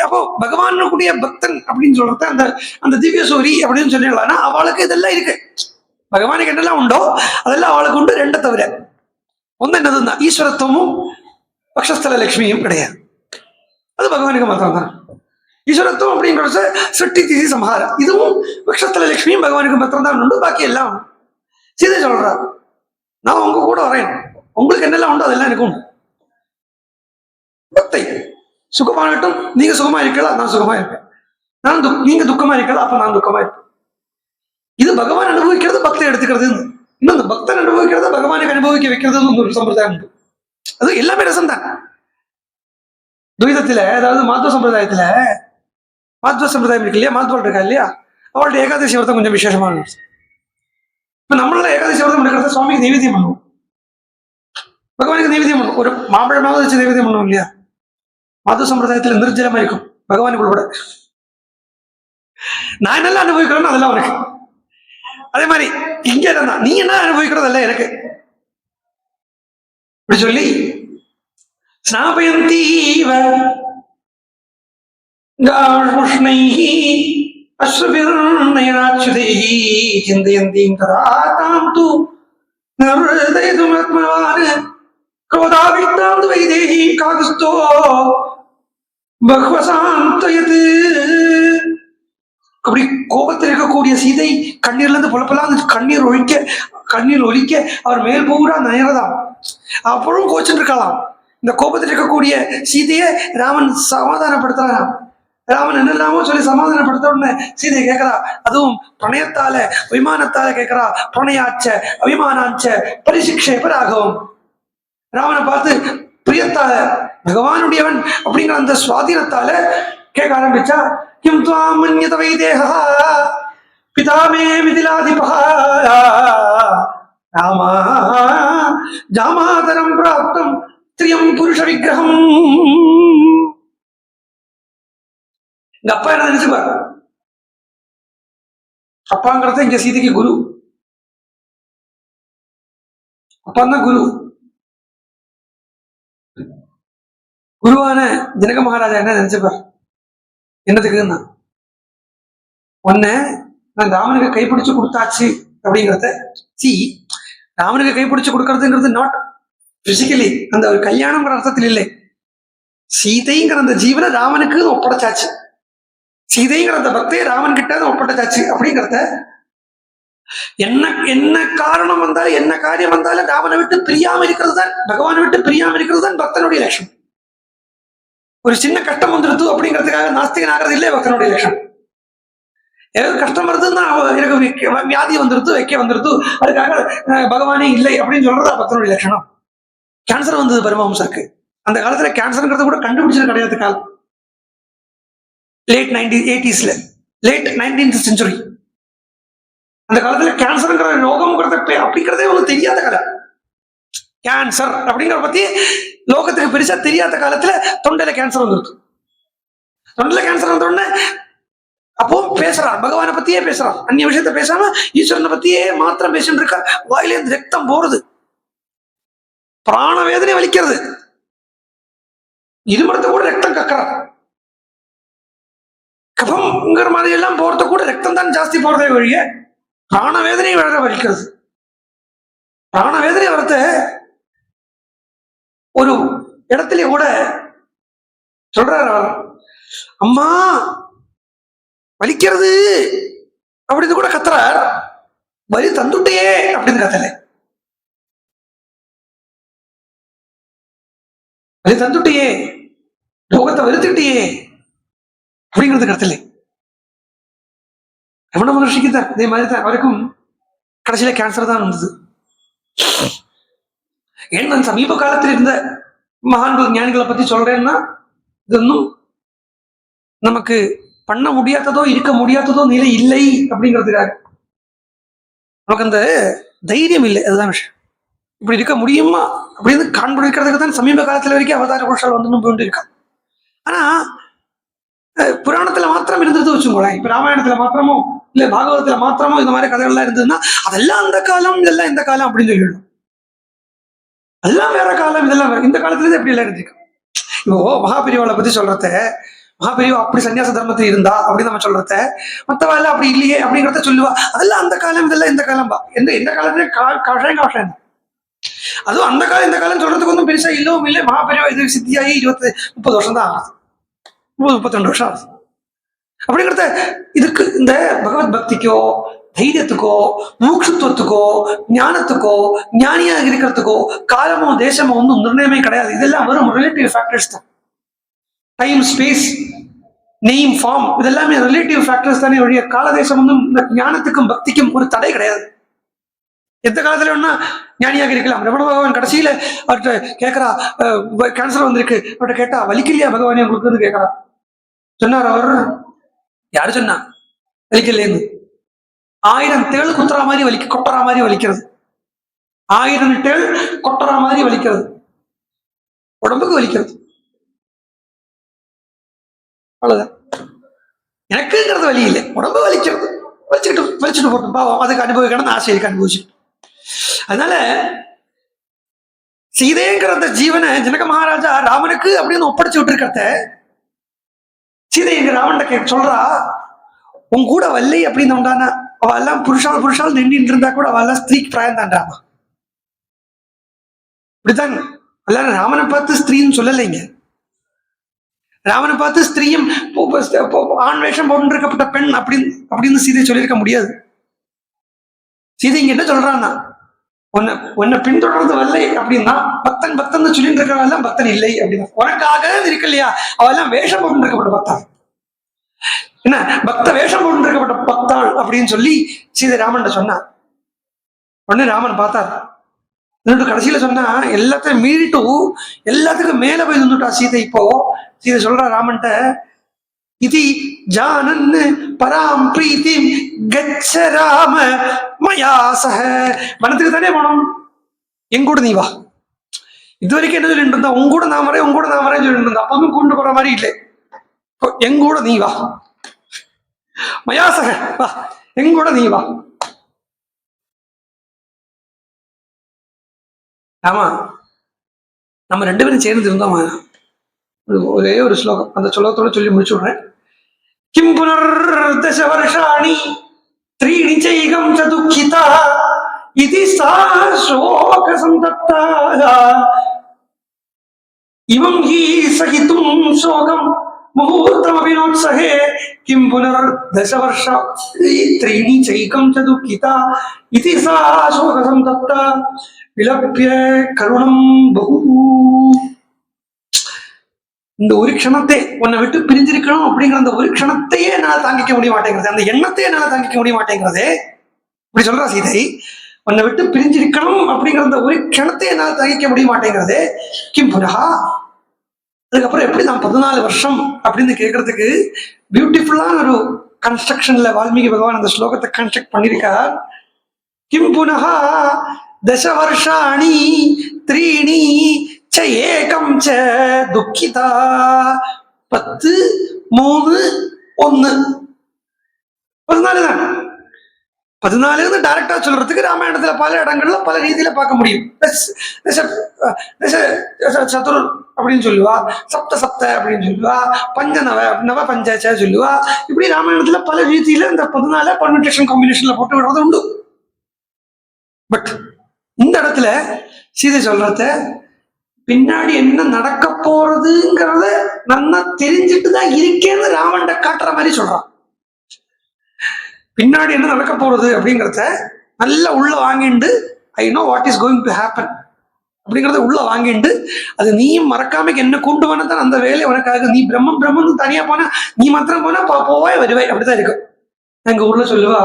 அப்போ பகவான் கூடிய பக்தன் அப்படின்னு சொல்றது அந்த அந்த திவ்ய சூரி அப்படின்னு சொல்லிடலாம்னா அவளுக்கு இதெல்லாம் இருக்கு. பகவானுக்கு என்னெல்லாம் உண்டோ அதெல்லாம் அவளுக்கு உண்டு. 2 தவிர ஒன்று என்னதுன்னா ஈஸ்வரத்துவமும் பக்ஷஸ்தல லட்சுமியும் கிடையாது. அது பகவானுக்கு மாத்திரம் தான். ஈஸ்வரத்துவம் அப்படிங்கிறது சிருஷ்டி திதி சம்ஹாரம், இதுவும் பக்ஷஸ்தல லட்சுமியும் பகவானுக்கு மாத்திரம் தான் உண்டு. பாக்கி எல்லாம் சீதை சொல்றா, நான் உங்க கூட வரேன், உங்களுக்கு என்னெல்லாம் உண்டோ அதெல்லாம் எனக்கு உண்டு. பக்தை சுகமாகட்டும், நீங்க சுகமா இருக்கலாம், நான் சுகமா இருப்பேன். நீங்க துக்கமா இருக்கலாம், அப்ப நான் துக்கமா இருப்பேன். இது பகவான் அனுபவிக்கிறது, பக்தை எடுத்துக்கிறது. இன்னும் அந்த பக்தன் அனுபவிக்கிறத பகவானுக்கு அனுபவிக்க வைக்கிறது ஒரு சம்பிரதாயம் உண்டு. அது எல்லாமே ரசம் தான். துவைதத்துல, அதாவது மாத்வ சம்பிரதாயத்துல, மாத்வ சம்பிரதாயம் இருக்கு இல்லையா, மாத்வல் இருக்கா இல்லையா, அவள்கிட்ட ஏகாதசி விரதம் கொஞ்சம் விசேஷமான. இப்ப நம்மளால ஏகாதசி விரதம் எடுக்கிறத சுவாமிக்கு நைவேத்தியம் பண்ணுவோம், பகவானுக்கு நைவேத்தியம் பண்ணுவோம். ஒரு மாம்பழமாவது வச்சு நைவேத்தியம் பண்ணுவோம் இல்லையா. மாத்வ சம்பிரதாயத்துல நிர்ஜலமா இருக்கும் பகவானுக்கு கூட. நான் என்னெல்லாம் அனுபவிக்கிறேன்னு அதெல்லாம் உனக்கு. அதே மாதிரி இங்க இருந்தா நீ என்ன அனுபவிக்கிறதல்ல எனக்கு இப்படி சொல்லி ஸ்நாபயந்தீவ காஷ்முஷ்ணைஹி அஸ்ருபிர்நயனாச்சுதைஹி சிந்தயந்தீம் ததா தாம் து நர்தயதும் ஆத்மவான் க்ரோதாவிஷ்டாம் வைதேஹி காகுஸ்தோ பஹ்வசாந்தயத். அப்படி கோபத்தில் இருக்கக்கூடிய சீதை கண்ணீர்ல இருந்து புலப்பெல்லாம் கண்ணீர் ஒலிக்க அவர் மேல் பூரா நயறதான். அப்புறம் கோச்சுட்டு இருக்கலாம். இந்த கோபத்தில் இருக்கக்கூடிய சீதையை ராமன் சமாதானப்படுத்துறாராம். ராமன் என்னெல்லாமோ சொல்லி சமாதானப்படுத்த உடனே சீதை கேட்கிறா, அதுவும் பிரணயத்தால அபிமானத்தால கேட்கிறா. பிரணயாச்ச அபிமானாச்ச பரிசிக்ஷே பராகவும். ராமனை பார்த்து பிரியத்தால பகவானுடையவன் அப்படிங்கிற அந்த சுவாதீனத்தால கேட்க ஆரம்பிச்சா, கிம் துவாம் மன்யத வைதேஹா பிதா மே மிதிலாதிபஹ ராமா ஜாமாதரம் பிராப்தம் ஸ்திரியம் புருஷ விக்கிரகம். எங்க அப்பா என்ன நினைச்சுப்பாரு, அப்பாங்கிறத இங்க சீதைக்கு குரு, அப்பா தான் குரு. குருவான ஜனக மகாராஜா என்ன நினைச்சுப்பார், என்னதுக்குன்னா ஒன்ன நான் ராமனுக்கு கைப்பிடிச்சு கொடுத்தாச்சு அப்படிங்கிறத, ராமனுக்கு கைப்பிடிச்சு கொடுக்கறதுங்கிறது நாட் பிசிக்கலி, அந்த ஒரு கல்யாணம்ங்கிற அர்த்தத்தில் இல்லை. சீதைங்கிற அந்த ஜீவனை ராமனுக்கு ஒப்படைச்சாச்சு, சீதைங்கிற அந்த பக்தியை ராமன் கிட்ட ஒப்படைச்சாச்சு அப்படிங்கிறத, என்ன காரணம் வந்தாலும் என்ன காரியம் வந்தாலும் ராமனை விட்டு பிரியாம இருக்கிறது தான், பகவானை விட்டு பிரியாம இருக்கிறது தான் பக்தனுடைய லட்சணம். ஒரு சின்ன கஷ்டம் வந்துருது அப்படிங்கிறதுக்காக நாஸ்திகன் ஆகிறது இல்லை பக்தனுடைய லட்சணம். ஏதாவது கஷ்டம் வருதுன்னா எனக்கு வியாதி வந்துருது, வைக்க வந்துருது, அதுக்காக பகவானே இல்லை அப்படின்னு சொல்றதா பக்தனுடைய லட்சணம். கேன்சர் வந்தது பரமஹம்சருக்கு, அந்த காலத்துல கேன்சர்ங்கிறத கூட கண்டுபிடிச்சது கிடையாது. காலம் late 1980s, late 19th century. அந்த காலத்துல கேன்சர்ங்கிற ரோகம்ங்கிறத அப்படிங்கிறதே உங்களுக்கு தெரியாத காலம். கேன்சர் அப்படிங்கிற பத்தி லோகத்துக்கு பெருசா தெரியாத காலத்துல தொண்டையில கேன்சர் வந்துருக்கு. தொண்டையில கேன்சர் வந்த உடனே அப்போ பேசுறான், பகவானை பத்தியே பேசுறான், அந்நிய விஷயத்த பேசாம ஈஸ்வரனை பத்தியே மாத்திரம் பேசிட்டு இருக்கா. வாயிலேருந்து ரத்தம் போறது, பிராண வேதனை வலிக்கிறது, இருமடத்தை கூட ரத்தம் கக்கறான். கபம்ங்கிற மாதிரி எல்லாம் போறது கூட ரத்தம் தான் ஜாஸ்தி போறதே வழிய பிராண வேதனை வேற வலிக்கிறது. பிராண வேதனை வரத்த ஒரு இடத்துல கூட சொல்றாரு அவர், அம்மா வலிக்கிறது அப்படின்னு கூட கத்துறார். வலி தந்துட்டையே அப்படின்னு கத்தல, வலி தந்துட்டையே, ரோகத்தை வெறுத்துக்கிட்டே அப்படிங்கிறது கருத்துல. ரமண மகர்ஷிக்கு தான் இதே மாதிரி தான், அவருக்கும் கடைசியில கேன்சர் தான் வந்தது. ஏன் நான் சமீப காலத்தில் இருந்த மகான்கள் ஞானிகளை பத்தி சொல்றேன்னா, இது ஒன்றும் நமக்கு பண்ண முடியாததோ இருக்க முடியாததோ நிலை இல்லை அப்படிங்கிறதுக்காக, நமக்கு அந்த தைரியம் இல்லை, அதுதான் விஷயம். இப்படி இருக்க முடியுமா அப்படின்னு காண்பிக்கிறதுக்கு தான் சமீப காலத்துல வரைக்கும் அவதார புருஷர் வந்து போயிட்டு இருக்கான். ஆனா புராணத்துல மாத்திரம் இருந்தது வச்சுக்கோங்களேன். இப்ப ராமாயணத்துல மாத்திரமோ இல்ல பாகவதத்துல மாத்திரமோ இந்த மாதிரி கதைகள்லாம் இருந்ததுன்னா அதெல்லாம் அந்த காலம், இதெல்லாம் இந்த காலம் அப்படின்னு சொல்லிடணும். அதெல்லாம் வேற காலம், இதெல்லாம் வேற. இந்த காலத்துல இருந்து எப்படி எல்லாம் இருந்துருக்கு. இப்போ மகாபெரிவாளை பத்தி சொல்றத, மகாபெரிவா அப்படி சன்னியாச தர்மத்தில் இருந்தா அப்படின்னு நம்ம சொல்றத, மத்தவா எல்லாம் அப்படி இல்லையே அப்படிங்கிறத சொல்லுவா. அதெல்லாம் அந்த காலம், இதெல்லாம் இந்த காலம். எந்த காலத்துல காஷாயம். அதுவும் அந்த காலம் இந்த காலம் சொல்றதுக்கு ஒன்றும் பெருசா இல்லவும் இல்லை. மகாபெரிவா இது சித்தியாகி 20-30 வருஷம் தான் ஆகுது, 30-32 வருஷம் ஆகுது. அப்படிங்கிறத இதுக்கு இந்த பகவத் பக்திக்கோ தைரியத்துக்கோ மூக்ஷத்துவத்துக்கோ ஞானத்துக்கோ ஞானியாக இருக்கிறதுக்கோ காலமோ தேசமோ ஒன்றும் நிர்ணயமே கிடையாது. இதெல்லாம் வெறும் ரிலேட்டிவ் ஃபேக்டர்ஸ் தான். டைம், ஸ்பேஸ், நேம், ஃபார்ம் இதெல்லாமே ரிலேட்டிவ் ஃபேக்டர்ஸ் தானே ஒழிய காலதேசம் வந்து ஞானத்துக்கும் பக்திக்கும் ஒரு தடை கிடையாது. எந்த காலத்துல வேணா ஞானியாக இருக்கலாம். ரமண பகவான் கடைசியில அவர்கிட்ட கேட்கறா, கேன்சர் வந்திருக்கு, அவர்கிட்ட கேட்டா வலிக்கலையா பகவானே உங்களுக்கு கேட்கறா. சொன்னார் அவர், யாரு சொன்னா வலிக்கலேன்னு? 1000 தேள் குத்துற மாதிரி கொட்டுற மாதிரி வலிக்கிறது. 1000 தேள் கொட்டுற மாதிரி வலிக்கிறது, உடம்புக்கு வலிக்கிறது. அவ்வளவுதான். எனக்குங்கிறது வலி இல்லை, உடம்பு வலிக்கிறது. வலிச்சுட்டு போட்டோம் பாவம், அதுக்கு அனுபவிக்கணும்னு ஆசை இருக்கு, அனுபவிச்சு. அதனால சீதைங்கிற அந்த ஜீவனை ஜனக மகாராஜா ராமனுக்கு அப்படின்னு ஒப்படைச்சு விட்டுருக்கிறத சீதை எங்க ராமன் சொல்றா, உன் கூட வல்லை அப்படின்னு உண்டான அவ எல்லாம் புருஷால் நின்று இருந்தா கூட அவ எல்லாம் ஸ்திரீக்கு பிராயம் தான்றாமா. இப்படித்தான் எல்லாரும் ராமனை பார்த்து ஸ்திரீன்னு சொல்லலைங்க. ராமனை பார்த்து ஸ்திரீயும் ஆண் வேஷம் போட்டு இருக்கப்பட்ட பெண் அப்படின்னு சீதை சொல்லியிருக்க முடியாது. சீதை இங்க என்ன சொல்றான்னா, உன்னை பின்தொடர்ந்து வரலை அப்படின்னா பக்தன் சொல்லிட்டு இருக்கிறவெல்லாம் பக்தன் இல்லை அப்படின்னா. உனக்காக இருக்கு இல்லையா, அவெல்லாம் வேஷம் போட்டு இருக்கப்பட்ட பக்தான், என்ன பக்த வேஷம் போட்டு இருக்கப்பட்ட பக்தாள் அப்படின்னு சொல்லி சீதை ராமன் சொன்னார். உடனே ராமன் பார்த்தார். கடைசியில சொன்னா எல்லாத்தையும் மீறிட்டு எல்லாத்துக்கும் மேல போய் நின்றுட்டா சீதை. இப்போ சீதை சொல்றா ராமன்ட்ட, இது ஜானன் பராம் பிரீத்தி கச்ச ராம மயா சஹ. வனத்துக்கு தானே போனோம், எங்கூட நீ வா. இது வரைக்கும் என்ன சொல்லிட்டு இருந்தா, உங்கூட நான் வரேன் சொல்லிட்டு இருந்தா. அப்பவும் கூண்டு போற மாதிரி இல்லை. எங்கூட நீ வா, மயா சஹ வா, எங்கூட நீ வா. ஆமா, நம்ம 2 பேரும் சேர்ந்து இருந்தோம். ஒரே ஒரு ஸ்லோகம், அந்த ஸ்லோகத்தோட சொல்லி முடிச்சு விடுறேன். கிம் புனர்தச வருஷாணி த்ரீணி சைகம் ச துக்கிதா இதி சா சோக சந்தப்தா இவம் ஹி சகிதும் சோகம் முகூர்த்தமபி நோத்சஹே கிம் புனர்தச வருஷாணி த்ரீணி சைகம் ச துக்கிதா இதி சா சோக சந்தப்தா விலப்ய கருணம் பகு. இந்த ஒரு க்ஷணத்தை உன்னை விட்டு பிரிஞ்சிருக்கணும் அப்படிங்கிற அந்த ஒரு க்ஷணத்தையே என்னால தாங்கிக்க முடிய மாட்டேங்கிறது, அந்த எண்ணத்தையே என்னால தாங்கிக்க முடிய மாட்டேங்கிறது. இப்படி சொல்றா சீதை, உன்னை விட்டு பிரிஞ்சிருக்கணும் அப்படிங்கிற அந்த ஒரு க்ஷணத்தையே என்னால தாங்கிக்க முடிய மாட்டேங்கிறது. கிம் புனஹா, அதுக்கப்புறம் எப்படி நான் 14 வருஷம் அப்படின்னு கேட்கறதுக்கு பியூட்டிஃபுல்லான ஒரு கன்ஸ்ட்ரக்ஷன்ல வால்மீகி பகவான் அந்த ஸ்லோகத்தை கன்ஸ்ட்ரக்ட் பண்ணியிருக்கார். கிம் புனஹா தச வருஷாணி த்ரீணி ச ஏகம் ச துக்கிதா. 10, 3, 1 14 தான். 14 டைரக்டா சொல்றதுக்கு ராமாயணத்துல பல இடங்கள்ல பல ரீதியில பார்க்க முடியும். சதுர் அப்படின்னு சொல்லுவா, சப்த அப்படின்னு சொல்லுவா, நவ பஞ்ச சொல்லுவா. இப்படி ராமாயணத்துல பல ரீதியில இந்த 14 பர்மிட்டேஷன் காம்பினேஷன்ல போட்டு விடுறது உண்டு. பட் இந்த இடத்துல சீதை சொல்றத பின்னாடி என்ன நடக்க போறதுங்கிறத நல்லா தெரிஞ்சுட்டு தான் இருக்கேன்னு ராவண்ட காட்டுற மாதிரி சொல்றான். பின்னாடி என்ன நடக்க போறது அப்படிங்கிறத நல்லா உள்ள வாங்கிண்டு, I know what is going to happen அப்படிங்கிறத உள்ள வாங்கிண்டு, அது நீயும் மறக்காம என்ன கொண்டு போனா தான் அந்த வேலை உனக்காக. நீ பிரம்மன் தனியா போனா, நீ மாத்திரம் போனா போவாய் வருவாய், அப்படித்தான் இருக்கும். எங்க ஊர்ல சொல்லுவா,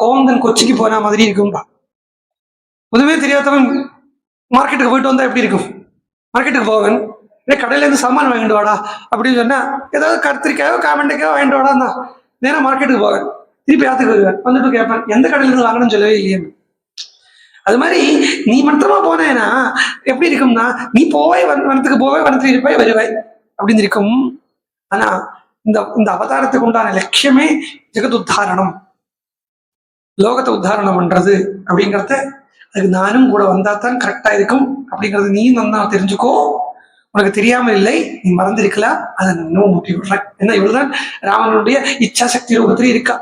கோவந்தன் கொச்சிக்கு போன மாதிரி இருக்கும்பா. உதவே தெரியாதவன் மார்க்கெட்டுக்கு போயிட்டு வந்தா எப்படி இருக்கும்? மார்க்கெட்டுக்கு போவன், கடையில இருந்து சாமான் வாங்கிட்டு வாடா அப்படின்னு சொன்னா, ஏதாவது கத்திரிக்காயோ காமெண்டைக்காயோ வாங்கிட்டு வாடா, நேரம் மார்க்கெட்டுக்கு போவேன். திருப்பி யாத்துக்கு வருவேன், வந்துட்டு கேட்பேன் எந்த கடையில இருந்து வாங்கணும்னு சொல்லவே இல்லையே. அது மாதிரி நீ மொத்தமா போனேன்னா எப்படி இருக்கும்னா, நீ போவாய் வனத்துக்கு போவாய், வனத்துல இருப்பாய் வருவாய் அப்படின்னு இருக்கும். ஆனா இந்த அவதாரத்துக்கு உண்டான லட்சியமே ஜெகத் உத்தாரணம், லோகத்தை உத்தாரணம் பண்றது அப்படிங்கிறத, அதுக்கு நானும் கூட வந்தா தான் கரெக்டா இருக்கும் அப்படிங்கறது நீயும் நல்லா தெரிஞ்சுக்கோ. உனக்கு தெரியாம இல்லை, நீ மறந்திருக்கலாம், அதை இன்னும் முட்டி விடுறேன். என்ன, இவ்வளவுதான் ராமனுடைய இச்சாசக்தி ரூபத்துல இருக்கா.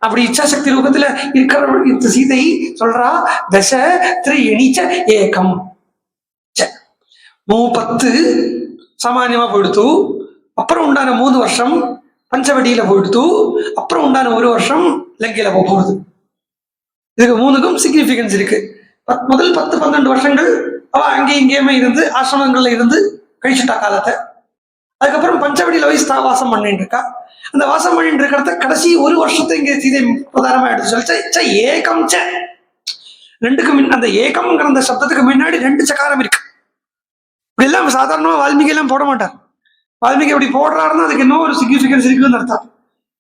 அப்படி இச்சாசக்தி ரூபத்துல இருக்கிற சீதை சொல்றா, தச திரியணிச்ச ஏகம், 10 சாமானியமா போயிடுத்து, அப்புறம் உண்டான 3 வருஷம் பஞ்சவடியில போயிடுத்து, அப்புறம் உண்டான 1 வருஷம் லங்கையில போகுது. இதுக்கு 3க்கும் சிக்னிபிகன்ஸ் இருக்கு. முதல் 10-12 வருஷங்கள் அவ அங்கே இங்கேயுமே இருந்து ஆசிரமங்கள்ல இருந்து கழிச்சுட்டா காலத்தை. அதுக்கப்புறம் பஞ்சவடியில வயசு வாசம் பண்ணிட்டு இருக்கா. அந்த வாசம் பண்ணிட்டு இருக்கிறத கடைசி 1 வருஷத்தை இங்க சீதை பிரதானமா எடுத்து சொல்லிச்சா ஏகம். 2க்கு அந்த ஏகம்ங்கிற அந்த சப்தத்துக்கு முன்னாடி 2 சகாரம் இருக்கு. இப்படி எல்லாம் சாதாரணமா வால்மீகி எல்லாம் போட மாட்டார். வால்மீகி அப்படி போடுறாருன்னா அதுக்கு இன்னும் ஒரு சிக்னிபிகன்ஸ் இருக்குன்னு அர்த்தம்.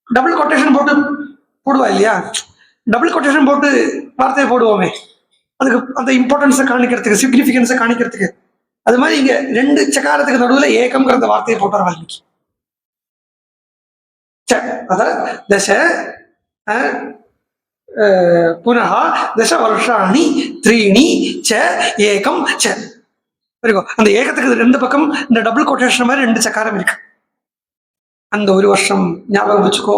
டபுள் கொட்டேஷன் போட்டு போடுவா இல்லையா, டபுள் கொட்டேஷன் போட்டு வார்த்தையை போடுவோமே, அதுக்கு அந்த இம்பார்ட்டன்ஸை காணிக்கிறதுக்கு, சிக்னிபிகன்ஸை காணிக்கிறதுக்கு. அது மாதிரி இங்க 2 சகாரத்துக்கு நடுவுல ஏகம்ங்கிற அந்த வார்த்தையை போட்டார் வால்மீகி. தச புனः தச வருஷாணி த்ரீணி ச ஏகம் ச. அந்த ஏகத்துக்கு 2 பக்கம் இந்த டபுள் கொட்டேஷன் மாதிரி 2 சக்காரம் இருக்கு. அந்த 1 வருஷம் ஞாபகம் வச்சுக்கோ,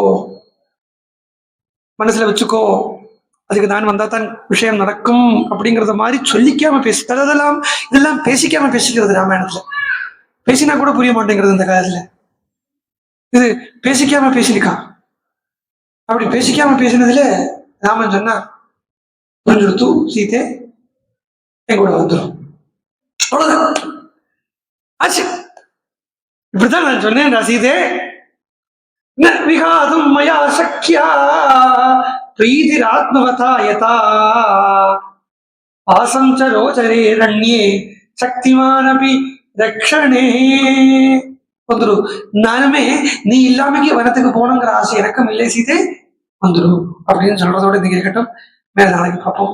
மனசுல வச்சுக்கோ. அதுக்கு நான் வந்தா தான் விஷயம் நடக்கும் அப்படிங்கறத மாதிரி சொல்லிக்காம இதெல்லாம் பேசிக்காம பேசிக்கிறது. ராமாயணத்துல பேசினா கூட புரிய மாட்டேங்கிறது இந்த காலத்துல. இது பேசிக்காம பேசியிருக்கான். அப்படி பேசிக்காம பேசினதுல ராமன் சொன்னார், புரிஞ்சுடுத்து சீதை எங்கூட வந்துடும், அவ்வளவுதான் ஆச்சு. இப்படித்தான் நான் சொன்னேன், சீதே விகாதும் மயா சக்கியா பிரீதிராத்மவதா யதா ஆசம் ச ரோச்சரே ரண்யே சக்திமானபி ரக்ஷணே. வந்துரு, நானுமே நீ இல்லாமக்கே வனத்துக்கு போகணுங்கிற ஆசை எனக்கும் இல்லை சீதே, வந்துரு அப்படின்னு சொல்றதோட இன்னைக்கு இருக்கட்டும். மேல நாளைக்கு பார்ப்போம்.